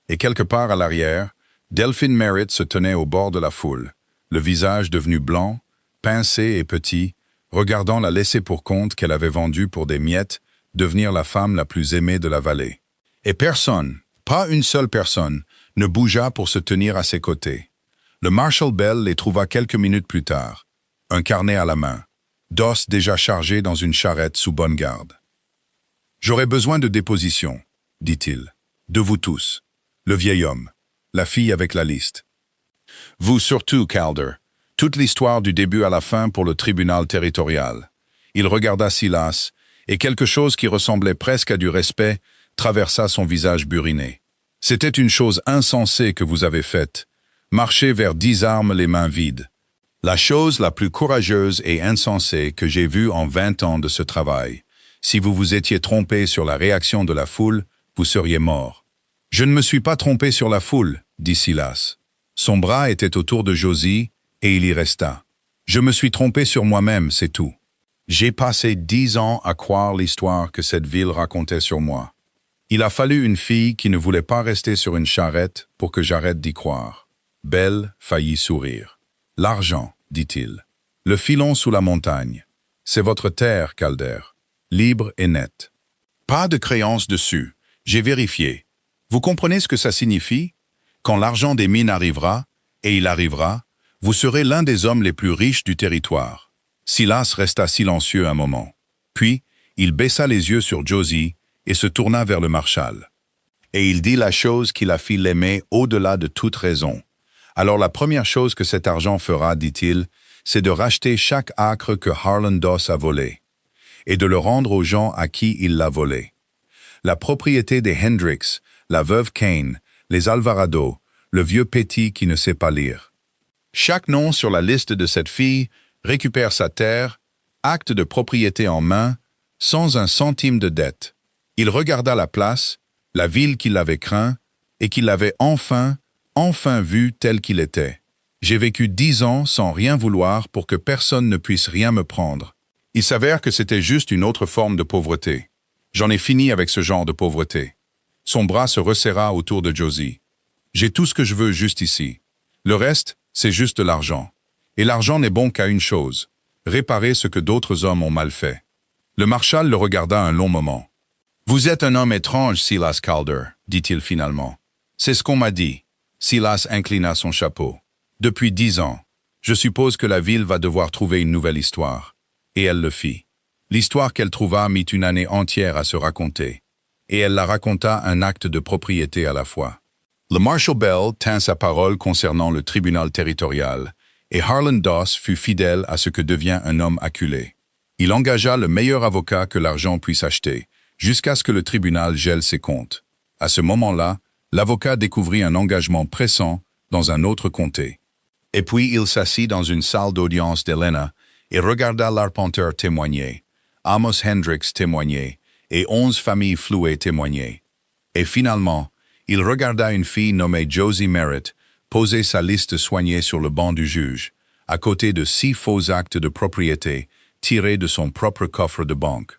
Et quelque part à l'arrière, Delphine Merritt se tenait au bord de la foule, le visage devenu blanc, pincé et petit, regardant la laissée pour compte qu'elle avait vendue pour des miettes, devenir la femme la plus aimée de la vallée. Et personne, pas une seule personne, ne bougea pour se tenir à ses côtés. Le Marshal Bell les trouva quelques minutes plus tard, un carnet à la main, Doss déjà chargé dans une charrette sous bonne garde. « J'aurais besoin de déposition, dit-il, de vous tous, le vieil homme, la fille avec la liste. Vous surtout, Calder. Toute l'histoire du début à la fin pour le tribunal territorial. » Il regarda Silas, et quelque chose qui ressemblait presque à du respect traversa son visage buriné. « C'était une chose insensée que vous avez faite, marcher vers 10 armes les mains vides. La chose la plus courageuse et insensée que j'ai vue en 20 ans de ce travail. Si vous vous étiez trompé sur la réaction de la foule, vous seriez mort. »« Je ne me suis pas trompé sur la foule, » dit Silas. Son bras était autour de Josie, et il y resta. « Je me suis trompé sur moi-même, c'est tout. J'ai passé 10 ans à croire l'histoire que cette ville racontait sur moi. Il a fallu une fille qui ne voulait pas rester sur une charrette pour que j'arrête d'y croire. » Belle faillit sourire. « L'argent, dit-il. Le filon sous la montagne. C'est votre terre, Calder. Libre et nette. Pas de créance dessus. J'ai vérifié. Vous comprenez ce que ça signifie? Quand l'argent des mines arrivera, et il arrivera, vous serez l'un des hommes les plus riches du territoire. » Silas resta silencieux un moment. Puis, il baissa les yeux sur Josie et se tourna vers le marshal. Et il dit la chose qui la fit l'aimer au-delà de toute raison. Alors la première chose que cet argent fera, dit-il, c'est de racheter chaque acre que Harlan Doss a volé, et de le rendre aux gens à qui il l'a volé. La propriété des Hendricks, la veuve Kane, les Alvarado, le vieux Petty qui ne sait pas lire. Chaque nom sur la liste de cette fille récupère sa terre, acte de propriété en main, sans un centime de dette. Il regarda la place, la ville qu'il avait craint, et qu'il avait enfin vu tel qu'il était. J'ai vécu 10 ans sans rien vouloir pour que personne ne puisse rien me prendre. Il s'avère que c'était juste une autre forme de pauvreté. J'en ai fini avec ce genre de pauvreté. Son bras se resserra autour de Josie. J'ai tout ce que je veux juste ici. Le reste, c'est juste de l'argent. Et l'argent n'est bon qu'à une chose, réparer ce que d'autres hommes ont mal fait. Le marshal le regarda un long moment. « Vous êtes un homme étrange, Silas Calder, dit-il finalement. C'est ce qu'on m'a dit. » Silas inclina son chapeau. « Depuis 10 ans, je suppose que la ville va devoir trouver une nouvelle histoire. » Et elle le fit. L'histoire qu'elle trouva mit une année entière à se raconter. Et elle la raconta un acte de propriété à la fois. Le Marshal Bell tint sa parole concernant le tribunal territorial, et Harlan Doss fut fidèle à ce que devient un homme acculé. Il engagea le meilleur avocat que l'argent puisse acheter, jusqu'à ce que le tribunal gèle ses comptes. À ce moment-là, l'avocat découvrit un engagement pressant dans un autre comté. Et puis il s'assit dans une salle d'audience d'Helena et regarda l'arpenteur témoigner, Amos Hendricks témoigner, et 11 familles flouées témoigner. Et finalement, il regarda une fille nommée Josie Merritt poser sa liste soignée sur le banc du juge, à côté de 6 faux actes de propriété tirés de son propre coffre de banque.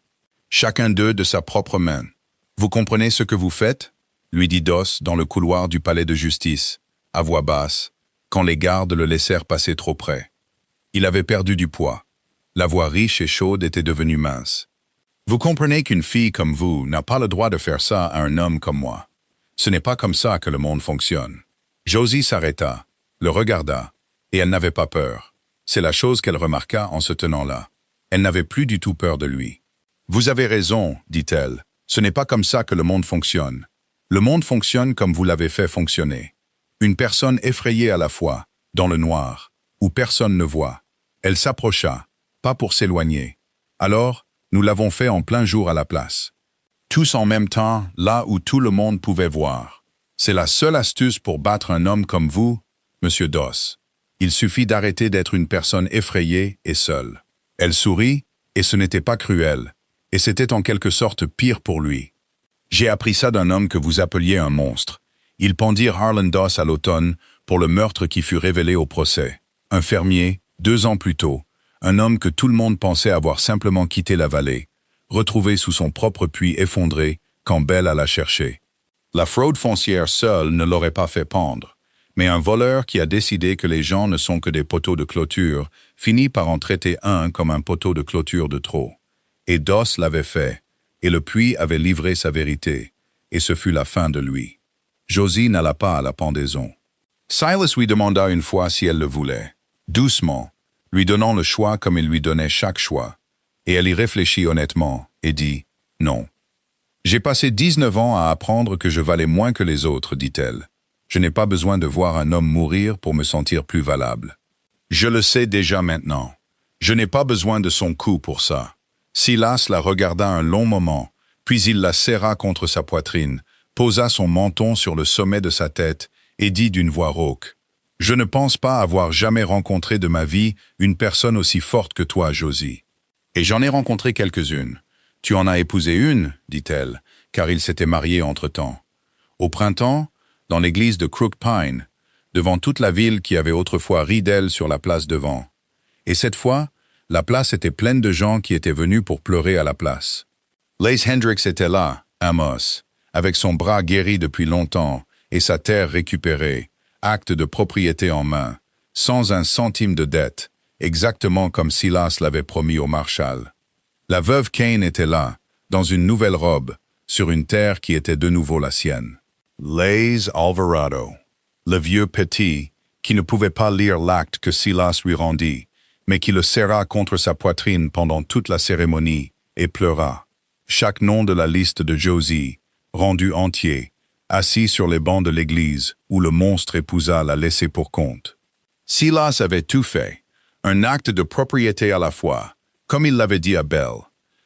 Chacun d'eux de sa propre main. « Vous comprenez ce que vous faites ?» lui dit Doss dans le couloir du palais de justice, à voix basse, quand les gardes le laissèrent passer trop près. Il avait perdu du poids. La voix riche et chaude était devenue mince. « Vous comprenez qu'une fille comme vous n'a pas le droit de faire ça à un homme comme moi. Ce n'est pas comme ça que le monde fonctionne. » Josie s'arrêta, le regarda, et elle n'avait pas peur. C'est la chose qu'elle remarqua en se tenant là. Elle n'avait plus du tout peur de lui. « Vous avez raison, dit-elle. Ce n'est pas comme ça que le monde fonctionne. Le monde fonctionne comme vous l'avez fait fonctionner. Une personne effrayée à la fois, dans le noir, où personne ne voit. Elle s'approcha, pas pour s'éloigner. Alors, nous l'avons fait en plein jour à la place. Tous en même temps, là où tout le monde pouvait voir. C'est la seule astuce pour battre un homme comme vous, Monsieur Doss. Il suffit d'arrêter d'être une personne effrayée et seule. » Elle sourit, et ce n'était pas cruel, et c'était en quelque sorte pire pour lui. « J'ai appris ça d'un homme que vous appeliez un monstre. Ils pendirent Harlan Doss à l'automne pour le meurtre qui fut révélé au procès. Un fermier, 2 ans plus tôt, un homme que tout le monde pensait avoir simplement quitté la vallée, retrouvé sous son propre puits effondré quand Bell alla chercher. La fraude foncière seule ne l'aurait pas fait pendre, mais un voleur qui a décidé que les gens ne sont que des poteaux de clôture finit par en traiter un comme un poteau de clôture de trop. Et Doss l'avait fait, et le puits avait livré sa vérité, et ce fut la fin de lui. Josie n'alla pas à la pendaison. Silas lui demanda une fois si elle le voulait, doucement, lui donnant le choix comme il lui donnait chaque choix, et elle y réfléchit honnêtement, et dit « non ». « J'ai passé 19 ans à apprendre que je valais moins que les autres, dit-elle. Je n'ai pas besoin de voir un homme mourir pour me sentir plus valable. Je le sais déjà maintenant. Je n'ai pas besoin de son cou pour ça. » Silas la regarda un long moment, puis il la serra contre sa poitrine, posa son menton sur le sommet de sa tête et dit d'une voix rauque « Je ne pense pas avoir jamais rencontré de ma vie une personne aussi forte que toi, Josie. Et j'en ai rencontré quelques-unes. Tu en as épousé une, dit-elle, car ils s'étaient mariés entre-temps. Au printemps, dans l'église de Crook Pine, devant toute la ville qui avait autrefois ri d'elle sur la place devant. Et cette fois, la place était pleine de gens qui étaient venus pour pleurer à la place. Lace Hendricks était là, Amos, avec son bras guéri depuis longtemps et sa terre récupérée, acte de propriété en main, sans un centime de dette, exactement comme Silas l'avait promis au marshal. La veuve Kane était là, dans une nouvelle robe, sur une terre qui était de nouveau la sienne. Lays Alvarado, le vieux Petty, qui ne pouvait pas lire l'acte que Silas lui rendit, mais qui le serra contre sa poitrine pendant toute la cérémonie, et pleura. Chaque nom de la liste de Josie, rendu entier, assis sur les bancs de l'église où le monstre épousa l'a laissé pour compte. Silas avait tout fait, un acte de propriété à la fois, comme il l'avait dit à Belle.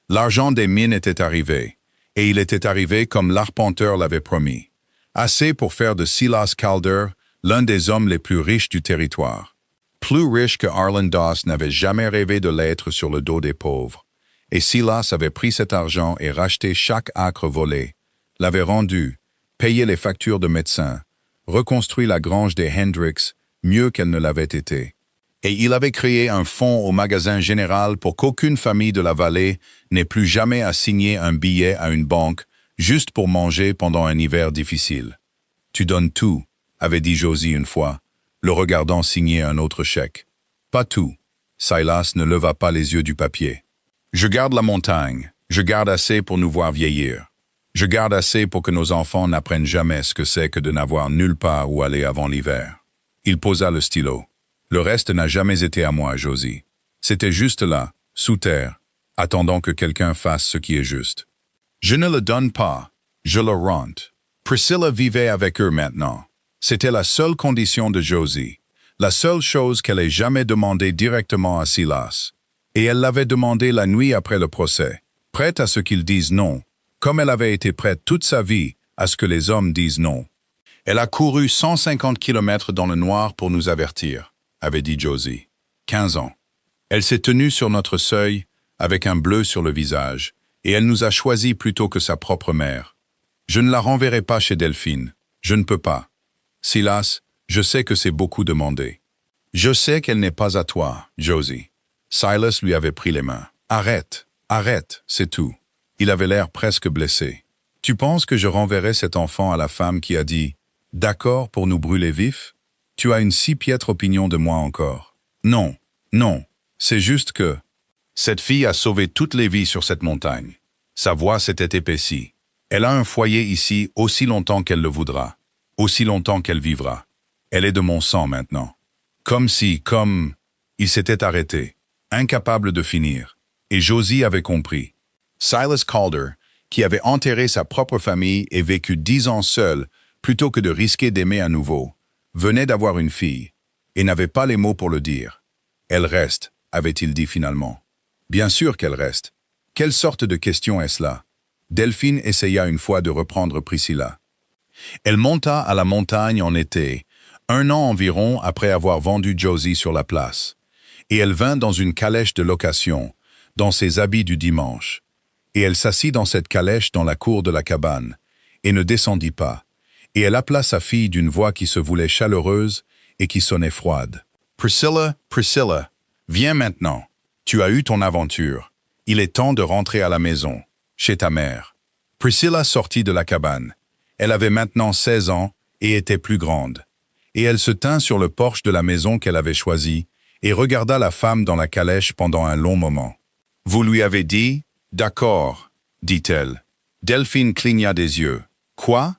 L'argent des mines était arrivé, et il était arrivé comme l'arpenteur l'avait promis. Assez pour faire de Silas Calder l'un des hommes les plus riches du territoire. Plus riche que Arlen Doss n'avait jamais rêvé de l'être sur le dos des pauvres. Et Silas avait pris cet argent et racheté chaque acre volé, l'avait rendu, payé les factures de médecins, reconstruit la grange des Hendricks mieux qu'elle ne l'avait été. Et il avait créé un fonds au magasin général pour qu'aucune famille de la vallée n'ait plus jamais à signer un billet à une banque juste pour manger pendant un hiver difficile. « Tu donnes tout », avait dit Josie une fois, le regardant signer un autre chèque. « Pas tout. » Silas ne leva pas les yeux du papier. « Je garde la montagne. Je garde assez pour nous voir vieillir. Je garde assez pour que nos enfants n'apprennent jamais ce que c'est que de n'avoir nulle part où aller avant l'hiver. » Il posa le stylo. « Le reste n'a jamais été à moi, Josie. C'était juste là, sous terre, attendant que quelqu'un fasse ce qui est juste. Je ne le donne pas, je le rente. » Priscilla vivait avec eux maintenant. C'était la seule condition de Josie, la seule chose qu'elle ait jamais demandé directement à Silas. Et elle l'avait demandé la nuit après le procès, prête à ce qu'ils disent non, comme elle avait été prête toute sa vie à ce que les hommes disent non. Elle a couru 150 kilomètres dans le noir pour nous avertir, avait dit Josie. 15 ans. Elle s'est tenue sur notre seuil, avec un bleu sur le visage, et elle nous a choisis plutôt que sa propre mère. Je ne la renverrai pas chez Delphine. Je ne peux pas. Silas, je sais que c'est beaucoup demandé. Je sais qu'elle n'est pas à toi, Josie. Silas lui avait pris les mains. Arrête, arrête, c'est tout. Il avait l'air presque blessé. Tu penses que je renverrai cet enfant à la femme qui a dit « D'accord pour nous brûler vifs » ? Tu as une si piètre opinion de moi encore. Non, non, c'est juste que... Cette fille a sauvé toutes les vies sur cette montagne. Sa voix s'était épaissie. Elle a un foyer ici aussi longtemps qu'elle le voudra, aussi longtemps qu'elle vivra. Elle est de mon sang maintenant. Comme si, comme... Il s'était arrêté, incapable de finir. Et Josie avait compris. Silas Calder, qui avait enterré sa propre famille et vécu 10 ans seul, plutôt que de risquer d'aimer à nouveau, venait d'avoir une fille, et n'avait pas les mots pour le dire. Elle reste, avait-il dit finalement. Bien sûr qu'elle reste. Quelle sorte de question est-ce là? Delphine essaya une fois de reprendre Priscilla. Elle monta à la montagne en été, 1 an environ après avoir vendu Josie sur la place, et elle vint dans une calèche de location, dans ses habits du dimanche, et elle s'assit dans cette calèche dans la cour de la cabane, et ne descendit pas, et elle appela sa fille d'une voix qui se voulait chaleureuse et qui sonnait froide. « Priscilla, Priscilla, viens maintenant. Tu as eu ton aventure. Il est temps de rentrer à la maison, chez ta mère. » Priscilla sortit de la cabane. Elle avait maintenant 16 ans et était plus grande. Et elle se tint sur le porche de la maison qu'elle avait choisie et regarda la femme dans la calèche pendant un long moment. « Vous lui avez dit? D'accord, dit-elle. Delphine cligna des yeux. « Quoi? »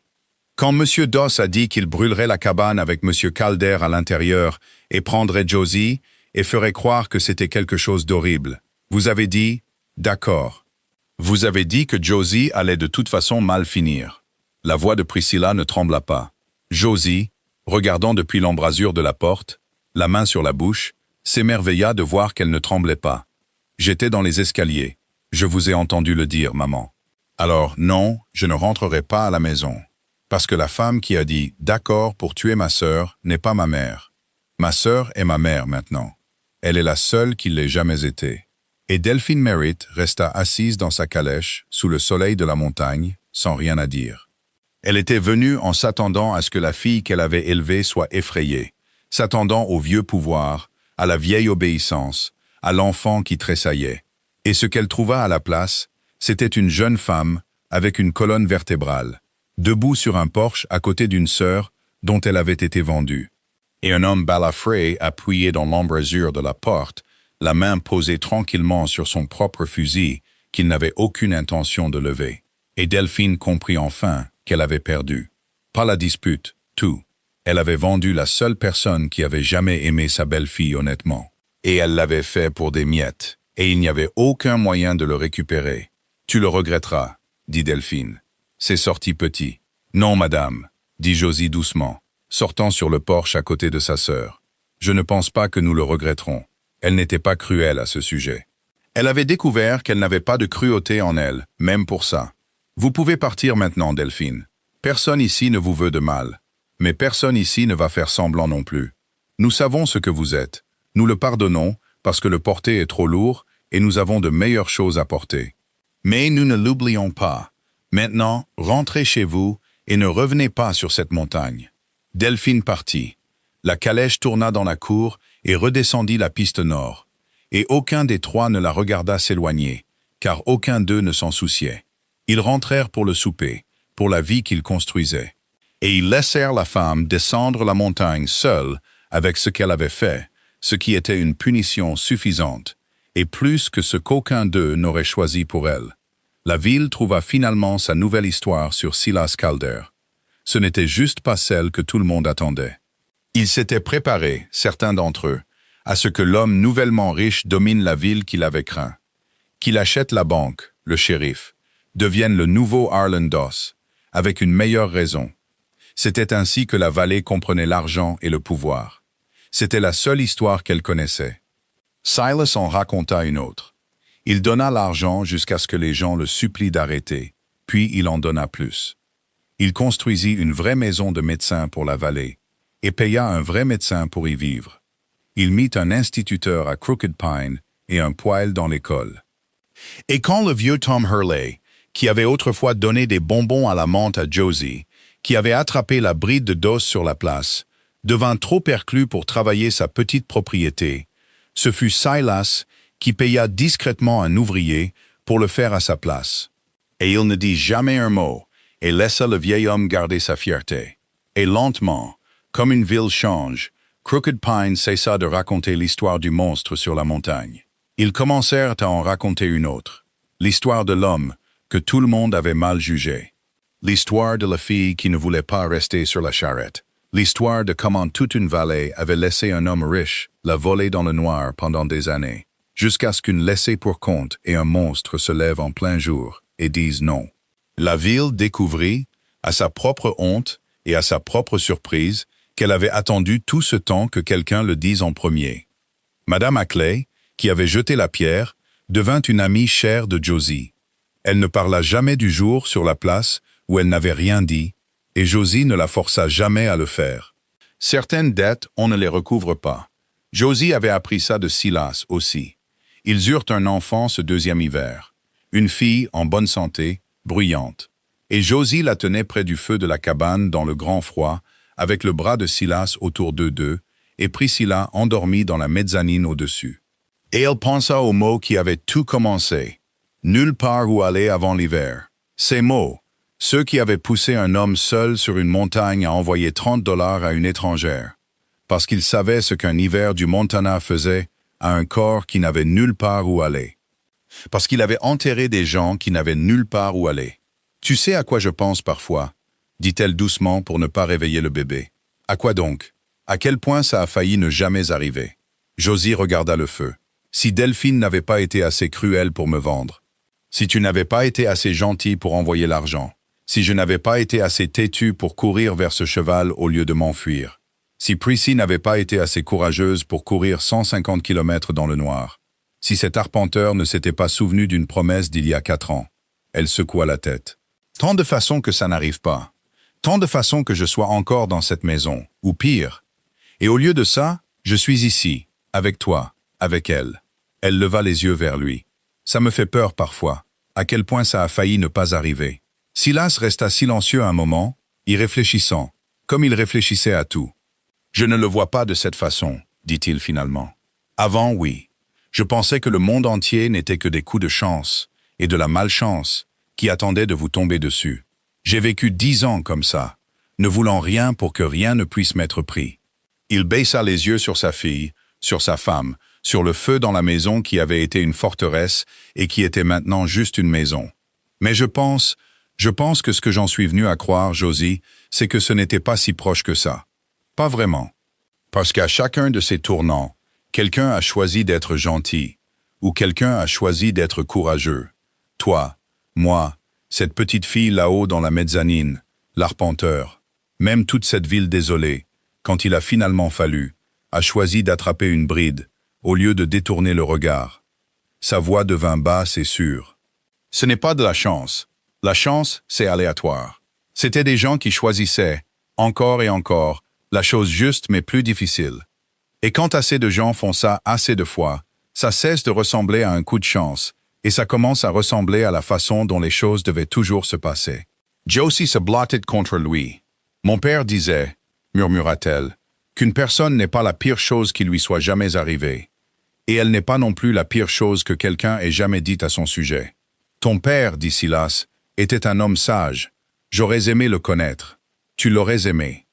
Quand M. Doss a dit qu'il brûlerait la cabane avec M. Calder à l'intérieur et prendrait Josie et ferait croire que c'était quelque chose d'horrible, vous avez dit « D'accord. » Vous avez dit que Josie allait de toute façon mal finir. La voix de Priscilla ne trembla pas. Josie, regardant depuis l'embrasure de la porte, la main sur la bouche, s'émerveilla de voir qu'elle ne tremblait pas. « J'étais dans les escaliers. Je vous ai entendu le dire, maman. Alors non, je ne rentrerai pas à la maison. Parce que la femme qui a dit « d'accord pour tuer ma sœur » n'est pas ma mère. Ma sœur est ma mère maintenant. Elle est la seule qui l'ait jamais été. Et Delphine Merritt resta assise dans sa calèche, sous le soleil de la montagne, sans rien à dire. Elle était venue en s'attendant à ce que la fille qu'elle avait élevée soit effrayée, s'attendant au vieux pouvoir, à la vieille obéissance, à l'enfant qui tressaillait. Et ce qu'elle trouva à la place, c'était une jeune femme avec une colonne vertébrale, debout sur un porche à côté d'une sœur dont elle avait été vendue. Et un homme balafré appuyé dans l'embrasure de la porte, la main posée tranquillement sur son propre fusil qu'il n'avait aucune intention de lever. Et Delphine comprit enfin qu'elle avait perdu. Pas la dispute, tout. Elle avait vendu la seule personne qui avait jamais aimé sa belle-fille honnêtement. Et elle l'avait fait pour des miettes. et il n'y avait aucun moyen de le récupérer. Tu le regretteras, dit Delphine. C'est sorti petit. Non, madame, dit Josie doucement, sortant sur le porche à côté de sa sœur. Je ne pense pas que nous le regretterons. Elle n'était pas cruelle à ce sujet. Elle avait découvert qu'elle n'avait pas de cruauté en elle, même pour ça. Vous pouvez partir maintenant, Delphine. Personne ici ne vous veut de mal. Mais personne ici ne va faire semblant non plus. Nous savons ce que vous êtes. Nous le pardonnons parce que le porter est trop lourd et nous avons de meilleures choses à porter. Mais nous ne l'oublions pas. Maintenant, rentrez chez vous et ne revenez pas sur cette montagne. Delphine partit. La calèche tourna dans la cour et redescendit la piste nord. Et aucun des trois ne la regarda s'éloigner, car aucun d'eux ne s'en souciait. Ils rentrèrent pour le souper, pour la vie qu'ils construisaient. Et ils laissèrent la femme descendre la montagne seule avec ce qu'elle avait fait, ce qui était une punition suffisante, et plus que ce qu'aucun d'eux n'aurait choisi pour elle. La ville trouva finalement sa nouvelle histoire sur Silas Calder. Ce n'était juste pas celle que tout le monde attendait. Ils s'étaient préparés, certains d'entre eux, à ce que l'homme nouvellement riche domine la ville qu'il avait craint. Qu'il achète la banque, le shérif, devienne le nouveau Harlan Doss, avec une meilleure raison. C'était ainsi que la vallée comprenait l'argent et le pouvoir. C'était la seule histoire qu'elle connaissait. Silas en raconta une autre. Il donna l'argent jusqu'à ce que les gens le supplient d'arrêter, puis il en donna plus. Il construisit une vraie maison de médecin pour la vallée et paya un vrai médecin pour y vivre. Il mit un instituteur à Crooked Pine et un poêle dans l'école. Et quand le vieux Tom Hurley, qui avait autrefois donné des bonbons à la menthe à Josie, qui avait attrapé la bride de Doss sur la place, devint trop perclus pour travailler sa petite propriété, ce fut Silas qui paya discrètement un ouvrier pour le faire à sa place. Et il ne dit jamais un mot, et laissa le vieil homme garder sa fierté. Et lentement, comme une ville change, Crooked Pine cessa de raconter l'histoire du monstre sur la montagne. Ils commencèrent à en raconter une autre, l'histoire de l'homme que tout le monde avait mal jugé. L'histoire de la fille qui ne voulait pas rester sur la charrette. L'histoire de comment toute une vallée avait laissé un homme riche la voler dans le noir pendant des années, jusqu'à ce qu'une laissée pour compte et un monstre se lèvent en plein jour et disent non. La ville découvrit, à sa propre honte et à sa propre surprise, qu'elle avait attendu tout ce temps que quelqu'un le dise en premier. Madame Ackley, qui avait jeté la pierre, devint une amie chère de Josie. Elle ne parla jamais du jour sur la place où elle n'avait rien dit, et Josie ne la força jamais à le faire. Certaines dettes, on ne les recouvre pas. Josie avait appris ça de Silas aussi. Ils eurent un enfant ce deuxième hiver, une fille en bonne santé, bruyante. Et Josie la tenait près du feu de la cabane dans le grand froid, avec le bras de Silas autour d'eux deux, et Priscilla endormie dans la mezzanine au-dessus. Et elle pensa aux mots qui avaient tout commencé. Nulle part où aller avant l'hiver. Ces mots, ceux qui avaient poussé un homme seul sur une montagne à envoyer $30 à une étrangère, parce qu'il savait ce qu'un hiver du Montana faisait à un corps qui n'avait nulle part où aller. Parce qu'il avait enterré des gens qui n'avaient nulle part où aller. Tu sais à quoi je pense parfois, dit-elle doucement pour ne pas réveiller le bébé. À quoi donc? À quel point ça a failli ne jamais arriver? Josie regarda le feu. Si Delphine n'avait pas été assez cruelle pour me vendre, si tu n'avais pas été assez gentil pour envoyer l'argent, si je n'avais pas été assez têtu pour courir vers ce cheval au lieu de m'enfuir, si Prissy n'avait pas été assez courageuse pour courir 150 kilomètres dans le noir, si cet arpenteur ne s'était pas souvenu d'une promesse d'il y a 4 ans, elle secoua la tête. Tant de façons que ça n'arrive pas, tant de façons que je sois encore dans cette maison, ou pire. Et au lieu de ça, je suis ici, avec toi, avec elle. Elle leva les yeux vers lui. Ça me fait peur parfois, à quel point ça a failli ne pas arriver. Silas resta silencieux un moment, y réfléchissant, comme il réfléchissait à tout. Je ne le vois pas de cette façon, dit-il finalement. Avant, oui. Je pensais que le monde entier n'était que des coups de chance et de la malchance qui attendaient de vous tomber dessus. J'ai vécu 10 ans comme ça, ne voulant rien pour que rien ne puisse m'être pris. Il baissa les yeux sur sa fille, sur sa femme, sur le feu dans la maison qui avait été une forteresse et qui était maintenant juste une maison. Mais je pense que ce que j'en suis venu à croire, Josie, c'est que ce n'était pas si proche que ça. Pas vraiment. Parce qu'à chacun de ces tournants, quelqu'un a choisi d'être gentil, où quelqu'un a choisi d'être courageux. Toi, moi, cette petite fille là-haut dans la mezzanine, l'arpenteur, même toute cette ville désolée, quand il a finalement fallu, a choisi d'attraper une bride, au lieu de détourner le regard. Sa voix devint basse et sûre. Ce n'est pas de la chance. La chance, c'est aléatoire. C'étaient des gens qui choisissaient, encore et encore, la chose juste mais plus difficile. Et quand assez de gens font ça assez de fois, ça cesse de ressembler à un coup de chance, et ça commence à ressembler à la façon dont les choses devaient toujours se passer. Josie se blottait contre lui. Mon père disait, murmura-t-elle, qu'une personne n'est pas la pire chose qui lui soit jamais arrivée. Et elle n'est pas non plus la pire chose que quelqu'un ait jamais dite à son sujet. Ton père, dit Silas, était un homme sage. J'aurais aimé le connaître. Tu l'aurais aimé.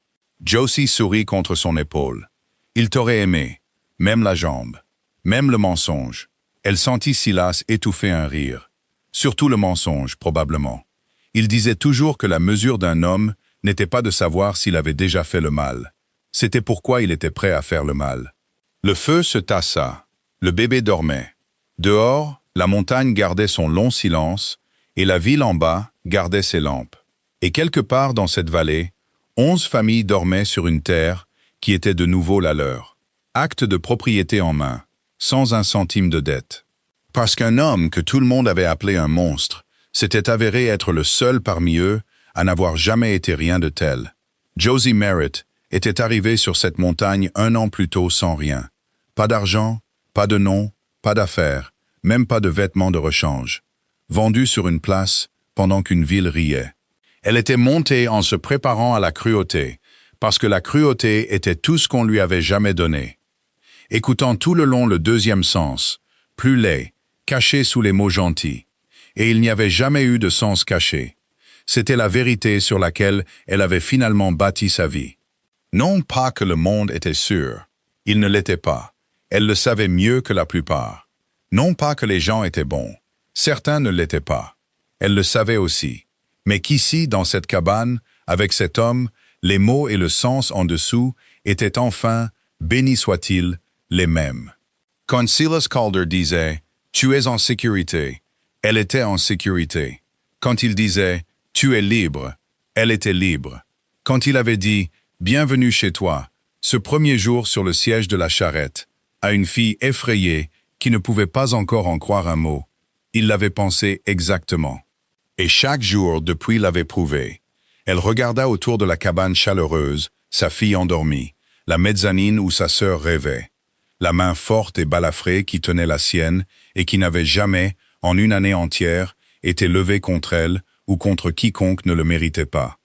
Josie sourit contre son épaule. Il t'aurait aimé, même la jambe, même le mensonge. Elle sentit Silas étouffer un rire. Surtout le mensonge, probablement. Il disait toujours que la mesure d'un homme n'était pas de savoir s'il avait déjà fait le mal. C'était pourquoi il était prêt à faire le mal. Le feu se tassa. Le bébé dormait. Dehors, la montagne gardait son long silence, et la ville en bas gardait ses lampes. Et quelque part dans cette vallée, 11 familles dormaient sur une terre qui était de nouveau la leur. Acte de propriété en main, sans un centime de dette. Parce qu'un homme que tout le monde avait appelé un monstre s'était avéré être le seul parmi eux à n'avoir jamais été rien de tel. Josie Merritt était arrivé sur cette montagne 1 an plus tôt sans rien. Pas d'argent, pas de nom, pas d'affaires, même pas de vêtements de rechange. Vendue sur une place pendant qu'une ville riait. Elle était montée en se préparant à la cruauté, parce que la cruauté était tout ce qu'on lui avait jamais donné. Écoutant tout le long le deuxième sens, plus laid, caché sous les mots gentils. Et il n'y avait jamais eu de sens caché. C'était la vérité sur laquelle elle avait finalement bâti sa vie. Non pas que le monde était sûr. Il ne l'était pas. Elle le savait mieux que la plupart. Non pas que les gens étaient bons. Certains ne l'étaient pas. Elle le savait aussi. Mais qu'ici, dans cette cabane, avec cet homme, les mots et le sens en dessous étaient enfin, béni soit-il, les mêmes. Quand Silas Calder disait « Tu es en sécurité », elle était en sécurité. Quand il disait « Tu es libre », elle était libre. Quand il avait dit « Bienvenue chez toi », ce premier jour sur le siège de la charrette, à une fille effrayée qui ne pouvait pas encore en croire un mot, il l'avait pensé exactement. Et chaque jour depuis l'avait prouvé. Elle regarda autour de la cabane chaleureuse, sa fille endormie, la mezzanine où sa sœur rêvait, la main forte et balafrée qui tenait la sienne et qui n'avait jamais, en une année entière, été levée contre elle ou contre quiconque ne le méritait pas.